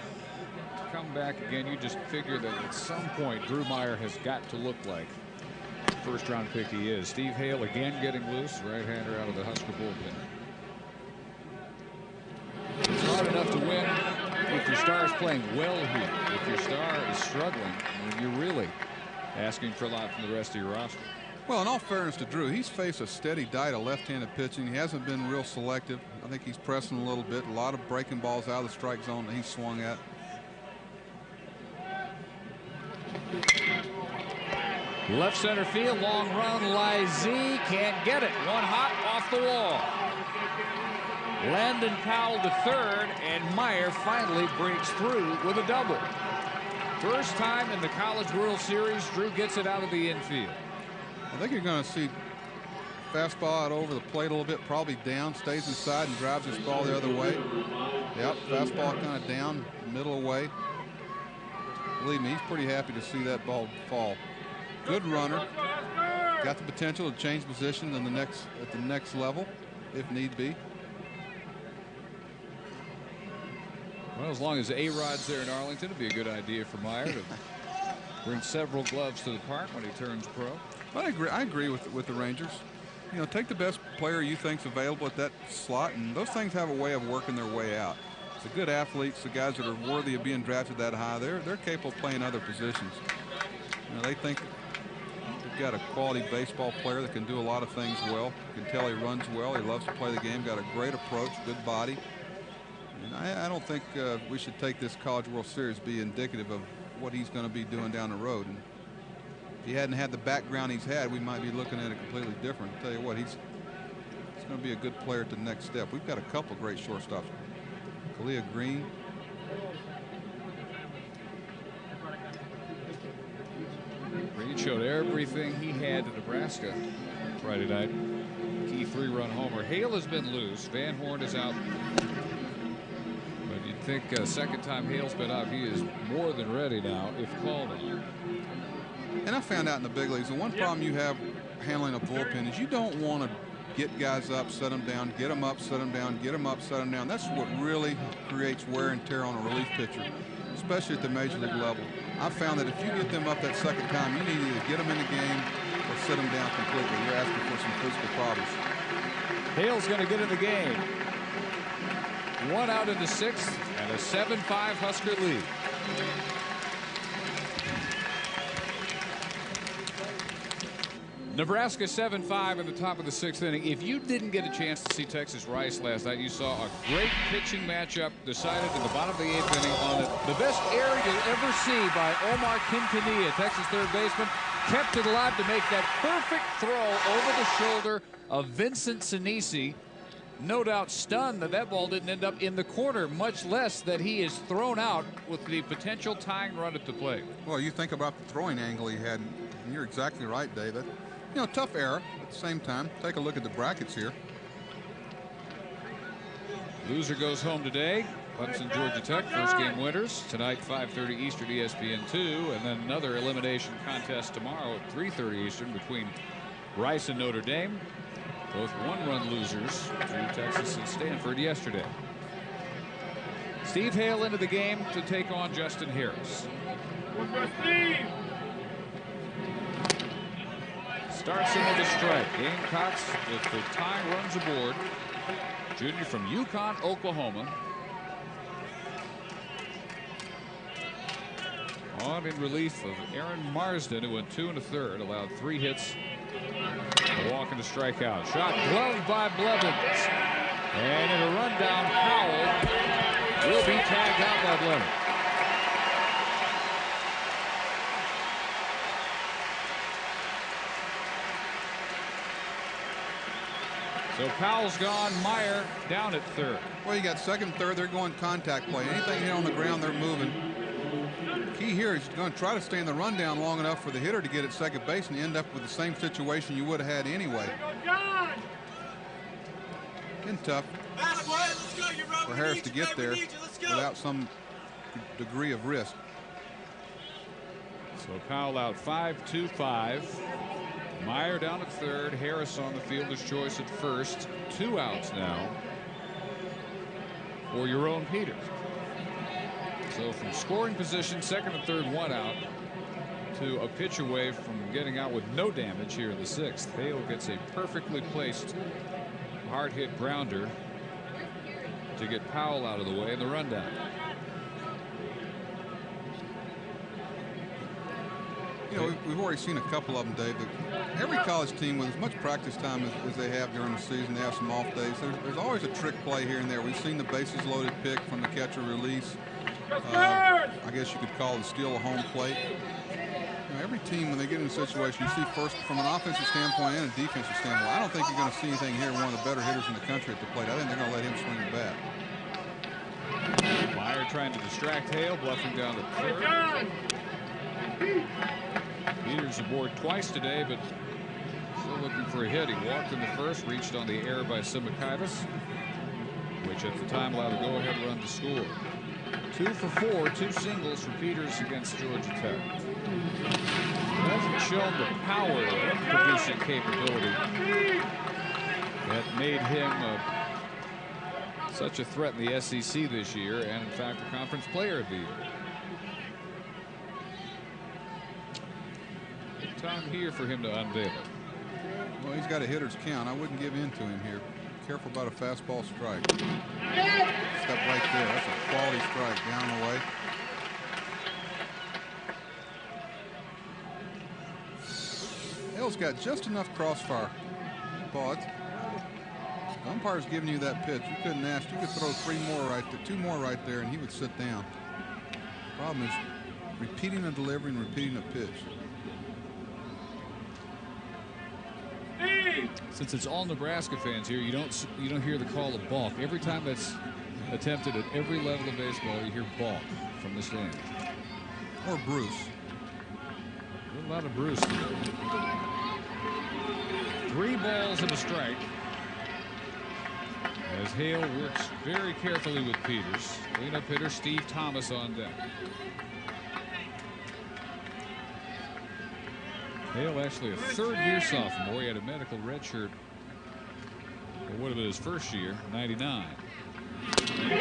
come back again, you just figure that at some point Drew Meyer has got to look like the first-round pick he is. Steve Hale again getting loose, right-hander out of the Husker bullpen. It's hard enough to win if your star is playing well here. If your star is struggling, you're really asking for a lot from the rest of your roster. Well, in all fairness to Drew, he's faced a steady diet of left-handed pitching. He hasn't been real selective. I think he's pressing a little bit. A lot of breaking balls out of the strike zone that he's swung at. Left center field, long run, Lizy can't get it. One hot off the wall. Landon Powell to third, and Meyer finally breaks through with a double. First time in the College World Series, Drew gets it out of the infield. I think you're going to see fastball out over the plate a little bit, probably down, stays inside and drives this ball the other way. Yep, fastball kind of down, middle away. Believe me, he's pretty happy to see that ball fall. Good runner. Got the potential to change position in at the next level, if need be. Well, as long as A-Rod's there in Arlington, it'd be a good idea for Meyer to bring several gloves to the park when he turns pro. I agree with the Rangers. You know, take the best player you think's available at that slot, and those things have a way of working their way out. The good athletes, the guys that are worthy of being drafted that high, they're capable of playing other positions. You know, they think they've got a quality baseball player that can do a lot of things well. You can tell he runs well. He loves to play the game. Got a great approach, good body. And I don't think we should take this College World Series be indicative of what he's going to be doing down the road. And if he hadn't had the background he's had, we might be looking at it completely different. I'll tell you what, he's going to be a good player at the next step. We've got a couple great shortstops. Kalia Green. Green showed everything he had to Nebraska Friday night. Key 3-run homer. Hale has been loose. Van Horn is out. But you'd think second time Hale's been out, he is more than ready now if called on. And I found out in the big leagues, the one problem you have handling a bullpen is you don't want to get guys up, set them down, get them up, set them down, get them up, set them down. That's what really creates wear and tear on a relief pitcher, especially at the major league level. I found that if you get them up that second time, you need to either get them in the game or sit them down completely. You're asking for some physical problems. Hale's going to get in the game. 1 out in the 6th and a 7-5 Husker lead. Nebraska 7-5 in the top of the 6th inning. If you didn't get a chance to see Texas Rice last night, you saw a great pitching matchup decided in the bottom of the 8th inning on the best error you'll ever see by Omar Quintanilla, Texas third baseman. Kept it alive to make that perfect throw over the shoulder of Vincent Sinisi. No doubt stunned that that ball didn't end up in the corner, much less that he is thrown out with the potential tying run at the plate. Well, you think about the throwing angle he had, and you're exactly right, David. You know, tough error at the same time. Take a look at the brackets here. Loser goes home today. Clemson, Georgia Tech, first game winners. Tonight, 5:30 Eastern, ESPN2. And then another elimination contest tomorrow at 3:30 Eastern between Rice and Notre Dame. Both one-run losers to Texas and Stanford yesterday. Steve Hale into the game to take on Justin Harris. Starts in with a strike. Gamecocks with the tying runs aboard. Junior from Yukon, Oklahoma. On in relief of Aaron Marsden, who went 2 1/3, allowed 3 hits, a walk and a strikeout. Shot gloved by Blevins. And in a rundown, Howell will be tagged out by Blevins. So Powell's gone. Meyer down at third. Well, you got second, third. They're going contact play. Anything hit on the ground, they're moving. Key here is going to try to stay in the rundown long enough for the hitter to get at second base and end up with the same situation you would have had anyway. Been tough for Harris to get there without some degree of risk. So Powell out 5-2-5. Meyer down at third. Harris on the fielder's choice at first. 2 outs now for Yaron Peters. So from scoring position, second and third, 1 out, to a pitch away from getting out with no damage here in the 6th. Hale gets a perfectly placed hard hit grounder to get Powell out of the way in the rundown. You know, we've already seen a couple of them, David. Every college team with as much practice time as they have during the season, they have some off days. There's always a trick play here and there. We've seen the bases loaded pick from the catcher release. I guess you could call it steal a home plate. You know, every team, when they get in a situation, you see first from an offensive standpoint and a defensive standpoint. I don't think you're going to see anything here. One of the better hitters in the country at the plate. I think they're going to let him swing the bat. Meyer trying to distract Hale, bluffing down to third. Peters aboard twice today, but still looking for a hit. He walked in the first, reached on the error by Simakaitis, which at the time allowed a go-ahead run to score. 2 for 4, 2 singles for Peters against Georgia Tech. He hasn't shown the power of producing capability that made him such a threat in the SEC this year, and in fact a conference player of the year. Good time here for him to unveil it. Well, he's got a hitter's count. I wouldn't give in to him here. Careful about a fastball strike. Step right there. That's a quality strike down the way. Hale's got just enough crossfire. Paul, the umpire's giving you that pitch. You couldn't ask. You could throw 3 more right there, 2 more right there, and he would sit down. Problem is repeating a delivery and repeating a pitch. Since it's all Nebraska fans here, you don't hear the call of balk. Every time that's attempted at every level of baseball, you hear balk from the stand. Or Bruce. A lot of Bruce today. 3 balls and a strike. As Hale works very carefully with Peters. Cleanup hitter Steve Thomas on deck. Hale actually a 3rd-year sophomore. He had a medical redshirt. It would have been his first year, 99. 3-2.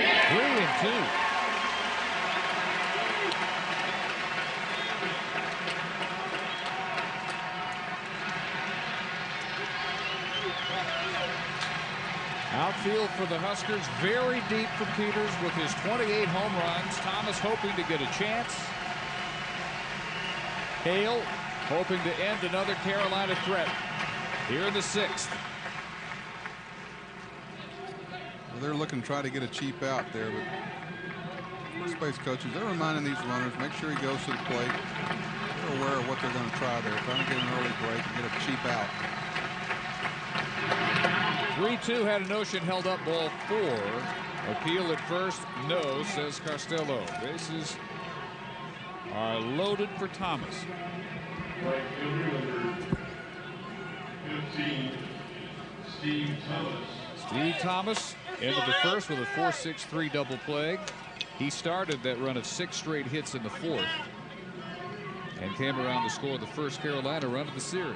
Outfield for the Huskers, very deep for Peters with his 28 home runs. Thomas hoping to get a chance. Hale hoping to end another Carolina threat here in the 6th. Well, they're looking to try to get a cheap out there, but first base coaches, they're reminding these runners, make sure he goes to the plate. They're aware of what they're going to try there, trying to get an early break and get a cheap out. 3-2 had a notion, held up ball 4. Appeal at first, no, says Costello. Bases are loaded for Thomas. Steve Thomas into the first with a 4-6-3 double play. He started that run of 6 straight hits in the 4th and came around to score the first Carolina run of the series.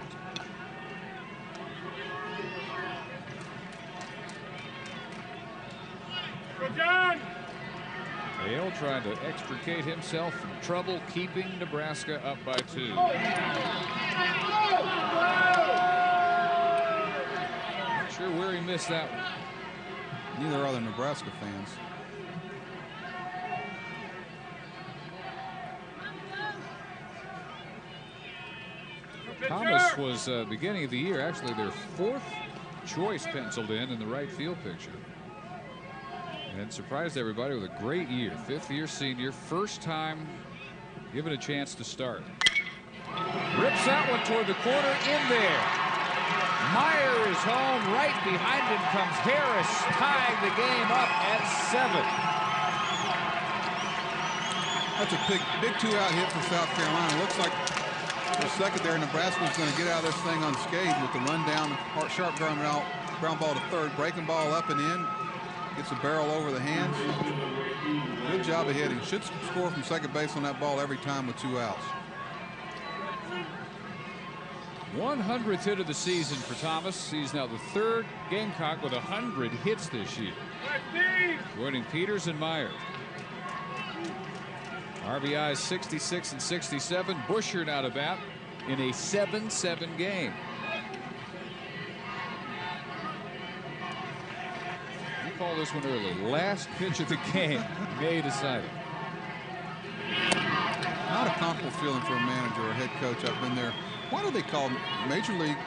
Hale trying to extricate himself from trouble, keeping Nebraska up by 2. Not sure where he missed that one. Neither are the Nebraska fans. Thomas was beginning of the year actually their 4th choice penciled in the right field picture. And surprised everybody with a great year. 5th-year senior, first time given a chance to start. Rips that one toward the corner, in there. Meyer is home. Right behind him comes Harris, tying the game up at 7. That's a big 2-out hit for South Carolina. Looks like for a second there, Nebraska was going to get out of this thing unscathed with the run down, sharp ground ball to third, breaking ball up and in. Gets a barrel over the hands. Good job of hitting. Should score from second base on that ball every time with 2 outs. 100th hit of the season for Thomas. He's now the 3rd Gamecock with 100 hits this year. Joining Peters and Meyer. RBIs 66 and 67. Busher now to bat in a 7-7 game. Call this one early. Last pitch of the game. May decided. Not a comfortable feeling for a manager or head coach. I've been there. Why do they call Major League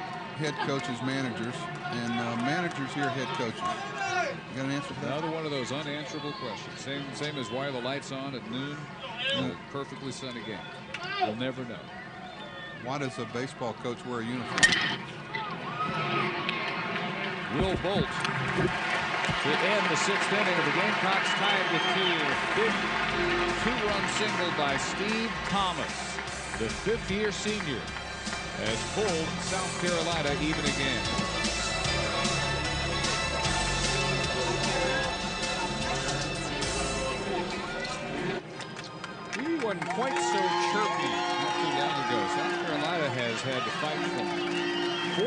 head coaches managers and managers here head coaches? You got an answer for that? Another one of those unanswerable questions. Same as why the lights on at noon in a perfectly sunny game. We'll never know. Why does a baseball coach wear a uniform? Will Bolt to end the 6th inning of the Gamecocks tied with 2. 2-run single by Steve Thomas. The 5th-year senior has pulled South Carolina even again. He wasn't quite so chirpy not too long ago. South Carolina has had to fight from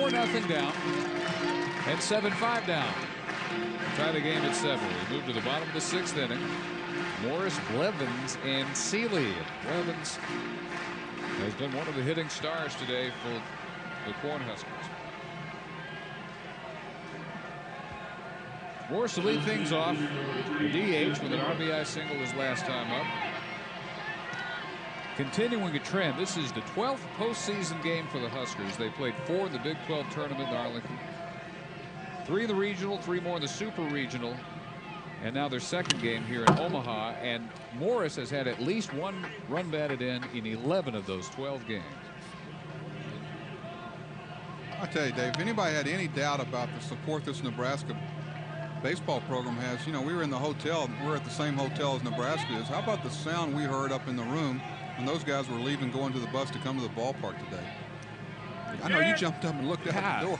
4-0 down and 7-5 down. Tie the game at 7. We move to the bottom of the 6th inning. Morris, Blevins, and Seeley. Blevins has been one of the hitting stars today for the Cornhuskers. Morris to lead things off. The DH with an RBI single his last time up. Continuing a trend. This is the 12th postseason game for the Huskers. They played 4 in the Big 12 tournament in Arlington. 3 in the regional, 3 more in the super regional, and now their 2nd game here in Omaha. And Morris has had at least 1 run batted in 11 of those 12 games. I tell you, Dave, if anybody had any doubt about the support this Nebraska baseball program has, you know, we were in the hotel. We're at the same hotel as Nebraska is. How about the sound we heard up in the room when those guys were leaving, going to the bus to come to the ballpark today? I know you jumped up and looked out the door.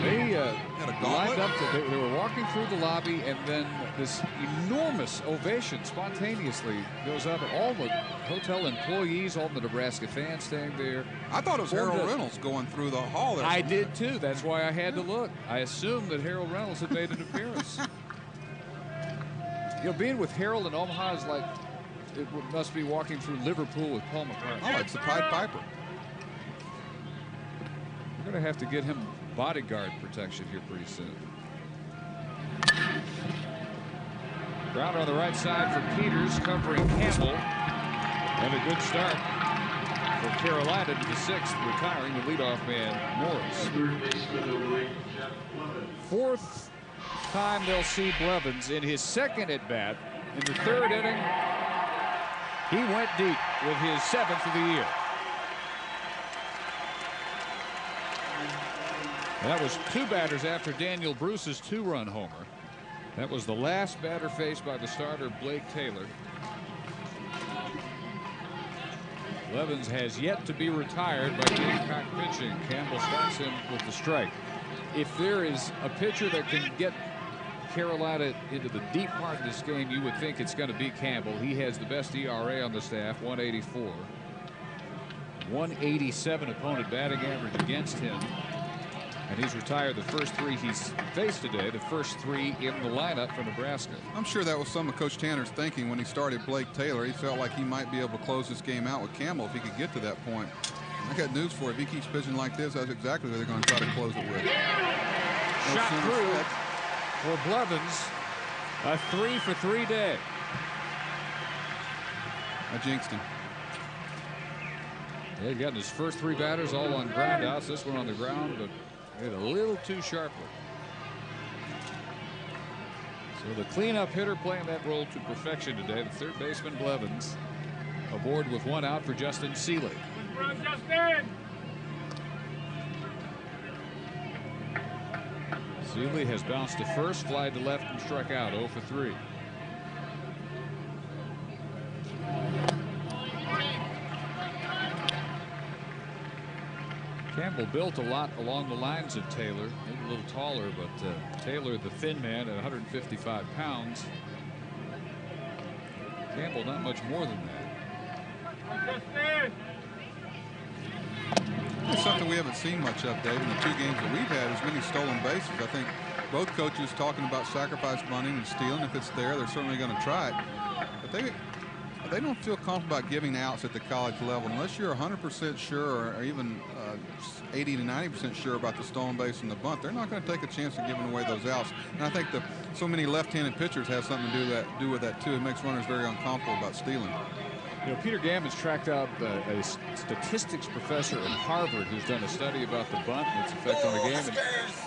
They lined up. They were walking through the lobby, and then this enormous ovation spontaneously goes up, and all the hotel employees, all the Nebraska fans staying there. I thought it was Harold Reynolds going through the hall there. I did too. That's why I had to look. I assumed that Harold Reynolds had made an appearance. You know, being with Harold in Omaha is like it must be walking through Liverpool with Paul McCartney. Oh, it's the Pied Piper. We're going to have to get him bodyguard protection here pretty soon. Grounder on the right side for Peters, covering Campbell, and a good start. for Carolina to the 6th, retiring the leadoff man, Morris. Fourth time they'll see Blevins in his second at-bat. In the 3rd inning, he went deep with his 7th of the year. That was 2 batters after Daniel Bruce's 2-run homer. That was the last batter faced by the starter, Blake Taylor. Blevins has yet to be retired by Gamecock pitching. Campbell starts him with the strike. If there is a pitcher that can get Carolina into the deep part of this game, you would think it's going to be Campbell. He has the best ERA on the staff, 184. 187 opponent batting average against him. And he's retired the first 3 he's faced today, the first 3 in the lineup for Nebraska. I'm sure that was some of Coach Tanner's thinking when he started Blake Taylor. He felt like he might be able to close this game out with Campbell if he could get to that point. I got news for you. If he keeps pitching like this, that's exactly what they're going to try to close it with. Shot through for Blevins. A 3-for-3 day. I jinxed him. Yeah, he got his first 3 batters all on ground outs. This one on the ground, but hit a little too sharply. So the cleanup hitter playing that role to perfection today, the 3rd baseman Blevins, aboard with 1 out for Justin Seeley. Seeley has bounced to first, fly to left, and struck out 0 for 3. Campbell built a lot along the lines of Taylor, maybe a little taller, but Taylor, the thin man, at 155 pounds. Campbell not much more than that. It's something we haven't seen much of, Dave, in the 2 games that we've had, as many stolen bases. I think both coaches talking about sacrifice bunting and stealing. If it's there, they're certainly going to try it. But they don't feel comfortable about giving outs at the college level unless you're 100% sure, or even 80 to 90% sure about the stolen base and the bunt. They're not going to take a chance of giving away those outs. And I think so many left-handed pitchers have something to do with that too. It makes runners very uncomfortable about stealing. You know, Peter Gammons tracked out a statistics professor at Harvard who's done a study about the bunt and its effect on the game. And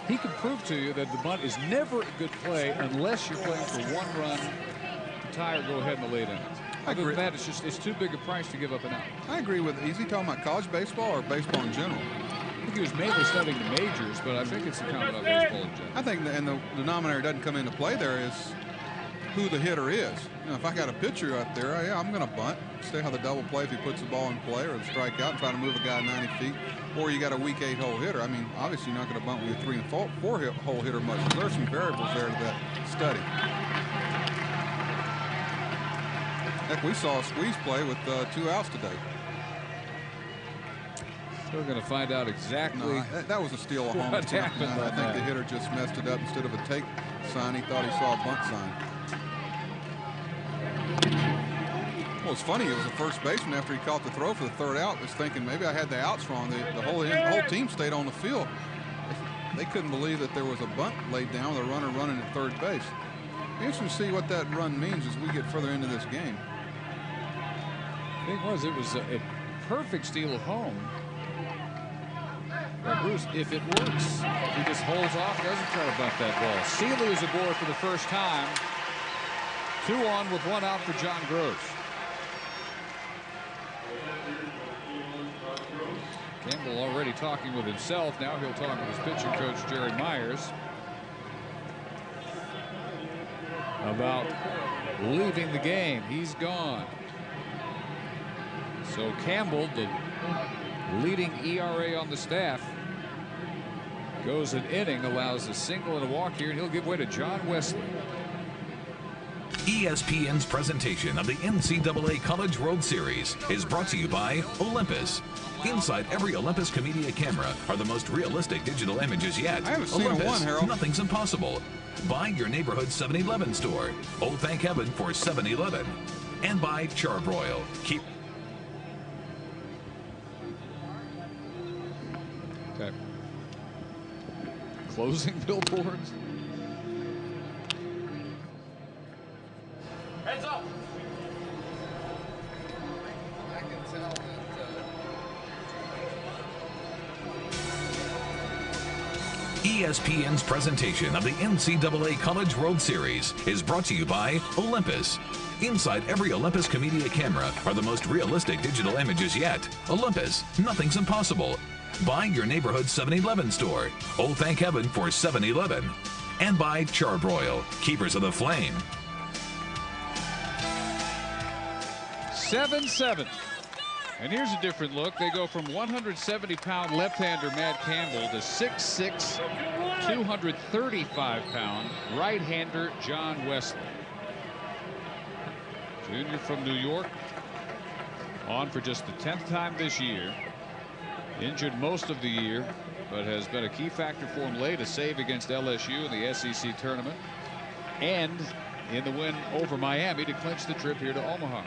he can prove to you that the bunt is never a good play unless you're playing for 1 run to tie or go ahead in the late innings. Other than that, it's too big a price to give up an out. I agree with. Is he talking about college baseball or baseball in general? I think he was mainly studying the majors, but I think it's talking about baseball in general. I think, and the denominator doesn't come into play there is who the hitter is. You know, if I got a pitcher up there, yeah, I'm going to bunt. See how the double play if he puts the ball in play, or the strike out and try to move a guy 90 feet. Or you got a weak 8-hole hitter. I mean, obviously you're not going to bunt with a 3- and 4-hole hitter much. So there's some variables there to that study. Heck, we saw a squeeze play with 2 outs today. Still going to find out exactly. No, that was a steal of home. What happened? I think the hitter just messed it up. Instead of a take sign, he thought he saw a bunt sign. Well, it's funny. It was the first baseman after he caught the throw for the 3rd out was thinking maybe I had the outs wrong. The whole team stayed on the field. They couldn't believe that there was a bunt laid down with a runner running at 3rd base. Be interesting to see what that run means as we get further into this game. The thing was, it was a perfect steal of home. But Bruce, if it works, he just holds off, doesn't try to bunt that ball. Seeley is aboard for the first time. 2 on with 1 out for John Gross. Campbell already talking with himself. Now he'll talk with his pitching coach, Jerry Myers, about leaving the game. He's gone. So Campbell, the leading ERA on the staff, goes an inning, allows a single and a walk here, and he'll give way to John Wesley. ESPN's presentation of the NCAA College World Series is brought to you by Olympus. Inside every Olympus Comedia camera are the most realistic digital images yet. I haven't seen Olympus, one, Harold. Nothing's impossible. By your neighborhood 7-Eleven store. Oh, thank heaven for 7-Eleven. And by Charbroil. Keep. Okay. Closing billboards. Heads up. I can tell that ESPN's presentation of the NCAA College World Series is brought to you by Olympus. Inside every Olympus Comedia camera are the most realistic digital images yet. Olympus, nothing's impossible. By your neighborhood 7-Eleven store. Oh, thank heaven for 7-Eleven. And by Charbroil, keepers of the flame. 7-7. And here's a different look. They go from 170-pound left-hander Matt Campbell to 6'6", 235-pound right-hander John Wesley. Junior from New York, on for just the 10th time this year. Injured most of the year, but has been a key factor for him late. A save against LSU in the SEC tournament, and in the win over Miami to clinch the trip here to Omaha.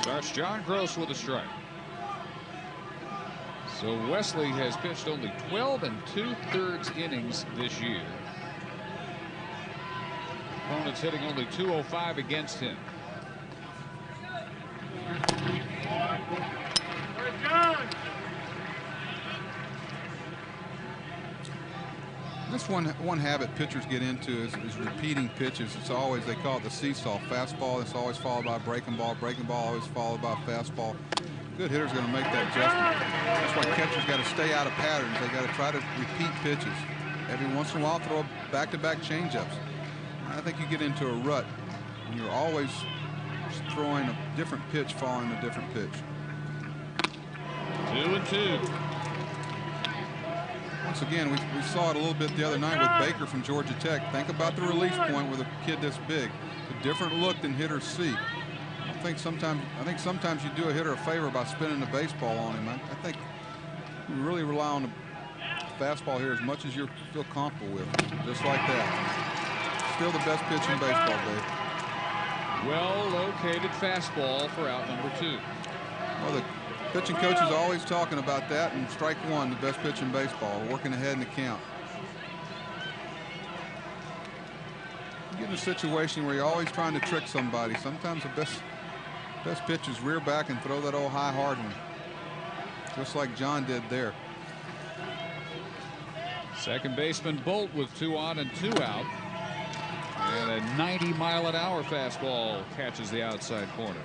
Starts John Gross with a strike. So Wesley has pitched only 12 2/3 innings this year. Opponents hitting only .205 against him. That's one habit pitchers get into is repeating pitches. It's always, they call it the seesaw. Fastball, it's always followed by a breaking ball. Breaking ball always followed by a fastball. Good hitter's going to make that adjustment. That's why catchers got to stay out of patterns. They got to try to repeat pitches. Every once in a while, throw back-to-back changeups. I think you get into a rut and you're always throwing a different pitch, following a different pitch. 2-2. Once again, we saw it a little bit the other night with Baker from Georgia Tech. Think about the release point with a kid this big. It's a different look than hitters see. I think sometimes you do a hitter a favor by spinning the baseball on him. I think you really rely on the fastball here as much as you feel comfortable with, just like that. Still the best pitch in baseball, Dave. Well-located fastball for out number 2. Well, the pitching coach is always talking about that, and strike one, the best pitch in baseball, working ahead in the count. You get in a situation where you're always trying to trick somebody. Sometimes the best pitch is rear back and throw that old high hard one, just like John did there. Second baseman Bolt with 2 on and 2 out. And a 90-mile-an-hour fastball catches the outside corner.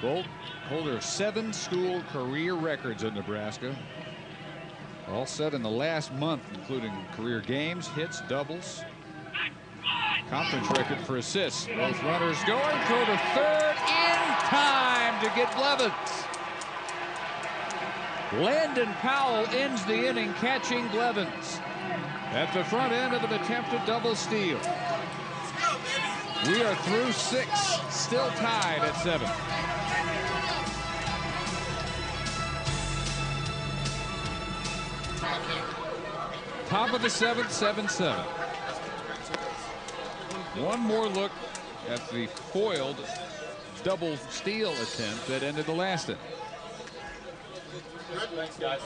Bolt, holder of 7 school career records in Nebraska. All set in the last month, including career games, hits, doubles. Conference record for assists. Both runners going, throw to third in time to get Blevins. Landon Powell ends the inning catching Blevins at the front end of an attempted double steal. We are through 6, still tied at 7. Top of the 7th, 7-7. One more look at the foiled double steal attempt that ended the last inning. Thanks, guys.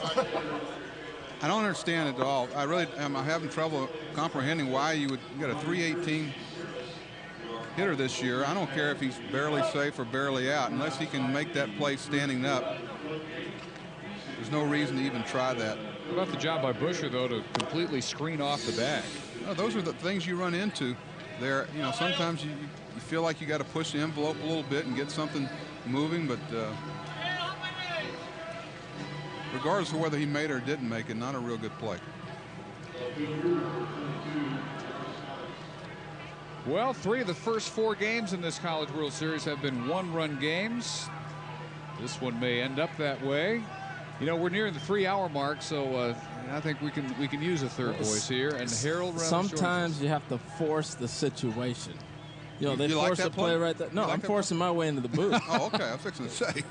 I don't understand it at all. I really am having trouble comprehending why you would get a 318 hitter this year. I don't care if he's barely safe or barely out, unless he can make that play standing up. There's no reason to even try that. What about the job by Busher, though, to completely screen off the bag? No, those are the things you run into there. You know, sometimes you feel like you got to push the envelope a little bit and get something moving, but regardless of whether he made or didn't make it, not a real good play. Well, 3 of the first 4 games in this College World Series have been 1-run games. This one may end up that way. You know, we're near the 3-hour mark, so I think we can use a third voice here. And Harold Reynolds. Sometimes you have to force the situation. You know, they force a play right there. No, I'm forcing my way into the booth. Oh, okay. I was fixing to say.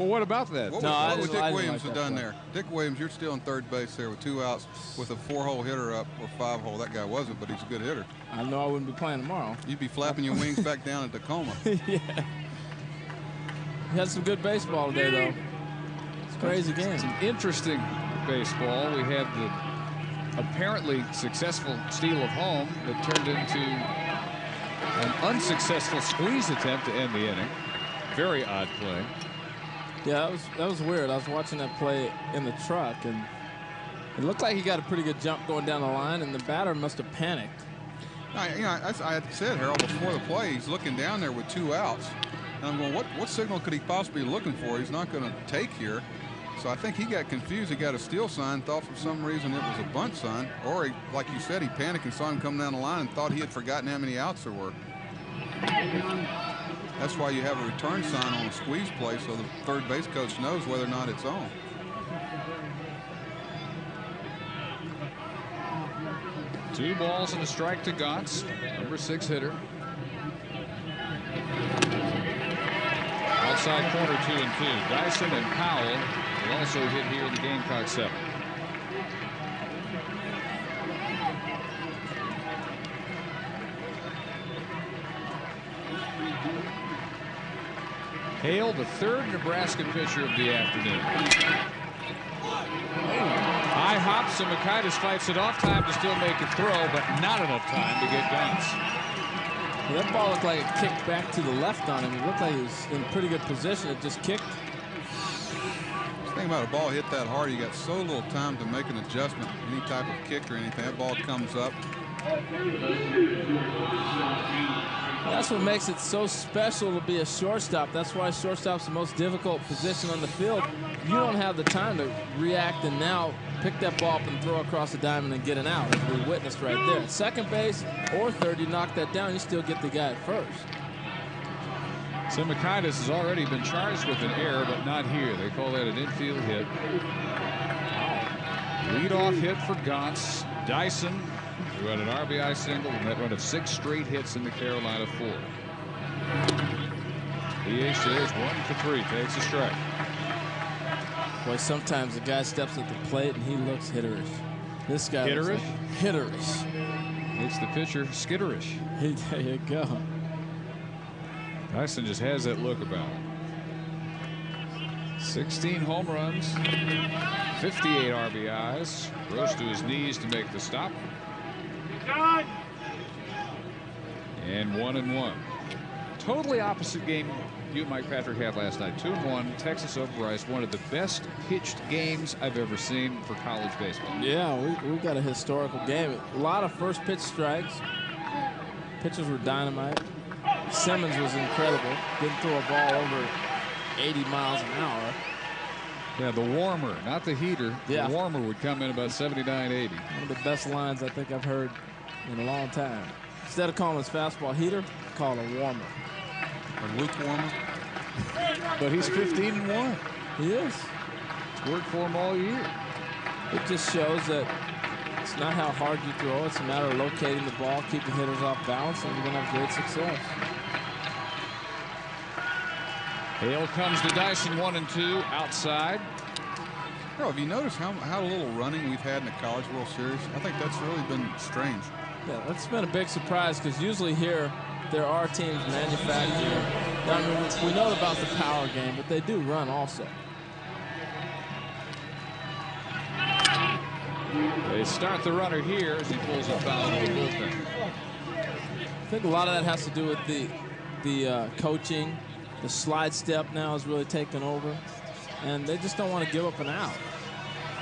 Well, what about that? What would Dick Williams have done there? Dick Williams, you're still on third base there with 2 outs with a 4-hole hitter up, or 5-hole. That guy wasn't, but he's a good hitter. I know I wouldn't be playing tomorrow. You'd be flapping your wings back down at Tacoma. Yeah. He had some good baseball today, though. It's a crazy game. It's an interesting baseball. We had the apparently successful steal of home that turned into an unsuccessful squeeze attempt to end the inning. Very odd play. Yeah, that was weird. I was watching that play in the truck, and it looked like he got a pretty good jump going down the line, and the batter must have panicked. I had said, Harold, before the play, he's looking down there with 2 outs. And I'm going, what signal could he possibly be looking for? He's not going to take here. So I think he got confused. He got a steal sign, thought for some reason it was a bunt sign. Or, like you said, he panicked and saw him come down the line and thought he had forgotten how many outs there were. That's why you have a return sign on a squeeze play, so the third base coach knows whether or not it's on. Two balls and a strike to Gotts, number 6 hitter. Outside corner 2-2. Dyson and Powell will also hit here in the Gamecock 7th. Hale, the third Nebraska pitcher of the afternoon. High hops, and Makaitis fights it off. Time to still make a throw, but not enough time to get Gotts. Well, that ball looked like it kicked back to the left on him. It looked like he was in pretty good position. It just kicked. The thing about a ball hit that hard, you got so little time to make an adjustment, any type of kick or anything. That ball comes up. That's what makes it so special to be a shortstop. That's why shortstop's the most difficult position on the field. You don't have the time to react and now pick that ball up and throw across the diamond and get an out, as we witnessed right there. At second base or third, you knock that down, you still get the guy at first. Makaitis has already been charged with an error, but not here. They call that an infield hit. Leadoff hit for Gotts. Dyson, who had an RBI single and that run of 6 straight hits in the Carolina 4. DH is 1 for 3, takes a strike. Boy, sometimes the guy steps at the plate and he looks hitterish. This guy hitterish? Hitterish. Makes the pitcher skitterish. There you go. Dyson just has that look about him. 16 home runs, 58 RBIs. Rose to his knees to make the stop. And 1-1. Totally opposite game you and Mike Patrick had last night. 2-1, Texas over Rice. One of the best pitched games I've ever seen for college baseball. Yeah, we got a historical game. A lot of first pitch strikes. Pitchers were dynamite. Simmons was incredible. Didn't throw a ball over 80 miles an hour. Yeah, the warmer, not the heater. Yeah. The warmer would come in about 79, 80. One of the best lines I think I've heard in a long time. Instead of calling his fastball heater, call it a warmer. A lukewarmer. But he's 15-1. He is. It's worked for him all year. It just shows that it's not how hard you throw. It's a matter of locating the ball, keeping hitters off balance, and you're going to have great success. Hale comes to Dyson, 1-2 outside. Harold, have you noticed how little running we've had in the College World Series? I think that's really been strange. Yeah, that's been a big surprise because usually here there are teams manufacturing. I mean, we know about the power game, but they do run also. They start the runner here as he pulls a foul to the bullpen. I think a lot of that has to do with the coaching. The slide step now is really taken over, and they just don't want to give up an out.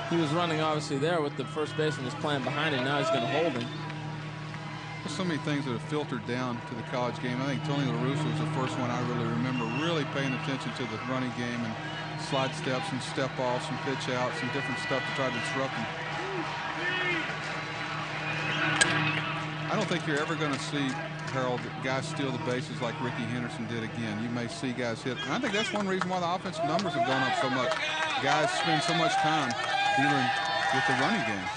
He was running obviously there with the first baseman just playing behind him. Now he's going to hold him. There's so many things that have filtered down to the college game. I think Tony La Russa was the first one I really remember really paying attention to the running game and slide steps and step offs and pitch outs and different stuff to try to disrupt him. I don't think you're ever going to see, Harold, guys steal the bases like Ricky Henderson did again. You may see guys hit. And I think that's one reason why the offensive numbers have gone up so much. Guys spend so much time dealing with the running game.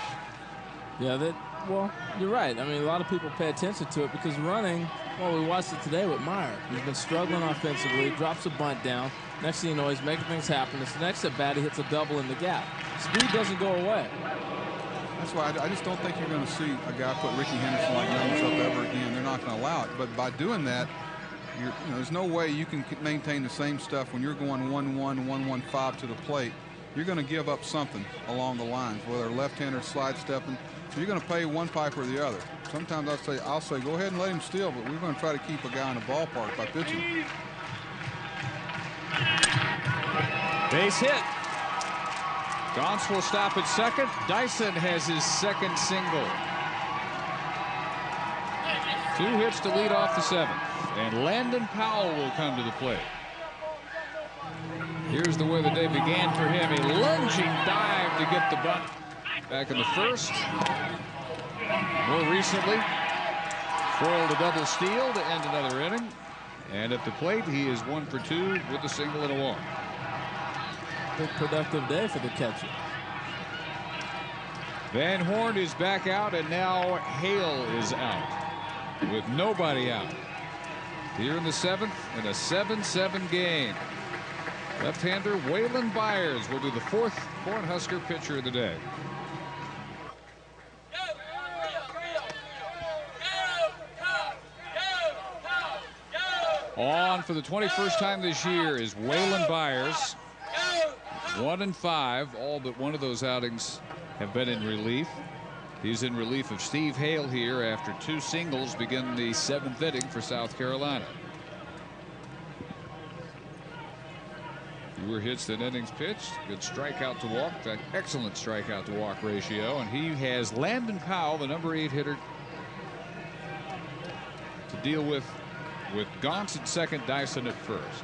Yeah, well, you're right. I mean, a lot of people pay attention to it because running, well, we watched it today with Meyer. He's been struggling offensively, drops a bunt down. Next thing you know, he's making things happen. It's the next at bat, he hits a double in the gap. Speed doesn't go away. That's why I just don't think you're going to see a guy put Ricky Henderson like numbers up ever again. They're not going to allow it. But by doing that, there's no way you can maintain the same stuff when you're going 1-1, 1-1-5 to the plate. You're going to give up something along the lines, whether left-hander slide stepping. So you're going to pay one pipe or the other. Sometimes I'll say go ahead and let him steal, but we're going to try to keep a guy in the ballpark by pitching. Base hit. Gaunce will stop at second. Dyson has his second single. 2 hits to lead off the 7th. And Landon Powell will come to the plate. Here's the way the day began for him. A lunging dive to get the bunt back in the 1st. More recently, foiled a double steal to end another inning. And at the plate, he is 1 for 2 with a single and a walk. Big productive day for the catcher. Van Horn is back out, and now Hale is out with nobody out. Here in the 7th in a 7-7 game. Left-hander Waylon Byers will be the 4th Cornhusker pitcher of the day. On for the 21st time this year is Waylon Byers. 1-5. All but one of those outings have been in relief. He's in relief of Steve Hale here after 2 singles begin the 7th inning for South Carolina. Fewer hits than innings pitched. Good strikeout to walk. In fact, excellent strikeout to walk ratio. And he has Landon Powell, the number 8 hitter, to deal with Gaunce at second, Dyson at first.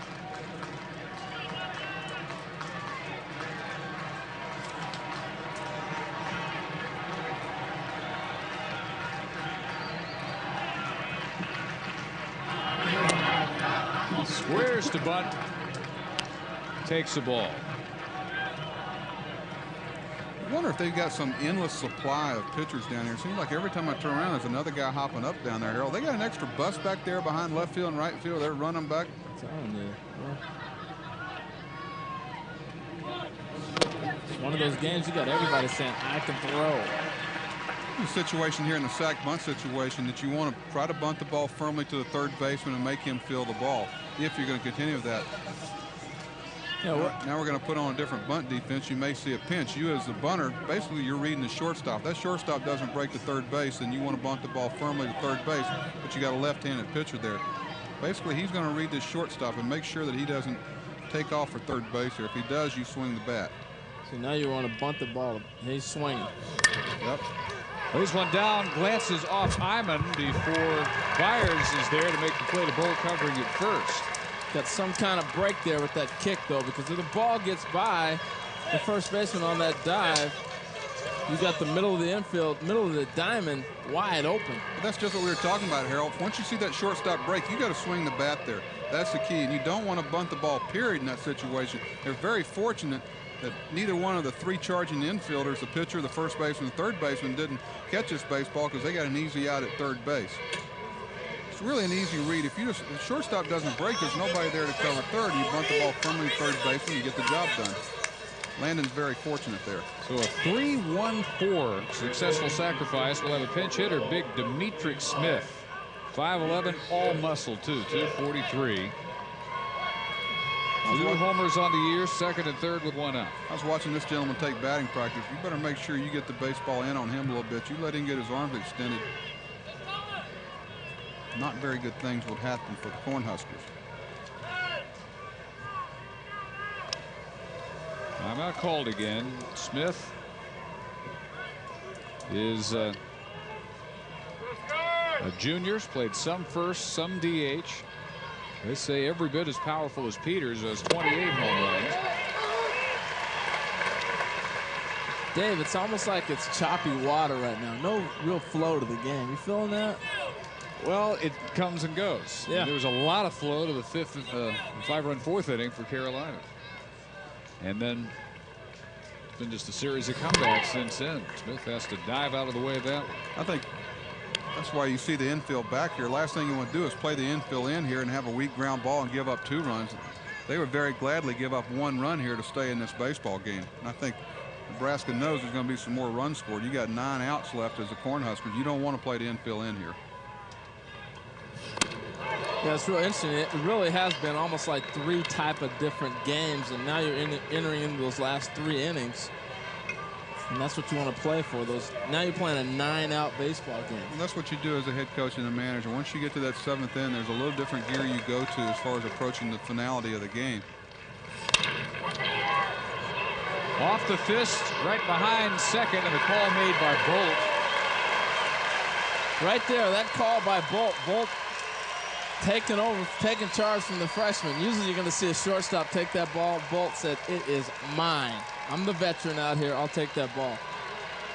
Squares to bunt. Takes the ball. I wonder if they've got some endless supply of pitchers down here. It seems like every time I turn around, there's another guy hopping up down there, Harold. They got an extra bus back there behind left field and right field. They're running back. It's one of those games you got everybody saying, I can throw. The situation here in the sack bunt situation that you want to try to bunt the ball firmly to the third baseman and make him feel the ball if you're going to continue with that. Yeah, now we're going to put on a different bunt defense. You may see a pinch. You as the bunter, basically you're reading the shortstop. That shortstop doesn't break to third base, and you want to bunt the ball firmly to third base, but you got a left-handed pitcher there. Basically, he's going to read this shortstop and make sure that he doesn't take off for third base here. If he does, you swing the bat. So now you want to bunt the ball. He's swinging. Yep. Lays one down, glances off Hyman before Byers is there to make the play to Bull covering at first. Got some kind of break there with that kick, though, because if the ball gets by the first baseman on that dive, you got the middle of the infield, middle of the diamond wide open. But that's just what we were talking about, Harold. Once you see that shortstop break, you got to swing the bat there. That's the key, and you don't want to bunt the ball, period, in that situation. They're very fortunate that neither one of the 3 charging infielders, the pitcher, the first baseman, the third baseman, didn't catch this baseball because they got an easy out at third base. It's really an easy read. If the shortstop doesn't break, there's nobody there to cover third. You bunt the ball firmly to third base and you get the job done. Landon's very fortunate there. So a 3-1-4 successful sacrifice. We'll have a pinch hitter, big Demetric Smith. 5'11", all muscle, too, 243. 2 homers on the year, second and third with 1 out. I was watching this gentleman take batting practice. You better make sure you get the baseball in on him a little bit. You let him get his arms extended. Not very good things would happen for the Cornhuskers. Timeout called again. Smith is a junior, played some first, some DH. They say every bit as powerful as Peters, has 28 home runs. Dave, it's almost like it's choppy water right now. No real flow to the game. You feeling that? Well, it comes and goes. Yeah. There was a lot of flow to the 5-run 4th inning for Carolina. And then it's been just a series of comebacks since then. Smith has to dive out of the way of that one. I think that's why you see the infield back here. Last thing you want to do is play the infield in here and have a weak ground ball and give up 2 runs. They would very gladly give up 1 run here to stay in this baseball game. And I think Nebraska knows there's going to be some more runs scored. You got 9 outs left as a Cornhuskers. You don't want to play the infield in here. Yeah, it's real interesting. It really has been almost like 3 type of different games, and now you're entering into those last 3 innings, and that's what you want to play for. Now you're playing a 9-out baseball game. Well, that's what you do as a head coach and a manager. Once you get to that 7th inning, there's a little different gear you go to as far as approaching the finality of the game. Off the fist, right behind second, and the call made by Bolt. Right there, that call by Bolt. Bolt taking charge from the freshman. Usually you're going to see a shortstop take that ball. Bolt said, "It is mine. I'm the veteran out here. I'll take that ball."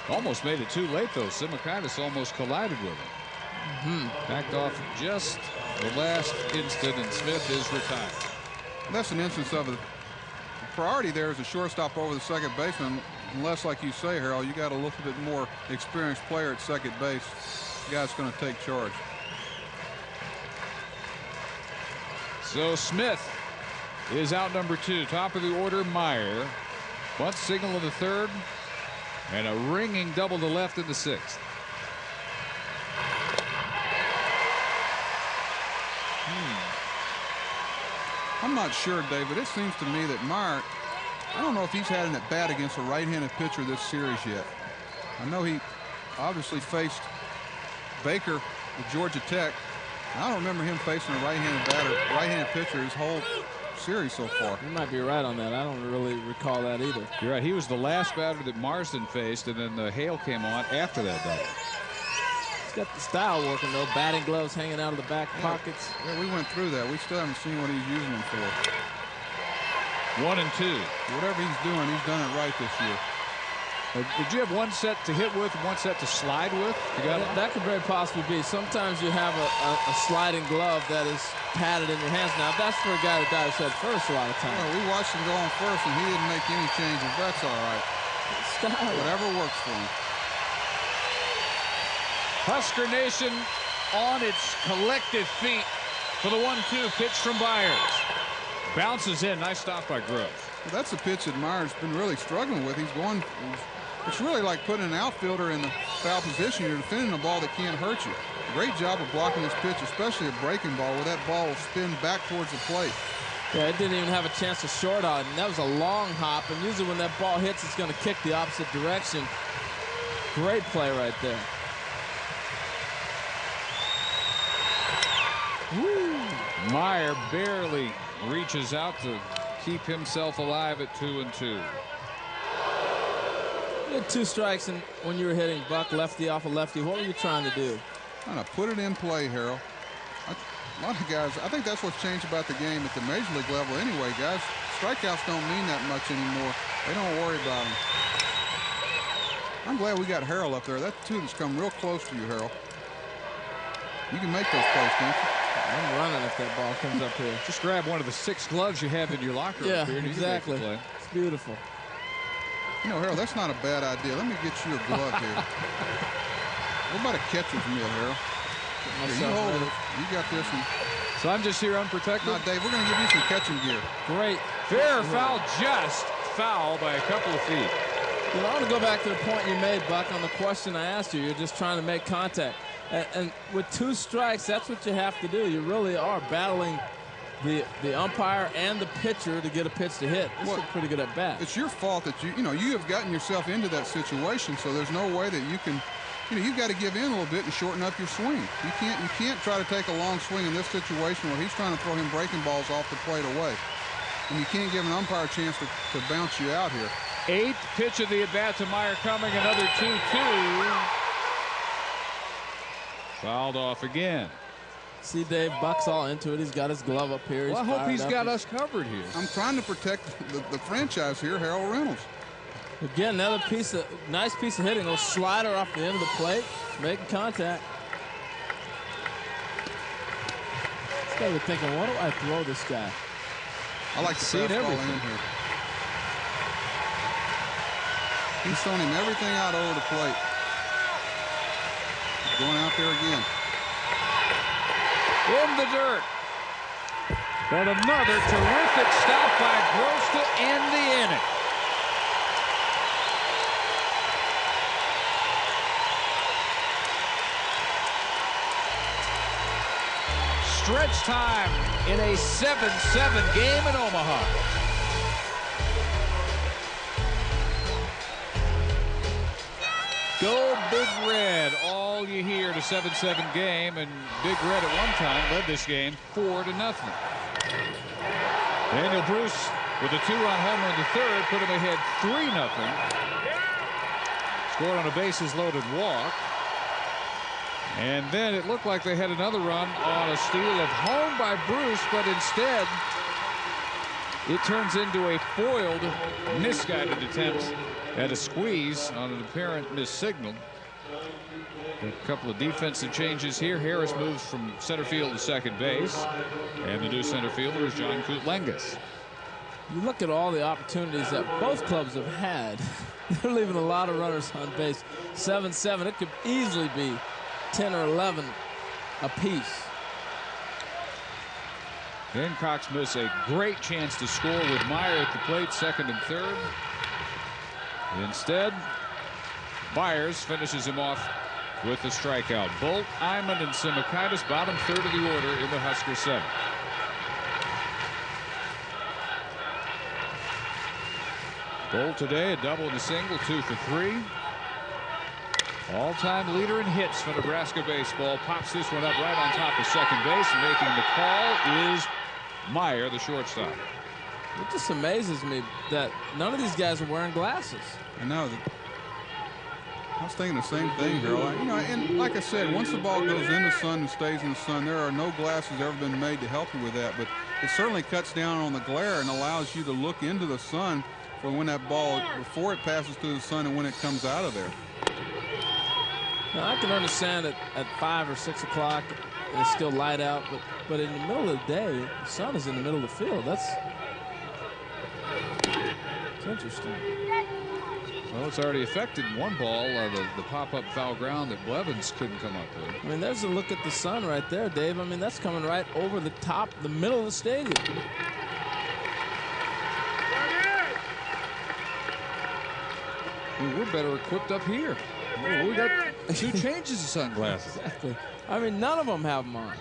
Almost made it too late, though. Simakaitis almost collided with him. Backed off just the last instant, and Smith is retired. That's an instance of the priority there is a shortstop over the second baseman. Unless, like you say, Harold, you got a little bit more experienced player at second base. The guy's going to take charge. So Smith is out number 2. Top of the order, Meyer. Bunt signal in the 3rd. And a ringing double to left in the 6th. I'm not sure, David. It seems to me that Meyer, I don't know if he's had an at-bat against a right-handed pitcher this series yet. I know he obviously faced Baker with Georgia Tech. I don't remember him facing a right-handed pitcher his whole series so far. You might be right on that. I don't really recall that either. You're right. He was the last batter that Marsden faced, and then the Hale came on after that double. He's got the style working, though. Batting gloves hanging out of the back pockets. Yeah, we went through that. We still haven't seen what he's using them for. 1 and 2. Whatever he's doing, he's done it right this year. Did you have one set to hit with and one set to slide with? That could very possibly be. Sometimes you have a sliding glove that is padded in your hands. Now, that's for a guy that dives head first a lot of times. Well, we watched him go on first, and he didn't make any changes. That's all right. Whatever works for him. Husker Nation on its collective feet for the 1-2 pitch from Byers. Bounces in. Nice stop by Grove. Well, that's a pitch that Meyer's been really struggling with. It's really like putting an outfielder in the foul position. You're defending a ball that can't hurt you. Great job of blocking this pitch, especially a breaking ball where that ball will spin back towards the plate. Yeah, it didn't even have a chance to short on it, and that was a long hop, and usually when that ball hits, it's going to kick the opposite direction. Great play right there. Woo! Meyer barely reaches out to keep himself alive at 2-2. You had 2 strikes, and when you were hitting Buck lefty off a lefty, what were you trying to do? Trying to put it in play, Harold. A lot of guys, I think that's what's changed about the game at the major league level anyway, guys. Strikeouts don't mean that much anymore. They don't worry about them. I'm glad we got Harold up there. That 2 that's come real close to you, Harold. You can make those plays, can't you? I'm running if that ball comes up here. Just grab one of the 6 gloves you have in your locker room. Yeah, here, exactly. It's beautiful. You know, Harold, that's not a bad idea. Let me get you a glove here. What about a catcher's mitt, Harold? Here, you hold it. You got this one. So I'm just here unprotected? No, Dave, we're going to give you some catching gear. Great. Fair foul, just foul by a couple of feet. You know, I want to go back to the point you made, Buck, on the question I asked you. You're just trying to make contact. And with 2 strikes, that's what you have to do. You really are battling the umpire and the pitcher to get a pitch to hit. This is pretty good at bat. It's your fault that you have gotten yourself into that situation, so there's no way that you can, you've got to give in a little bit and shorten up your swing. You can't try to take a long swing in this situation where he's trying to throw him breaking balls off the plate away. And you can't give an umpire a chance to bounce you out here. 8th pitch of the at-bat to Meyer coming, another 2-2. Fouled off again. See, Dave, Buck's all into it. He's got his glove up here. Well, I hope he's got us covered here. I'm trying to protect the franchise here, Harold Reynolds. Again, another nice piece of hitting. A little slider off the end of the plate, making contact. This guy was thinking, what do I throw this guy? I like to see fastball in here. He's throwing him everything out over the plate. Going out there again. In the dirt. But another terrific stop by Gross to end the inning. Stretch time in a 7-7 game in Omaha. Go Big Red. All you hear in a 7-7 game, and Big Red at one time led this game 4-0. Daniel Bruce with a 2-run homer in the third, put him ahead 3-0. Scored on a bases-loaded walk. And then it looked like they had another run on a steal of home by Bruce, but instead it turns into a foiled, misguided attempt at a squeeze on an apparent missed signal. A couple of defensive changes here. Harris moves from center field to second base, and the new center fielder is John Kutlengas. You look at all the opportunities that both clubs have had. They're leaving a lot of runners on base. 7-7. It could easily be 10 or 11 apiece. Gamecocks miss a great chance to score with Meyer at the plate, second and third. Instead, Byers finishes him off with the strikeout. Bolt, Iman, and Simakaitis, bottom third of the order in the Husker seventh. Bolt today, a double and a single, 2 for 3. All-time leader in hits for Nebraska baseball. Pops this one up right on top of second base, and making the call is Meyer, the shortstop. It just amazes me that none of these guys are wearing glasses. I know. I was thinking the same thing, Harold. You know, and like I said, once the ball goes in the sun and stays in the sun, there are no glasses ever been made to help you with that. But it certainly cuts down on the glare and allows you to look into the sun for when that ball, before it passes through the sun and when it comes out of there. Now, I can understand it at 5 or 6 o'clock and it's still light out, but in the middle of the day, the sun is in the middle of the field. That's interesting. Well, it's already affected one ball, the pop-up foul ground that Blevins couldn't come up with. I mean, there's a look at the sun right there, Dave. I mean, that's coming right over the top, the middle of the stadium. Well, we're better equipped up here. We got 2 changes of sunglasses. Exactly. I mean, none of them have them on.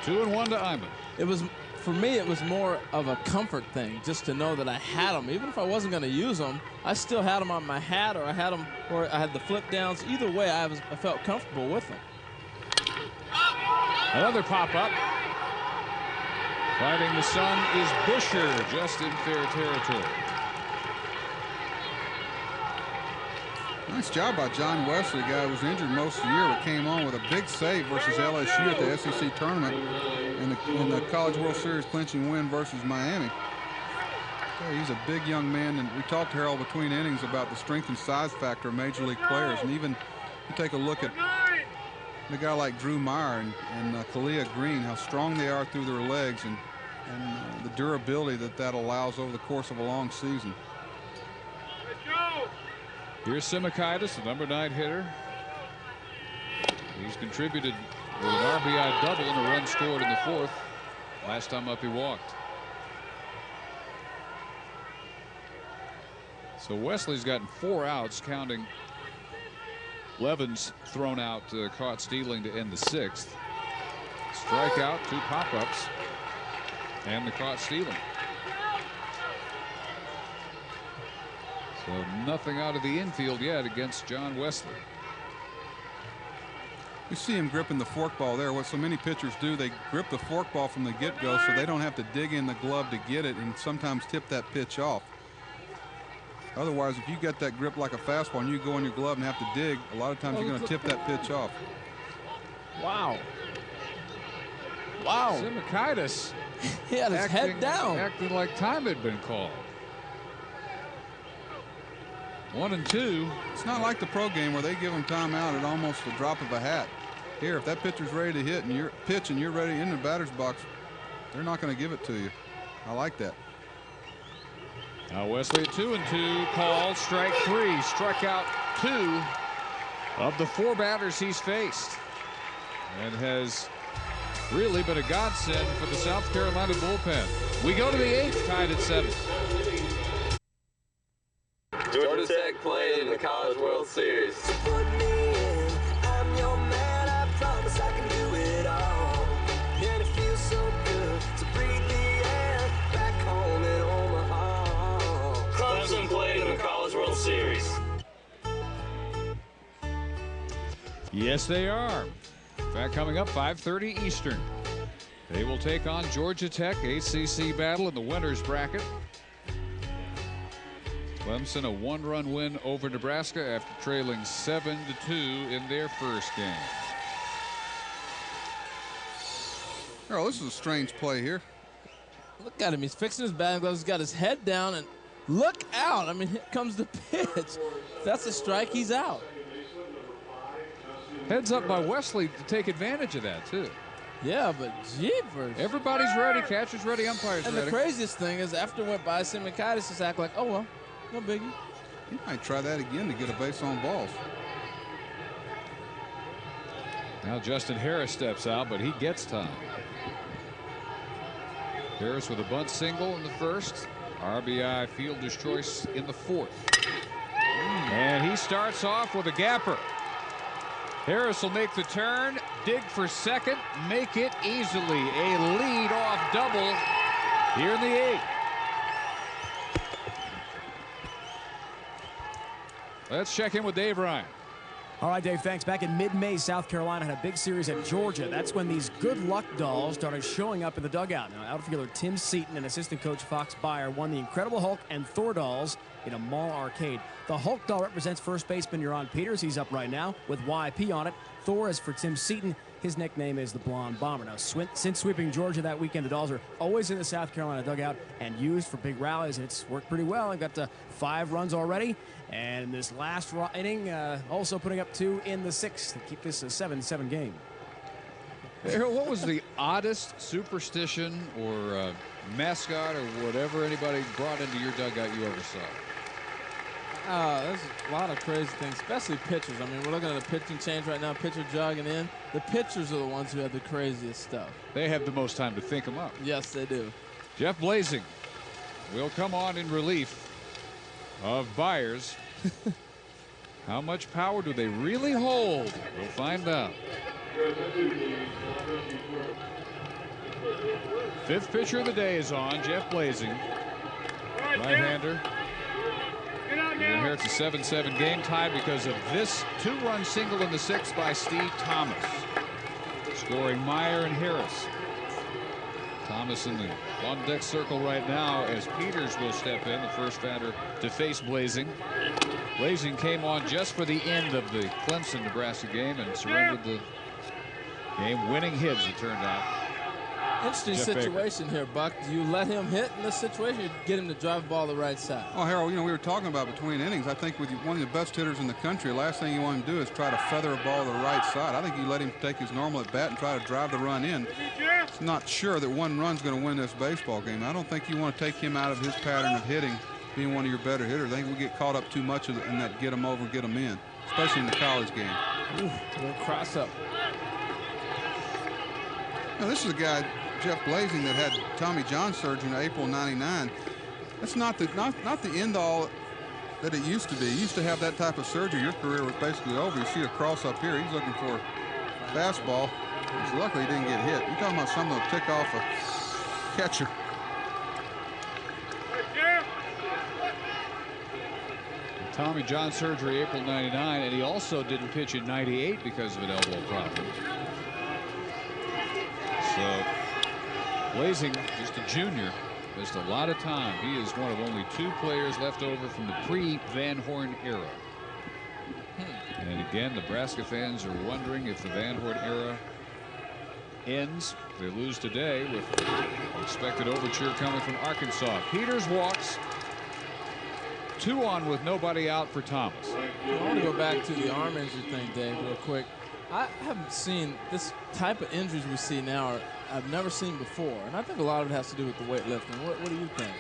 2-1 to Iman. It was, for me, it was more of a comfort thing just to know that I had them. Even if I wasn't going to use them, I still had them on my hat, or I had them, or I had the flip downs. Either way, I felt comfortable with them. Another pop-up. Fighting the sun is Busher, just in fair territory. Nice job by John Wesley, guy who was injured most of the year, but came on with a big save versus LSU at the SEC tournament in the College World Series clinching win versus Miami. Yeah, he's a big young man, and we talked to Harold between innings about the strength and size factor of Major League players, and even you take a look at a guy like Drew Meyer and Kalia Green, how strong they are through their legs, and the durability that allows over the course of a long season. Here's Simakaitis, the number 9 hitter. He's contributed with an RBI double and a run scored in the 4th. Last time up he walked. So Wesley's gotten 4 outs, counting Blevins thrown out, caught stealing to end the 6th. Strikeout, 2 pop-ups, and the caught stealing. So nothing out of the infield yet against John Wesley. You see him gripping the forkball there. What so many pitchers do, they grip the forkball from the get-go so they don't have to dig in the glove to get it and sometimes tip that pitch off. Otherwise, if you get that grip like a fastball and you go in your glove and have to dig, a lot of times you're going to tip that pitch off. Wow. Wow. Simakaitis. He had his head down. Acting like time had been called. 1-2. It's not like the pro game where they give them timeout at almost the drop of a hat. Here, if that pitcher's ready to hit and you're ready in the batter's box, they're not going to give it to you. I like that. Now Wesley at 2-2, called strike 3, struck out 2 of the 4 batters he's faced, and has really been a godsend for the South Carolina bullpen. We go to the 8th, tied at 7. Georgia Tech played in the College World Series. Clemson played in the College World Series. Yes, they are. In fact, coming up 5:30 Eastern. They will take on Georgia Tech, ACC battle in the winners bracket. Clemson a 1-run win over Nebraska after trailing 7-2 in their first game. Harold, this is a strange play here. Look at him. He's fixing his batting gloves. He's got his head down, and look out. I mean, here comes the pitch. If that's a strike, he's out. Heads up by Wesley to take advantage of that, too. Yeah, but jeepers. Everybody's ready. Catcher's ready. Umpire's and ready. The craziest thing is after it went by, Simikaitis just act like, oh, well, no biggie. He might try that again to get a base on balls. Now Justin Harris steps out, but he gets time. Harris with a bunt single in the first. RBI fielder's choice in the fourth. And he starts off with a gapper. Harris will make the turn, dig for second, make it easily. A lead-off double here in the eighth. Let's check in with Dave Ryan. All right, Dave, thanks. Back in mid-May, South Carolina had a big series at Georgia. That's when these good luck dolls started showing up in the dugout. Now, outfielder Tim Seaton and assistant coach Fox Beyer won the Incredible Hulk and Thor dolls in a mall arcade. The Hulk doll represents first baseman Euron Peters. He's up right now with YP on it. Thor is for Tim Seaton. His nickname is the Blonde Bomber. Now, since sweeping Georgia that weekend, the dolls are always in the South Carolina dugout and used for big rallies, and it's worked pretty well. They've got 5 runs already, and this last inning also putting up 2 in the 6th to keep this a 7-7 game. What was the oddest superstition or mascot or whatever anybody brought into your dugout you ever saw? There's a lot of crazy things, especially pitchers. I mean, we're looking at a pitching change right now, pitcher jogging in. The pitchers are the ones who have the craziest stuff. They have the most time to think them up. Yes, they do. Jeff Blazing will come on in relief of Byers. How much power do they really hold? We'll find out. 5th pitcher of the day is on, Jeff Blazing. Right-hander. He inherits a 7-7 game, tied because of this 2-run single in the 6th by Steve Thomas. Scoring Meyer and Harris. Thomas in the on-deck circle right now as Peters will step in, the first batter to face Blazing. Blazing came on just for the end of the Clemson-Nebraska game and surrendered the game-winning hit, as it turned out. Interesting situation here, Buck. Do you let him hit in this situation or get him to drive the ball the right side? Oh, Harold, you know, we were talking about between innings. I think with one of the best hitters in the country, the last thing you want him to do is try to feather a ball to the right side. I think you let him take his normal at bat and try to drive the run in. It's not sure that 1 run's going to win this baseball game. I don't think you want to take him out of his pattern of hitting, being one of your better hitters. I think we get caught up too much in that get him over, get him in, especially in the college game. Ooh, little cross up. Now, this is a guy, Jeff Blazing, that had Tommy John surgery in April '99. That's not the end all that it used to be. You used to have that type of surgery, your career was basically over. You see a cross up here. He's looking for a fastball. So luckily he didn't get hit. You're talking about something that'll tick off a catcher. Tommy John surgery April '99, and he also didn't pitch in '98 because of an elbow problem. So Blazing, just a junior, missed a lot of time. He is one of only 2 players left over from the pre-Van Horn era. And again, Nebraska fans are wondering if the Van Horn era ends. They lose today with expected overture coming from Arkansas. Peters walks. 2 on with nobody out for Thomas. I want to go back to the arm injury thing, Dave, real quick. I haven't seen this type of injuries we see now. I've never seen before, and I think a lot of it has to do with the weightlifting. What do you think?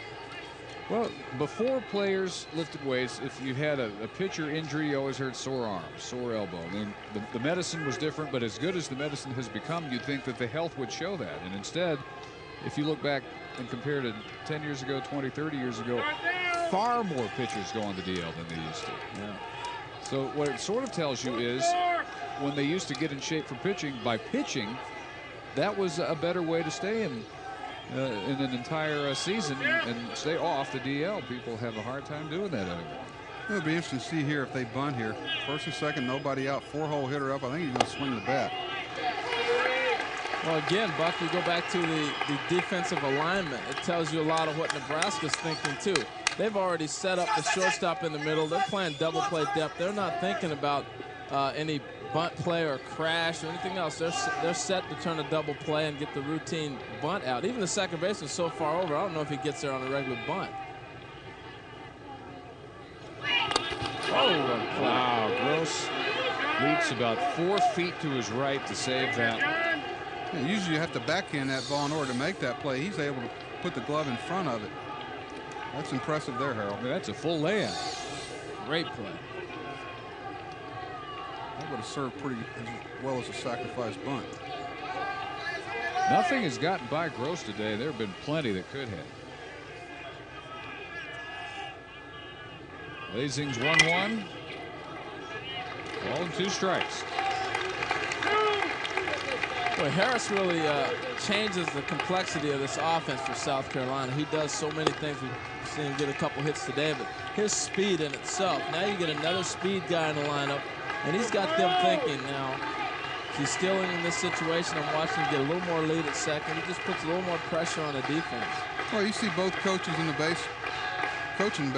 Well, before players lifted weights, if you had a pitcher injury, you always heard sore arm, sore elbow. I mean, the medicine was different, but as good as the medicine has become, you'd think that the health would show that. And instead, if you look back and compare to 10 years ago, 20, 30 years ago, far more pitchers go on the DL than they used to. Yeah. So what it sort of tells you is when they used to get in shape for pitching, by pitching, that was a better way to stay in an entire season and stay off the DL. People have a hard time doing that anymore. It'll be interesting to see here if they bunt here. First and second, nobody out, 4-hole hitter up. I think he's going to swing the bat. Well, again, Buck, you go back to the defensive alignment. It tells you a lot of what Nebraska's thinking, too. They've already set up the shortstop in the middle. They're playing double play depth. They're not thinking about any bunt play or crash or anything else. They're set to turn a double play and get the routine bunt out. Even the second baseman's so far over, I don't know if he gets there on a regular bunt. Oh, wow. Gross leaps about 4 feet to his right to save that. Yeah, usually you have to backhand that ball in order to make that play. He's able to put the glove in front of it. That's impressive there, Harold. That's a full layup. Great play. That would have served pretty as well as a sacrifice bunt. Nothing has gotten by Gross today. There have been plenty that could have. Blazing's 1-1. Ball and 2 strikes. Boy, Harris really changes the complexity of this offense for South Carolina. He does so many things. We've seen him get a couple hits today, but his speed in itself. Now you get another speed guy in the lineup, and he's got them thinking now. He's still in this situation. I'm watching him get a little more lead at second. He just puts a little more pressure on the defense. Well, you see both coaches in the coaching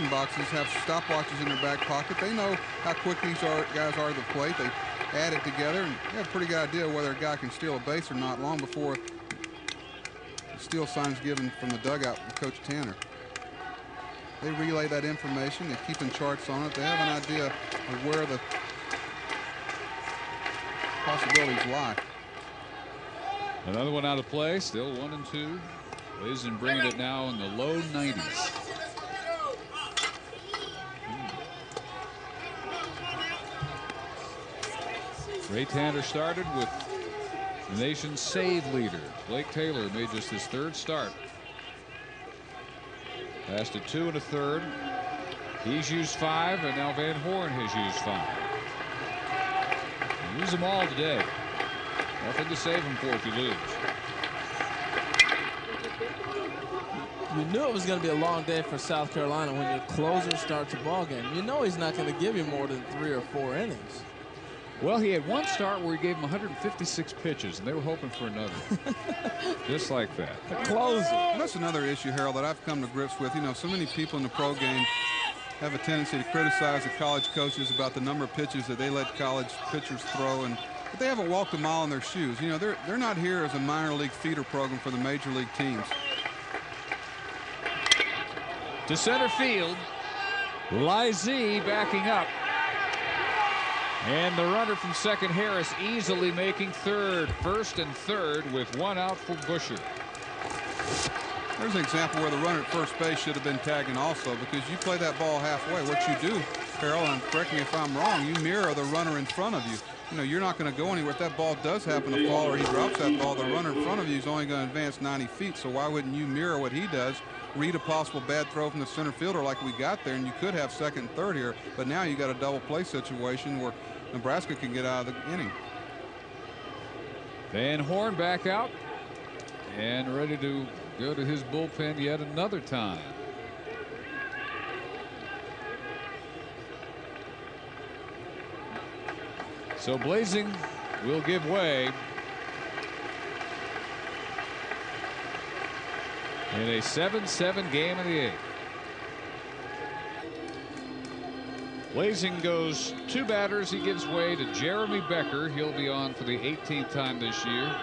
boxes have stopwatches in their back pocket. They know how quick these guys are to the plate. They add it together, and they have a pretty good idea whether a guy can steal a base or not long before the steal sign's given from the dugout from Coach Tanner. They relay that information. They're keeping charts on it. They have an idea of where the possibilities lie. Another one out of play. Still 1-2. Blazing bringing it now in the low 90s. Ray Tanner started with the nation's save leader. Blake Taylor made just his 3rd start. Passed it 2 1/3. He's used 5, and now Van Horn has used 5. Use them all today. Nothing to save them for if you lose. You knew it was going to be a long day for South Carolina when your closer starts a ball game. You know he's not going to give you more than 3 or 4 innings. Well, he had one start where he gave him 156 pitches, and they were hoping for another. Just like that. The closer. That's another issue, Harold, that I've come to grips with. You know, so many people in the pro game have a tendency to criticize the college coaches about the number of pitches that they let college pitchers throw, but they haven't walked a mile in their shoes. You know, they're not here as a minor league feeder program for the major league teams. To center field, Lizzie backing up. And the runner from second, Harris, easily making third. First and third with 1 out for Busher. There's an example where the runner at first base should have been tagging also, because you play that ball halfway. What you do, Harold, and correct me if I'm wrong, you mirror the runner in front of you. You know, you're not going to go anywhere. If that ball does happen to fall or he drops that ball, the runner in front of you is only going to advance 90 feet. So why wouldn't you mirror what he does, read a possible bad throw from the center fielder like we got there, and you could have second and third here. But now you got a double play situation where Nebraska can get out of the inning. Van Horn back out and ready to go to his bullpen yet another time. So Blazing will give way in a 7-7 game in the 8th. Blazing goes 2 batters. He gives way to Jeremy Becker. He'll be on for the 18th time this year.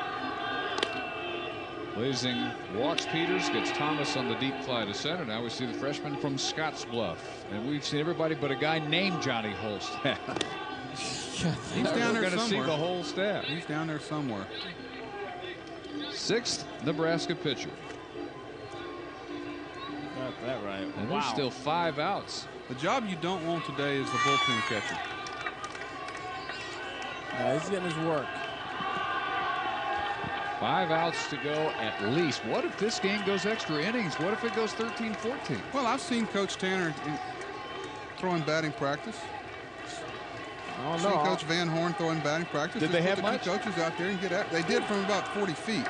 Blazing walks Peters, gets Thomas on the deep fly to center. Now we see the freshman from Scottsbluff. And we've seen everybody but a guy named Johnny Holstaff. He's down there We're going to see somewhere. the whole staff. He's down there somewhere. 6th Nebraska pitcher. Got that right. And there's still 5 outs. The job you don't want today is the bullpen catcher. Yeah, he's getting his work. 5 outs to go at least. What if this game goes extra innings? What if it goes 13-14? Well, I've seen Coach Tanner throwing batting practice. I don't seen know. Coach Van Horn throwing batting practice. Did they have put the much? two coaches out there and get at. They did from about 40 feet.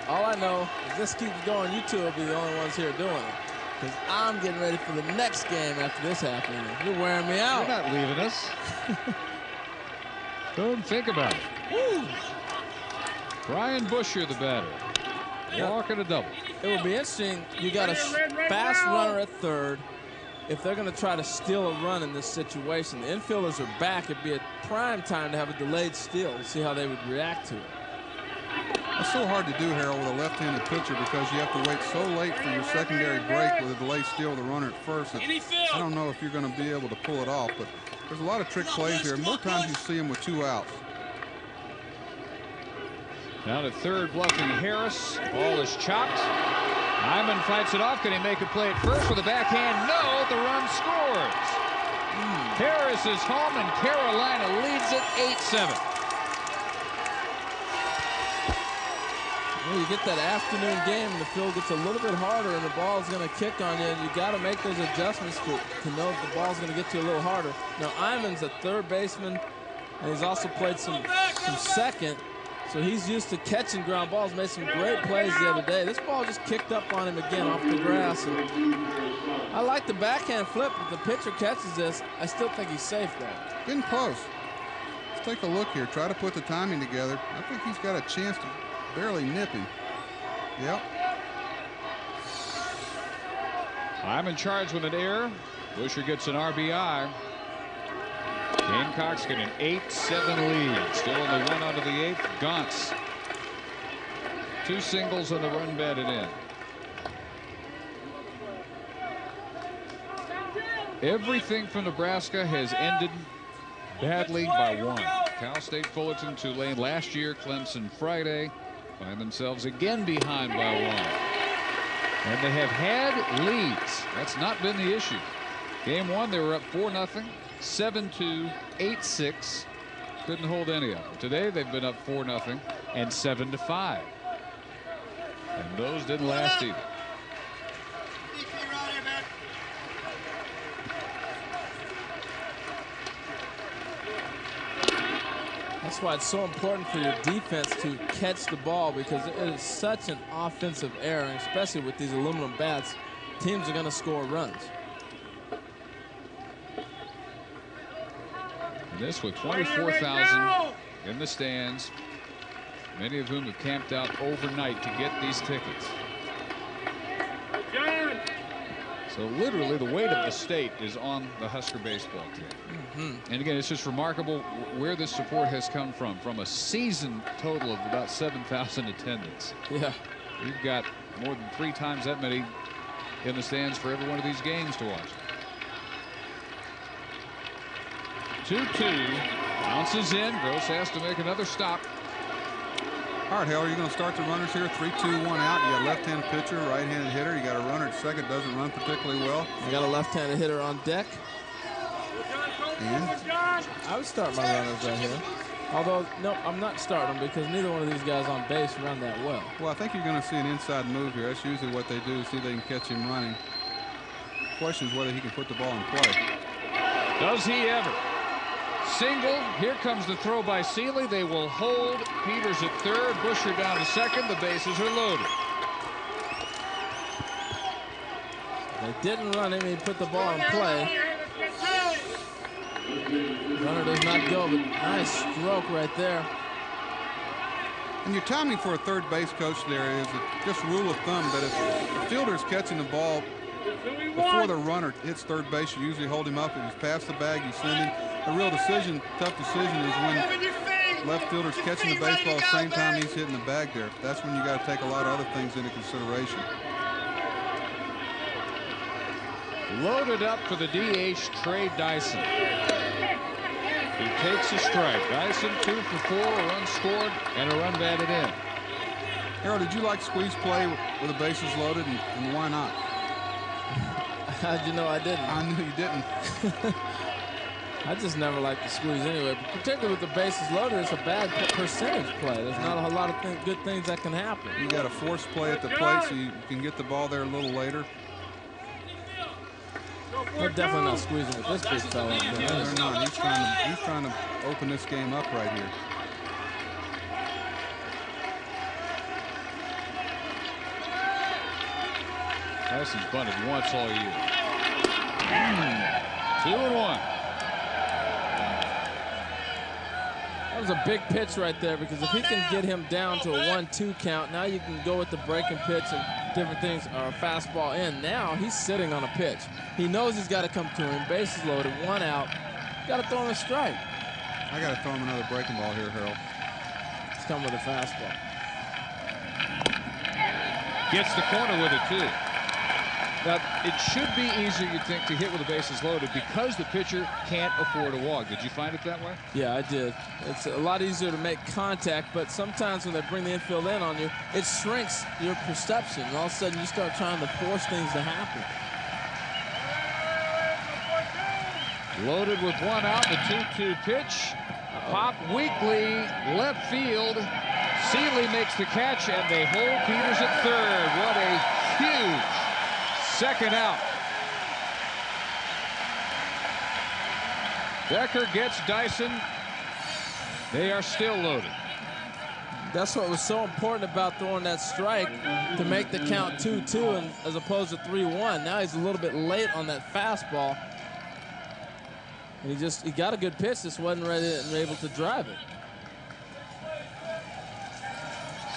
All I know is this keeps going. You two will be the only ones here doing it. Because I'm getting ready for the next game after this happening. You're wearing me out. You're not leaving us. Don't think about it. Woo. Brian Busher, the batter. Walking a double. It would be interesting. You got a fast runner at third. If they're going to try to steal a run in this situation, the infielders are back. It'd be a prime time to have a delayed steal. We'll see how they would react to it. It's so hard to do, Harold, with a left-handed pitcher because you have to wait so late for your secondary break with a delayed steal with the runner at first. I don't know if you're going to be able to pull it off, but there's a lot of trick plays here. More times you see them with 2 outs. Down at third, bluffing Harris. Ball is chopped. Hyman fights it off. Can he make a play at first with a backhand? No, the run scores. Harris is home, and Carolina leads it 8-7. Well, you get that afternoon game, and the field gets a little bit harder, and the ball's going to kick on you, and you got to make those adjustments to know if the ball's going to get to you a little harder. Now, Iman's a third baseman, and he's also played some second. So he's used to catching ground balls, made some great plays the other day. This ball just kicked up on him again off the grass. And I like the backhand flip. If the pitcher catches this, I still think he's safe there. Getting close. Let's take a look here. Try to put the timing together. I think he's got a chance to barely nip him. Yep. Hyman charged with an error. Busher gets an RBI. Gamecocks get an 8-7 lead. Still only 1 out of the 8th. Gauntz. 2 singles and a run batted in. Everything from Nebraska has ended badly by 1. Cal State, Fullerton, Tulane last year. Clemson Friday find themselves again behind by 1. And they have had leads. That's not been the issue. Game 1, they were up 4-0. 7-2, 8-6. Couldn't hold any of them. Today they've been up 4-0 and 7-5. And those didn't last either. That's why it's so important for your defense to catch the ball, because it is such an offensive error, and especially with these aluminum bats, teams are going to score runs. This with 24,000 in the stands, many of whom have camped out overnight to get these tickets. So literally the weight of the state is on the Husker baseball team. And again, it's just remarkable where this support has come from a season total of about 7,000 attendance. Yeah. You've got more than 3 times that many in the stands for every one of these games to watch. 2-2, bounces in. Gross has to make another stop. All right, Hale, you're going to start the runners here. 3-2, 1 out. You got a left-handed pitcher, right-handed hitter. You got a runner at second, doesn't run particularly well. You got a left-handed hitter on deck. And I would start my runners right here. Although, no, I'm not starting them because neither one of these guys on base run that well. Well, I think you're going to see an inside move here. That's usually what they do, see if they can catch him running. The question is whether he can put the ball in play. Does he ever? Single. Here comes the throw by Seeley. They will hold Peters at third. Busher down to second. The bases are loaded. They didn't run him. He put the ball in play. Runner does not go, but nice stroke right there. And your timing for a third base coach there is just rule of thumb that if the fielder is catching the ball before the runner hits third base, you usually hold him up. If he's past the bag, you send him. The real decision, tough decision, is when left fielder's catching the baseball at the same time he's hitting the bag there. That's when you got to take a lot of other things into consideration. Loaded up for the DH, Trey Dyson. He takes a strike. Dyson 2 for 4, a run scored, and a run batted in. Harold, did you like squeeze play with the bases loaded, and why not? How'd you know I didn't? I knew you didn't. I just never liked to squeeze anyway, but particularly with the bases loaded, it's a bad percentage play. There's not a lot of good things that can happen. You got a force play at the plate so you can get the ball there a little later. They're definitely not squeezing with this big fella. No, they're not. He's trying to open this game up right here. Dyson's bunted once all year. 2-1. was a big pitch right there, because if he can get him down to a 1-2 count, now you can go with the breaking pitch and different things, or a fastball in. Now he's sitting on a pitch. He knows he's got to come to him. Bases loaded, 1 out. Got to throw him a strike. I got to throw him another breaking ball here, Harold. He's coming with a fastball. Gets the corner with it, too. Now, it should be easier, you'd think, to hit with the bases loaded because the pitcher can't afford a walk. Did you find it that way? Yeah, I did. It's a lot easier to make contact, but sometimes when they bring the infield in on you, it shrinks your perception, and all of a sudden you start trying to force things to happen. Loaded with 1 out, the 2-2 pitch. Pop weakly, left field. Seeley makes the catch, and they hold Peters at third. What a huge second out. Decker gets Dyson. They are still loaded. That's what was so important about throwing that strike, to make the count 2-2 as opposed to 3-1. Now he's a little bit late on that fastball. He got a good pitch, just wasn't ready and able to drive it.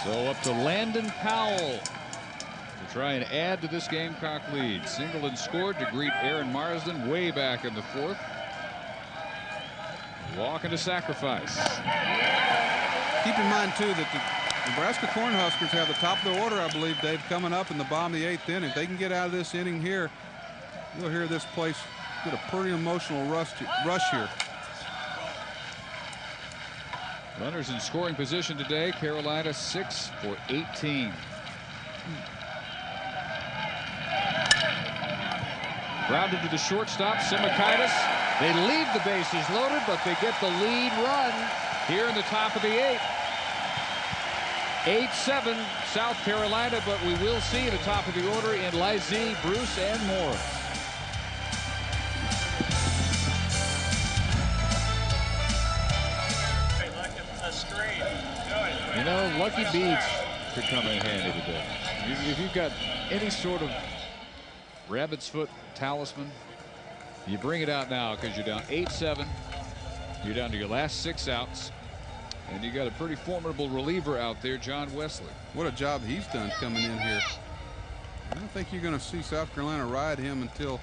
So up to Landon Powell to try and add to this Gamecock lead. Singleton scored to greet Aaron Marsden way back in the 4th. Walk into sacrifice. Keep in mind, too, that the Nebraska Cornhuskers have the top of the order, I believe, Dave, coming up in the bottom of the 8th inning. If they can get out of this inning here, you'll hear this place get a pretty emotional rush here. Runners in scoring position today. Carolina 6 for 18. Grounded to the shortstop, Simakaitis. They leave the bases loaded, but they get the lead run here in the top of the 8th. 8-7 South Carolina, but we will see the top of the order in Lizzie, Bruce, and Morris. You know, lucky beads could come in handy today. If you've got any sort of rabbit's foot talisman, you bring it out now, because you're down 8-7. You're down to your last 6 outs. And you got a pretty formidable reliever out there, John Wesley. What a job he's done coming in here. I don't think you're going to see South Carolina ride him until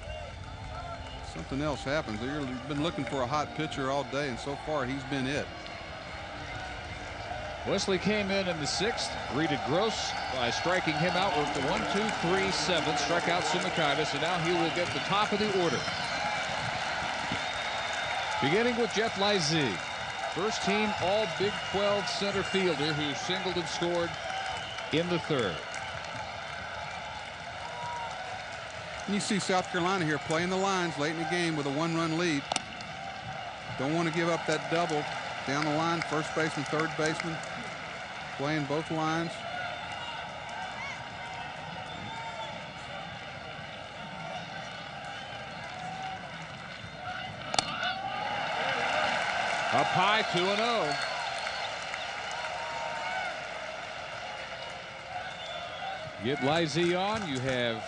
something else happens. They've been looking for a hot pitcher all day, and so far he's been it. Wesley came in the 6th, greeted Gross by striking him out with the 1-2-3-7, struck out Simakaitis, and now he will get the top of the order. Beginning with Jeff Lizzie, first team all Big 12 center fielder who singled and scored in the 3rd. And you see South Carolina here playing the lines late in the game with a 1-run lead. Don't want to give up that double down the line. First baseman, third baseman, playing both lines. Up high, 2-0. Get Lizzie on, you have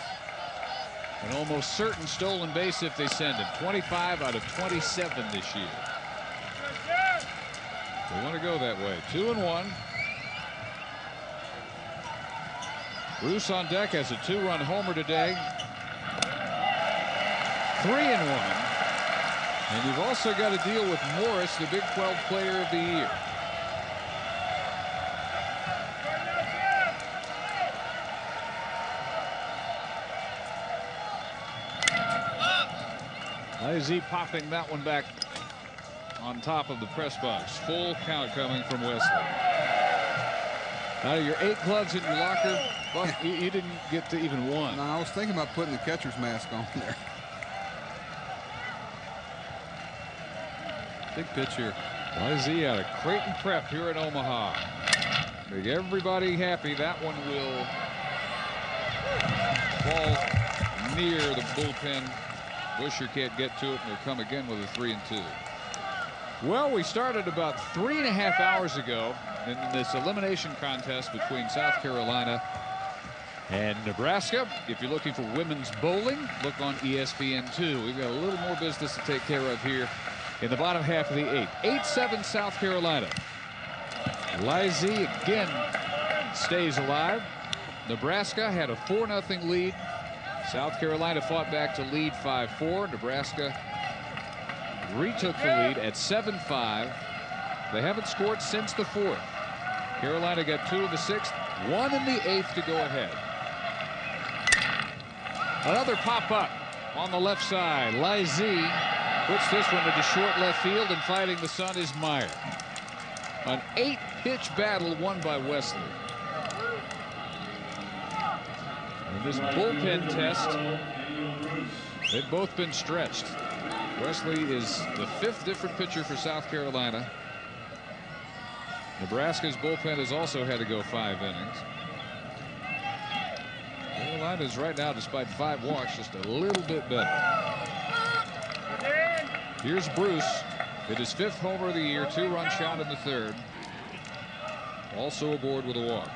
an almost certain stolen base if they send him. 25 out of 27 this year. They want to go that way. 2-1. Bruce on deck has a 2-run homer today. 3-1. And you've also got to deal with Morris, the Big 12 Player of the Year. Lizzie popping that one back on top of the press box. Full count coming from Wesley. Now your 8 gloves in your locker, Buck, you didn't get to even one. No, I was thinking about putting the catcher's mask on there. Big pitch here. Lizzie out of Creighton Prep here in Omaha. Make everybody happy. That one will fall near the bullpen. Busher can't get to it, and will come again with a 3-2. Well, we started about 3.5 hours ago in this elimination contest between South Carolina and Nebraska. If you're looking for women's bowling, look on ESPN2. We've got a little more business to take care of here in the bottom half of the 8th. 8-7 South Carolina. Lizzie again stays alive. Nebraska had a 4-0 lead. South Carolina fought back to lead 5-4. Nebraska retook the lead at 7-5. They haven't scored since the 4th. Carolina got 2 in the 6th, 1 in the 8th to go ahead. Another pop-up on the left side. Lizzie puts this one into short left field, and fighting the sun is Meyer. An 8-pitch battle won by Wesley. In this bullpen test, they've both been stretched. Wesley is the 5th different pitcher for South Carolina. Nebraska's bullpen has also had to go 5 innings. Carolina's right now, despite 5 walks, just a little bit better. Here's Bruce. Hit his 5th homer of the year, 2-run shot in the 3rd. Also aboard with a walk.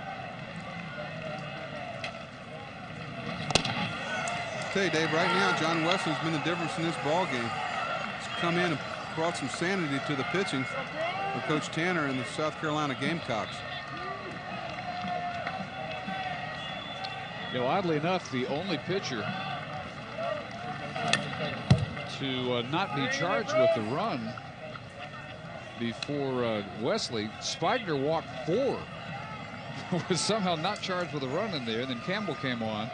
I'll tell you, Dave, right now, John Wesley's been the difference in this ball game. He's come in and brought some sanity to the pitching for Coach Tanner and the South Carolina Gamecocks. You know, oddly enough, the only pitcher to not be charged with the run before Wesley, Spigner walked 4, was somehow not charged with a run in there. And then Campbell came on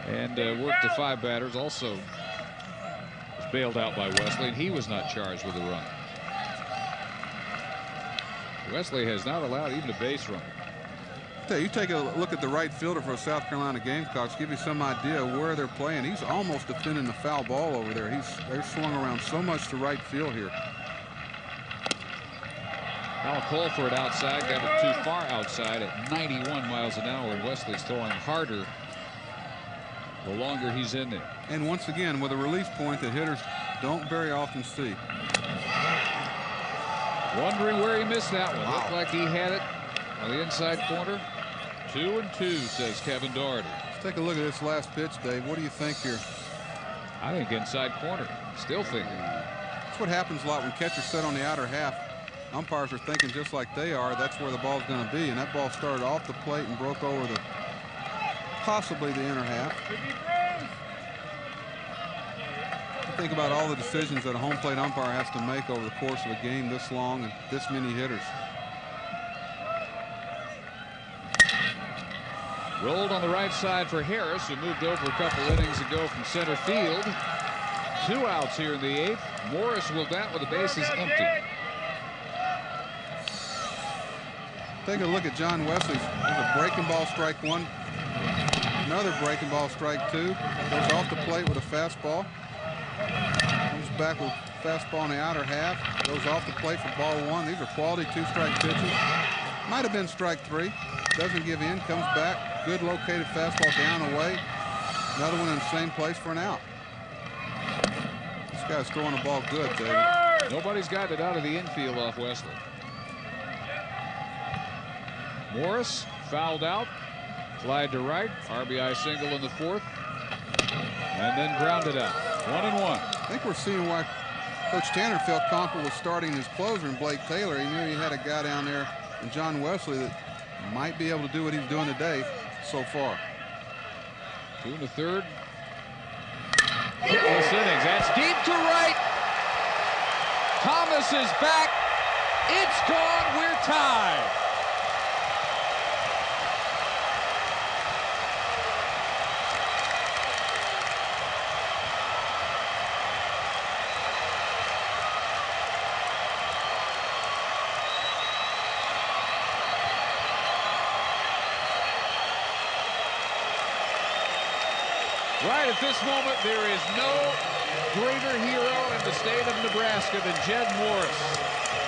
and worked the 5 batters. Also was bailed out by Wesley, and he was not charged with a run. Wesley has not allowed even a base run. You take a look at the right fielder for South Carolina Gamecocks, give you some idea where they're playing. He's almost defending the foul ball over there. They're swung around so much to right field here. Now a call for it outside, got it too far outside at 91 miles an hour, and Wesley's throwing harder the longer he's in there. And once again, with a release point that hitters don't very often see. Wondering where he missed that one. Looked like he had it on the inside corner. 2-2, says Kevin Doherty. Let's take a look at this last pitch, Dave. What do you think here? I think inside corner. Still thinking. That's what happens a lot when catchers sit on the outer half. Umpires are thinking just like they are. That's where the ball's going to be. And that ball started off the plate and broke over the possibly the inner half. Think about all the decisions that a home plate umpire has to make over the course of a game this long and this many hitters. Rolled on the right side for Harris, who moved over a couple innings ago from center field. 2 outs here in the 8th. Morris will bat with the bases empty. Take a look at John Wesley's. There's a breaking ball, strike 1. Another breaking ball, strike 2. Goes off the plate with a fastball. Comes back with fastball on the outer half. Goes off the plate for ball 1. These are quality 2-strike pitches. Might have been strike 3. Doesn't give in. Comes back. Good located fastball down away. Another one in the same place for an out. This guy's throwing the ball good, David. Nobody's gotten it out of the infield off Wesley. Morris fouled out. Fly to right. RBI single in the 4th. And then grounded out. 1-1. I think we're seeing why Coach Tanner felt comfortable with starting his closer in Blake Taylor. He knew he had a guy down there in John Wesley that might be able to do what he's doing today so far. 2 1/3. Hitless innings. That's deep to right. Thomas is back. It's gone. We're tied. Right at this moment, there is no greater hero in the state of Nebraska than Jed Morris.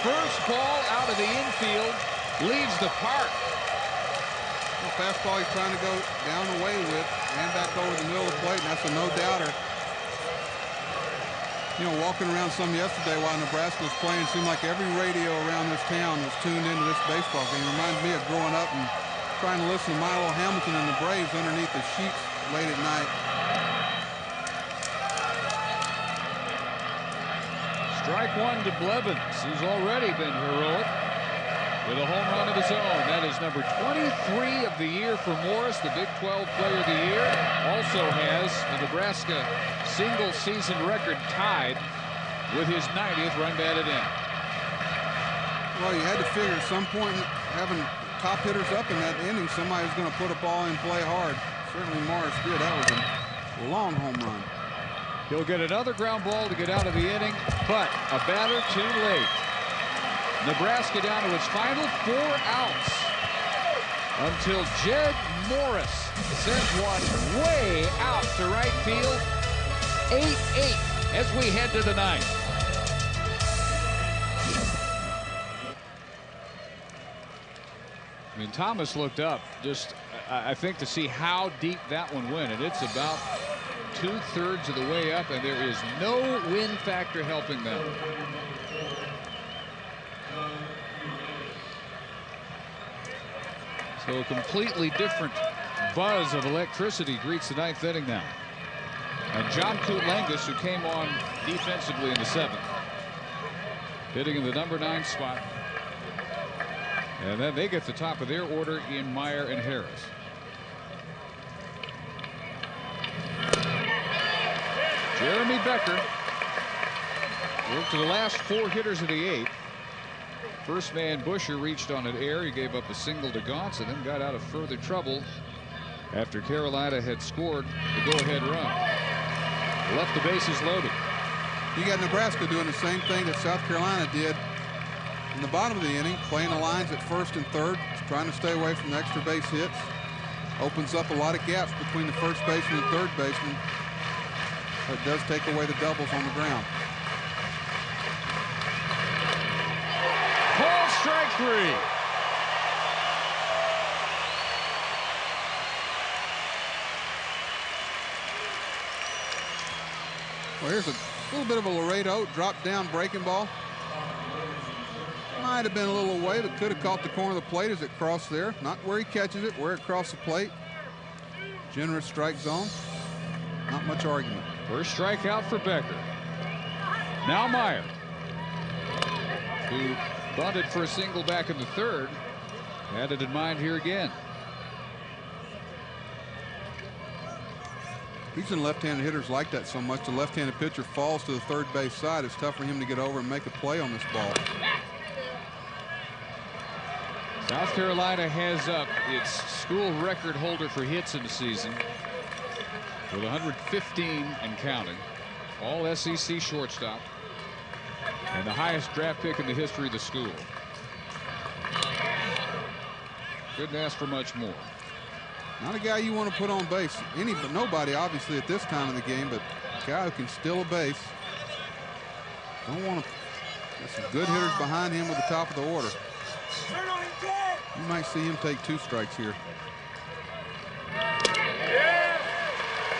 First ball out of the infield, leaves the park. The fastball he's trying to go down away with, ran back over the middle of the plate, and that's a no-doubter. You know, walking around some yesterday while Nebraska was playing, it seemed like every radio around this town was tuned into this baseball game. It reminds me of growing up and trying to listen to Milo Hamilton and the Braves underneath the sheets late at night. Strike one to Blevins, who's already been heroic with a home run of his own. That is number 23 of the year for Morris, the Big 12 Player of the Year. Also has a Nebraska single season record tied with his 90th run batted in. Well, you had to figure at some point having top hitters up in that inning, somebody was going to put a ball in, play hard. Certainly Morris did. That was a long home run. He'll get another ground ball to get out of the inning, but a batter too late. Nebraska down to its final 4 outs until Jed Morris sends one way out to right field. 8-8 as we head to the ninth. I mean, Thomas looked up just, I think, to see how deep that one went, and it's about 2/3 of the way up, and there is no wind factor helping them. So a completely different buzz of electricity greets the ninth inning now. And John Kutlangus, who came on defensively in the 7th, hitting in the number 9 spot. And then they get the top of their order in Meyer and Harris. Jeremy Becker worked to the last 4 hitters of the 8th. First man Busher reached on an error. He gave up a single to Gaunce and then got out of further trouble after Carolina had scored the go-ahead run. Left the bases loaded. You got Nebraska doing the same thing that South Carolina did in the bottom of the inning, playing the lines at first and third, trying to stay away from the extra base hits. Opens up a lot of gaps between the first baseman and third baseman. But it does take away the doubles on the ground. Called strike 3. Well, here's a little bit of a Laredo drop down breaking ball. Might have been a little away, but could have caught the corner of the plate as it crossed there. Not where he catches it, where it crossed the plate. Generous strike zone. Not much argument. First strikeout for Becker. Now Meyer, who bunted for a single back in the 3rd. Had it in mind here again. Reason left-handed hitters like that so much, the left-handed pitcher falls to the third base side. It's tough for him to get over and make a play on this ball. South Carolina has up its school record holder for hits in the season with 115 and counting. All SEC shortstop and the highest draft pick in the history of the school. Couldn't ask for much more. Not a guy you want to put on base. Nobody, obviously, at this time of the game, but a guy who can steal a base. Don't want to. Got some good hitters behind him with the top of the order. You might see him take 2 strikes here.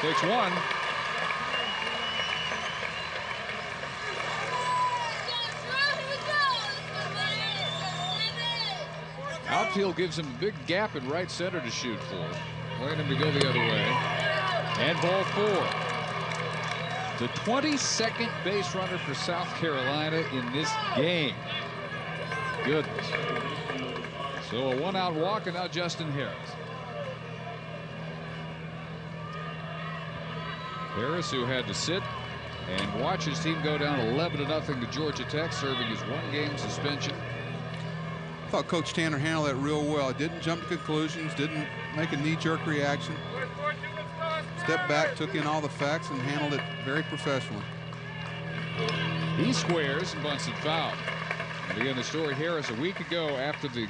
Takes 1. Outfield gives him a big gap in right center to shoot for. Playing him to go the other way. And ball 4. The 22nd base runner for South Carolina in this game. Goodness. So a 1-out walk, and now Justin Harris. Harris, who had to sit and watch his team go down 11-0 to Georgia Tech, serving his 1-game suspension. I thought Coach Tanner handled that real well. Didn't jump to conclusions, didn't make a knee-jerk reaction. Stepped back, took in all the facts, and handled it very professionally. He squares and bunts it foul. And again, the story, Harris, a week ago after the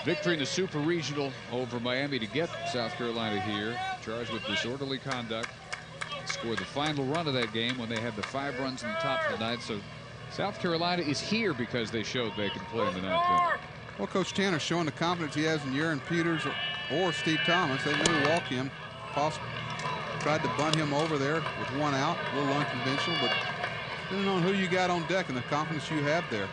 victory in the Super Regional over Miami to get South Carolina here, charged with disorderly conduct, scored the final run of that game when they had the 5 runs in the top of the 9th. So South Carolina is here because they showed they can play in the 9th inning. Well, Coach Tanner showing the confidence he has in Aaron Peters or Steve Thomas. They may walk him. Tried to bunt him over there with 1 out. A little unconventional, but depending on who you got on deck and the confidence you have there.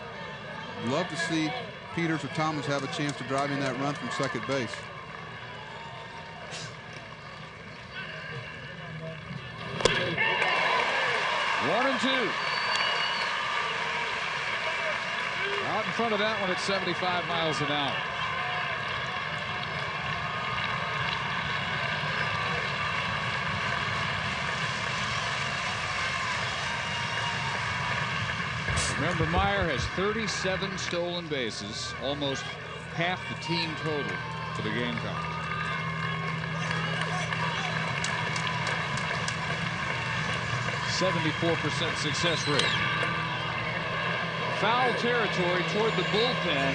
Love to see Peters or Thomas have a chance to drive in that run from second base. One and 2. front of that one at 75 miles an hour. Remember, Meyer has 37 stolen bases, almost half the team total for the Gamecocks. .74% success rate. Foul territory toward the bullpen,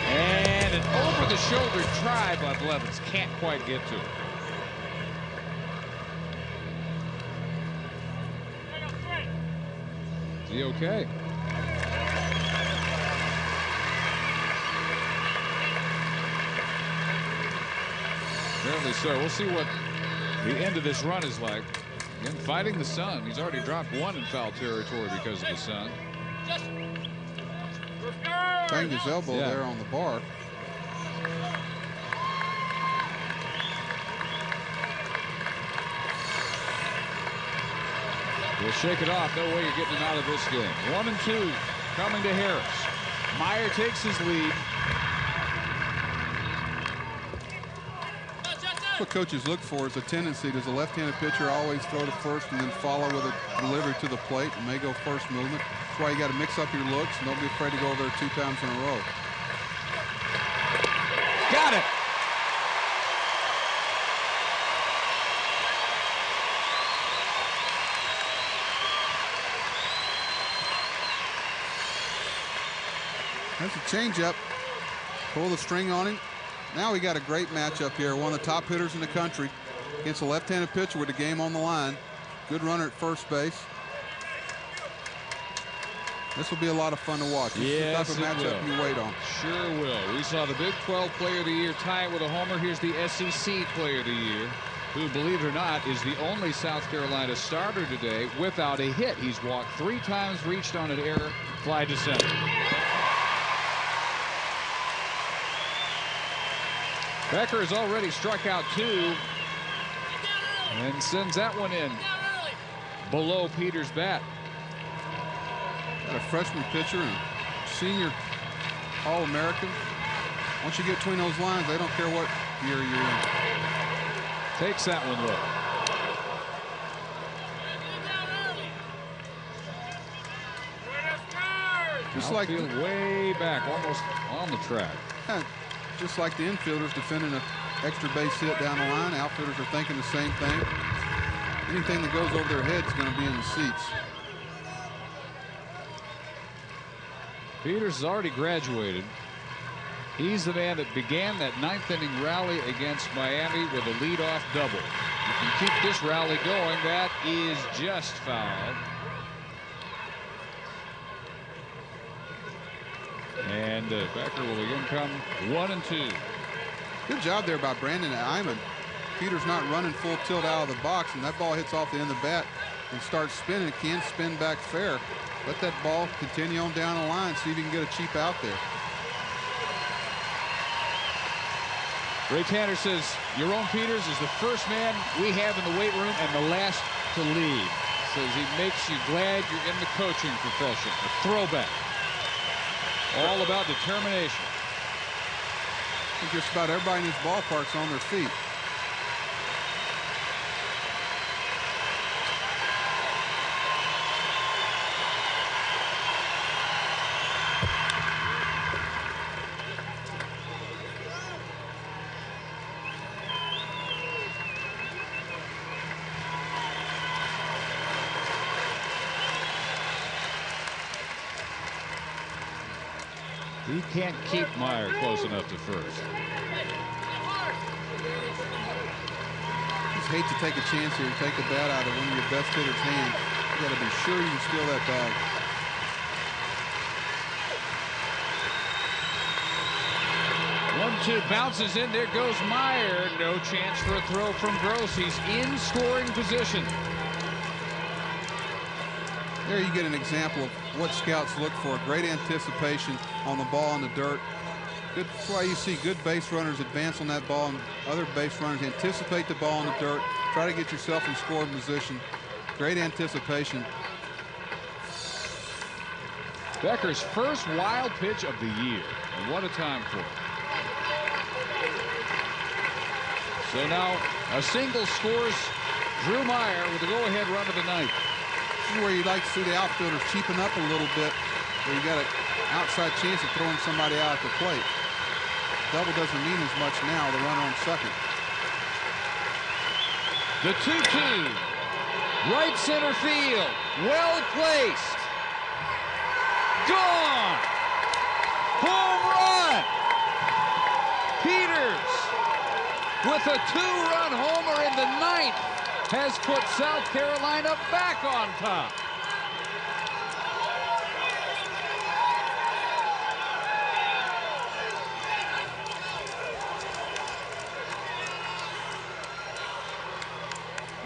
and an over-the-shoulder try by Blevins. Can't quite get to it. Is he okay? Apparently so. We'll see what the end of this run is like. Again, fighting the sun. He's already dropped one in foul territory because of the sun. Banged his elbow there on the bar. He'll shake it off. No way you're getting him out of this game. 1-2 coming to Harris. Meyer takes his lead. What coaches look for is a tendency. Does a left-handed pitcher always throw to first and then follow with a delivery to the plate and may go first movement? That's why you got to mix up your looks and don't be afraid to go over there 2 times in a row. Got it. That's a changeup. Pull the string on him. Now we got a great matchup here. One of the top hitters in the country against a left-handed pitcher with the game on the line. Good runner at first base. This will be a lot of fun to watch. This is the type of matchup you wait on. Sure will. We saw the Big 12 Player of the Year tie it with a homer. Here's the SEC Player of the Year, who, believe it or not, is the only South Carolina starter today without a hit. He's walked 3 times, reached on an error, fly to center. Becker has already struck out 2 and sends that one in below Peters' bat. Got a freshman pitcher and senior All-American. Once you get between those lines, they don't care what year you're in. Takes that one low. Just like way back, almost on the track. Yeah, just like the infielders defending an extra base hit down the line, outfielders are thinking the same thing. Anything that goes over their head is going to be in the seats. Peters has already graduated. He's the man that began that 9th inning rally against Miami with a leadoff double. You can keep this rally going. That is just foul. And Becker will again come 1-2. Good job there by Brandon Iman. Peters not running full tilt out of the box, and that ball hits off the end of the bat and starts spinning. It can spin back fair. Let that ball continue on down the line. See if you can get a cheap out there. Ray Tanner says Jerome Peters is the first man we have in the weight room and the last to leave. Says he makes you glad you're in the coaching profession. A throwback. All about determination. I think just about everybody in this ballpark's on their feet. He can't keep Meyer close enough to first. Just hate to take a chance here and take the bat out of one of your best hitter's hands. You got to be sure you can steal that bag. One-two bounces in. There goes Meyer. No chance for a throw from Gross. He's in scoring position. There you get an example of what scouts look for. Great anticipation on the ball in the dirt. Good, that's why you see good base runners advance on that ball, and other base runners anticipate the ball in the dirt, try to get yourself in scoring position. Great anticipation. Becker's first wild pitch of the year. And what a time for it. So now a single scores Drew Meyer with the go-ahead run of the ninth. This is where you'd like to see the outfielders cheapen up a little bit, where you got an outside chance of throwing somebody out at the plate. Double doesn't mean as much now, the runner on second. The 2-2. Right center field. Well placed. Gone. Home run. Peters with a 2-run homer in the ninth has put South Carolina back on top.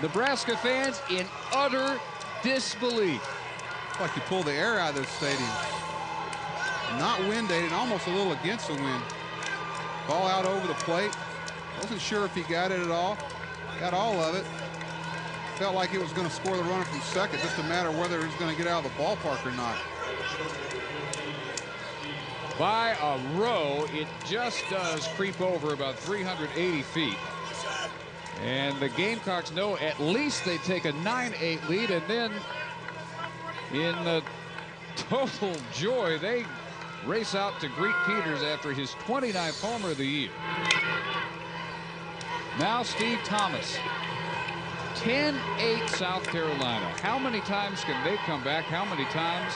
Nebraska fans in utter disbelief. It's like you pull the air out of this stadium. Not wind aided, almost a little against the wind. Ball out over the plate. Wasn't sure if he got it at all. Got all of it. Felt like it was going to score the runner from second. Just a matter of whether it was going to get out of the ballpark or not. By a row, it just does creep over about 380 feet. And the Gamecocks know at least they take a 9-8 lead, and then in total joy, they race out to greet Peters after his 29th homer of the year. Now Steve Thomas. 10-8 South Carolina. How many times can they come back? How many times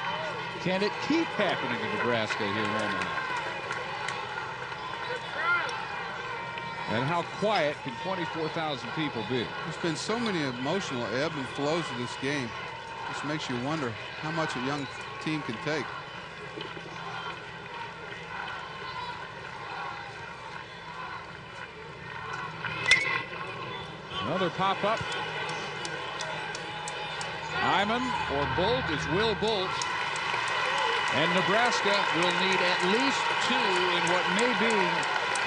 can it keep happening in Nebraska here in Omaha? And how quiet can 24,000 people be? There's been so many emotional ebb and flows of this game. Just makes you wonder how much a young team can take. Another pop-up. Hyman or Bolt. It's Will Bolt. And Nebraska will need at least 2 in what may be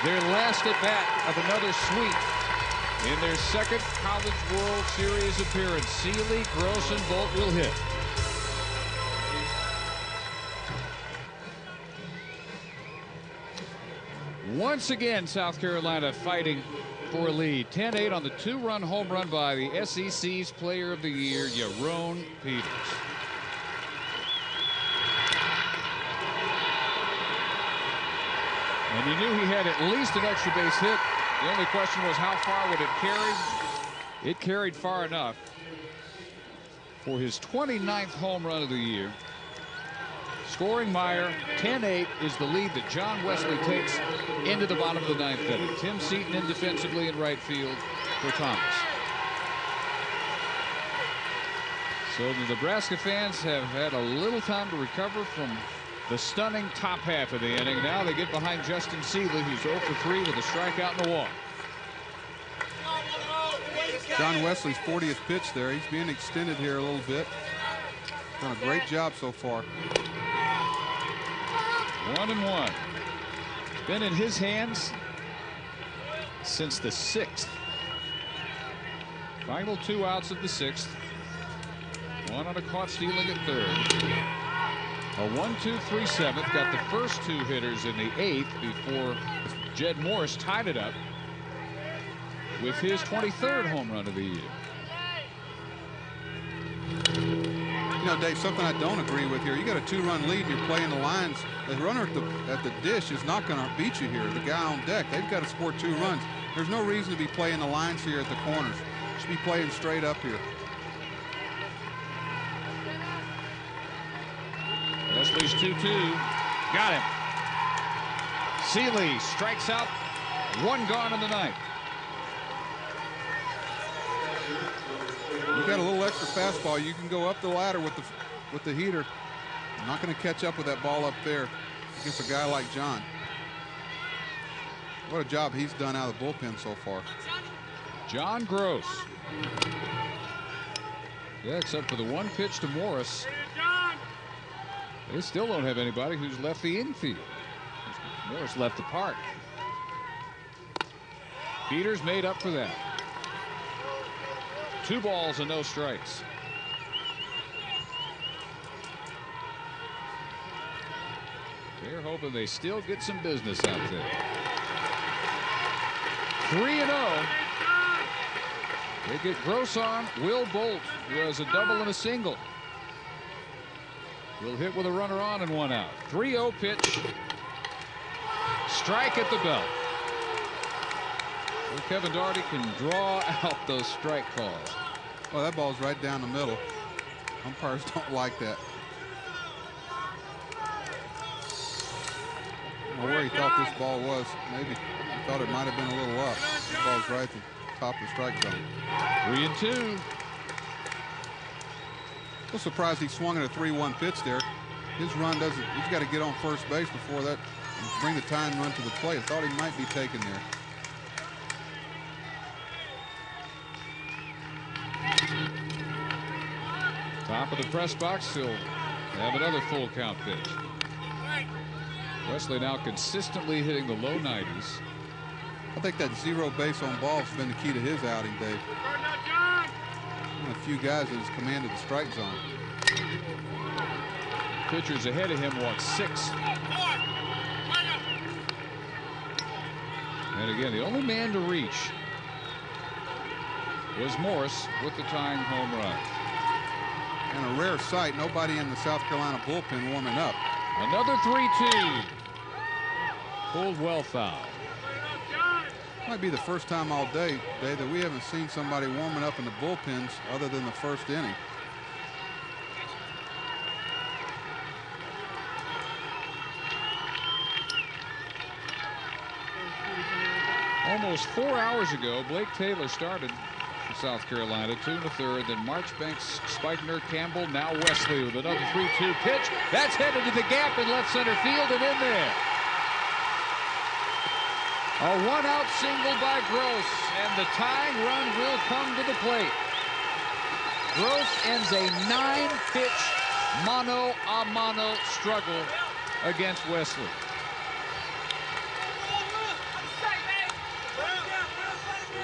their last at-bat of another sweep in their second College World Series appearance. Seeley, Gross, and Bolt will hit. Once again, South Carolina fighting for a lead. 10-8 on the 2-run home run by the SEC's Player of the Year, Yaron Peters. And you knew he had at least an extra base hit. The only question was how far would it carry? It carried far enough for his 29th home run of the year. Scoring Meyer, 10-8 is the lead that John Wesley takes into the bottom of the 9th inning. Tim Seaton in defensively in right field for Thomas. So the Nebraska fans have had a little time to recover from the stunning top half of the inning. Now they get behind Justin Seeley, who's 0 for 3 with a strikeout and a walk. John Wesley's 40th pitch there. He's being extended here a little bit. Done a great job so far. 1-1. It's been in his hands since the 6th. Final 2 outs of the 6th. 1 on a caught stealing at third. A 1-2-3 seventh. Got the first 2 hitters in the 8th before Jed Morris tied it up with his 23rd home run of the year. You know, Dave, something I don't agree with here. You got a 2-run lead and you're playing the lines. The runner at the dish is not going to beat you here. The guy on deck, they've got to score 2 runs. There's no reason to be playing the lines here at the corners. You should be playing straight up here. Wesley's 2-2. Got him. Seeley strikes out. 1 gone in the 9th. You got a little extra fastball. You can go up the ladder with the heater. I'm not going to catch up with that ball up there against a guy like John. What a job he's done out of the bullpen so far. John Gross. Yeah, except for the 1 pitch to Morris. They still don't have anybody who's left the infield. Morris left the park. Peters made up for that. 2 balls and no strikes. They're hoping they still get some business out there. 3-0. They get Gross on Will Bolt, who has a double and a single. Will hit with a runner on and one out. 3-0 pitch. Strike at the belt. Well, Kevin Daugherty can draw out those strike calls. Oh, that ball's right down the middle. Umpires don't like that. I don't know where he thought this ball was. Maybe he thought it might have been a little up. The ball's right at the top of the strike zone. 3-2. I'm surprised he swung at a 3-1 pitch there. His run doesn't. He's got to get on first base before that. Bring the tying run to the plate. I thought he might be taken there. Top of the press box. He'll have another full count pitch. Wesley now consistently hitting the low 90s. I think that 0 base on balls has been the key to his outing, Dave. One of the few guys that has commanded the strike zone. Pitchers ahead of him walked 6. And again, the only man to reach was Morris with the tying home run. And a rare sight, nobody in the South Carolina bullpen warming up. Another 3-2. Pulled well foul. Might be the first time all day, Dave, that we haven't seen somebody warming up in the bullpens other than the first inning. Almost 4 hours ago, Blake Taylor started for South Carolina, 2 1/3. Then Marchbanks, Spikner, Campbell, now Wesley with another 3-2 pitch. That's headed to the gap in left center field and in there. A 1-out single by Gross, and the tying run will come to the plate. Gross ends a 9-pitch mano-a-mano struggle against Wesley.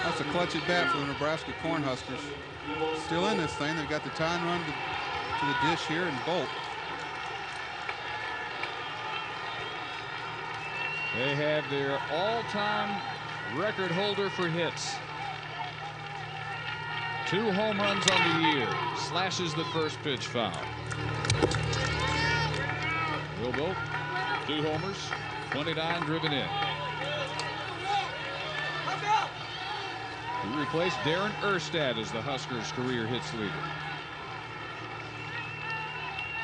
That's a clutch at bat for the Nebraska Cornhuskers. Still in this thing. They've got the tying run to the dish here and Bolt. They have their all-time record holder for hits. 2 home runs on the year. Slashes the first pitch foul. Will Bolt, 2 homers, 29 driven in. He replaced Darren Erstad as the Huskers' career hits leader.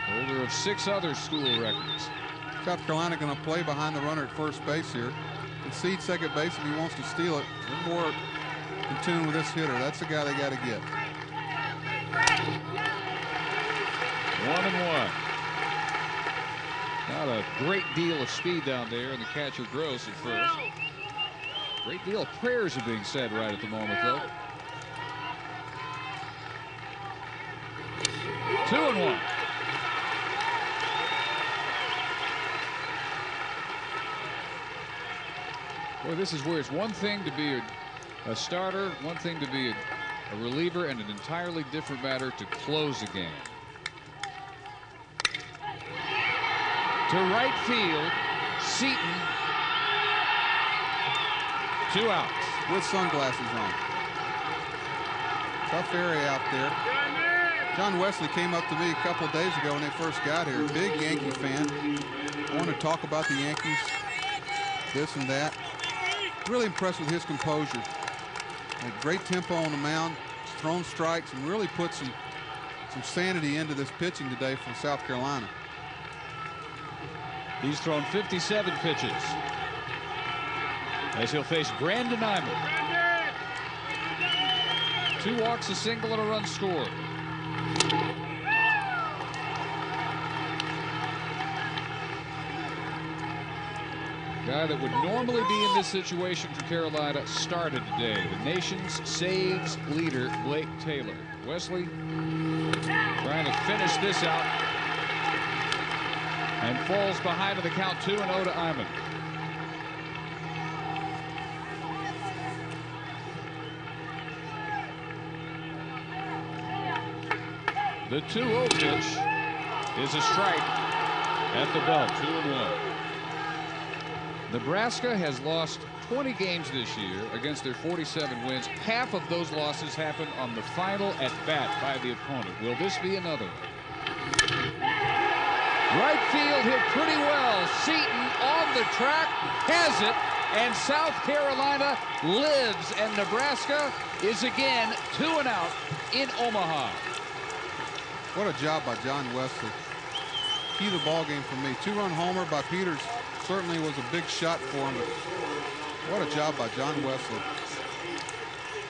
Holder of 6 other school records. South Carolina going to play behind the runner at first base here. Concede second base if he wants to steal it. They're more in tune with this hitter. That's the guy they got to get. 1-1. Not a great deal of speed down there, and the catcher Gross at first. Great deal of prayers are being said right at the moment, though. 2-1. Boy, this is where it's one thing to be a starter, one thing to be a reliever, and an entirely different matter to close a game. To right field, Seaton. 2 outs. With sunglasses on. Tough area out there. John Wesley came up to me a couple of days ago when they first got here. Big Yankee fan. I want to talk about the Yankees, this and that. Really impressed with his composure. Had great tempo on the mound, thrown strikes, and really put some sanity into this pitching today from South Carolina. He's thrown 57 pitches as he'll face Brandon Iman. 2 walks, a single, and a run scored. Guy that would normally be in this situation for Carolina started today. The nation's saves leader, Blake Taylor. Wesley trying to finish this out and falls behind in the count 2-0 to Iman. The 2-0 pitch is a strike at the belt. 2-1. Nebraska has lost 20 games this year against their 47 wins. Half of those losses happened on the final at-bat by the opponent. Will this be another one? Right field hit pretty well. Seaton on the track has it, and South Carolina lives, and Nebraska is again 2-out in Omaha. What a job by John Wesley. Key to the ball game for me. 2-run homer by Peters certainly was a big shot for him, but what a job by John Wesley.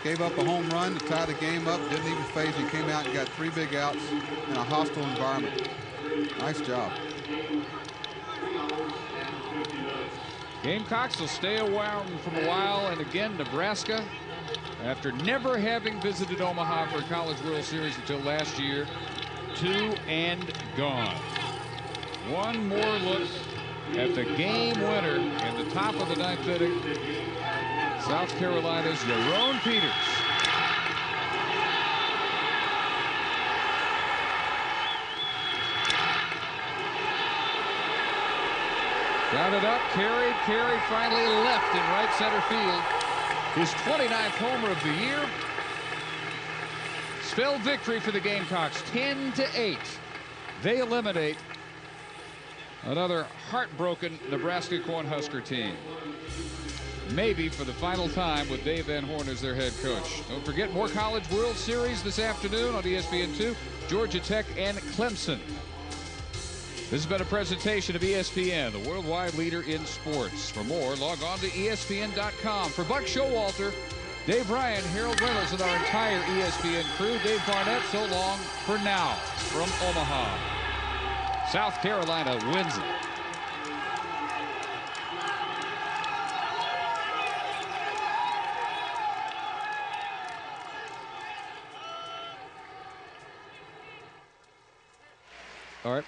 Gave up a home run to tie the game up, didn't even phase. He came out and got 3 big outs in a hostile environment. Nice job. Gamecocks will stay around for a while, and again, Nebraska, after never having visited Omaha for a College World Series until last year, 2 and gone. One more look at the game winner in the top of the 9th inning. South Carolina's Yaron Peters. Got it up, carried finally left in right center field. His 29th homer of the year. Spelled victory for the Gamecocks, 10-8. They eliminate another heartbroken Nebraska Cornhusker team. Maybe for the final time with Dave Van Horn as their head coach. Don't forget, more College World Series this afternoon on ESPN2. Georgia Tech and Clemson. This has been a presentation of ESPN, the worldwide leader in sports. For more, log on to ESPN.com. For Buck Showalter, Dave Ryan, Harold Reynolds, and our entire ESPN crew, Dave Barnett, so long for now from Omaha. South Carolina wins it. All right.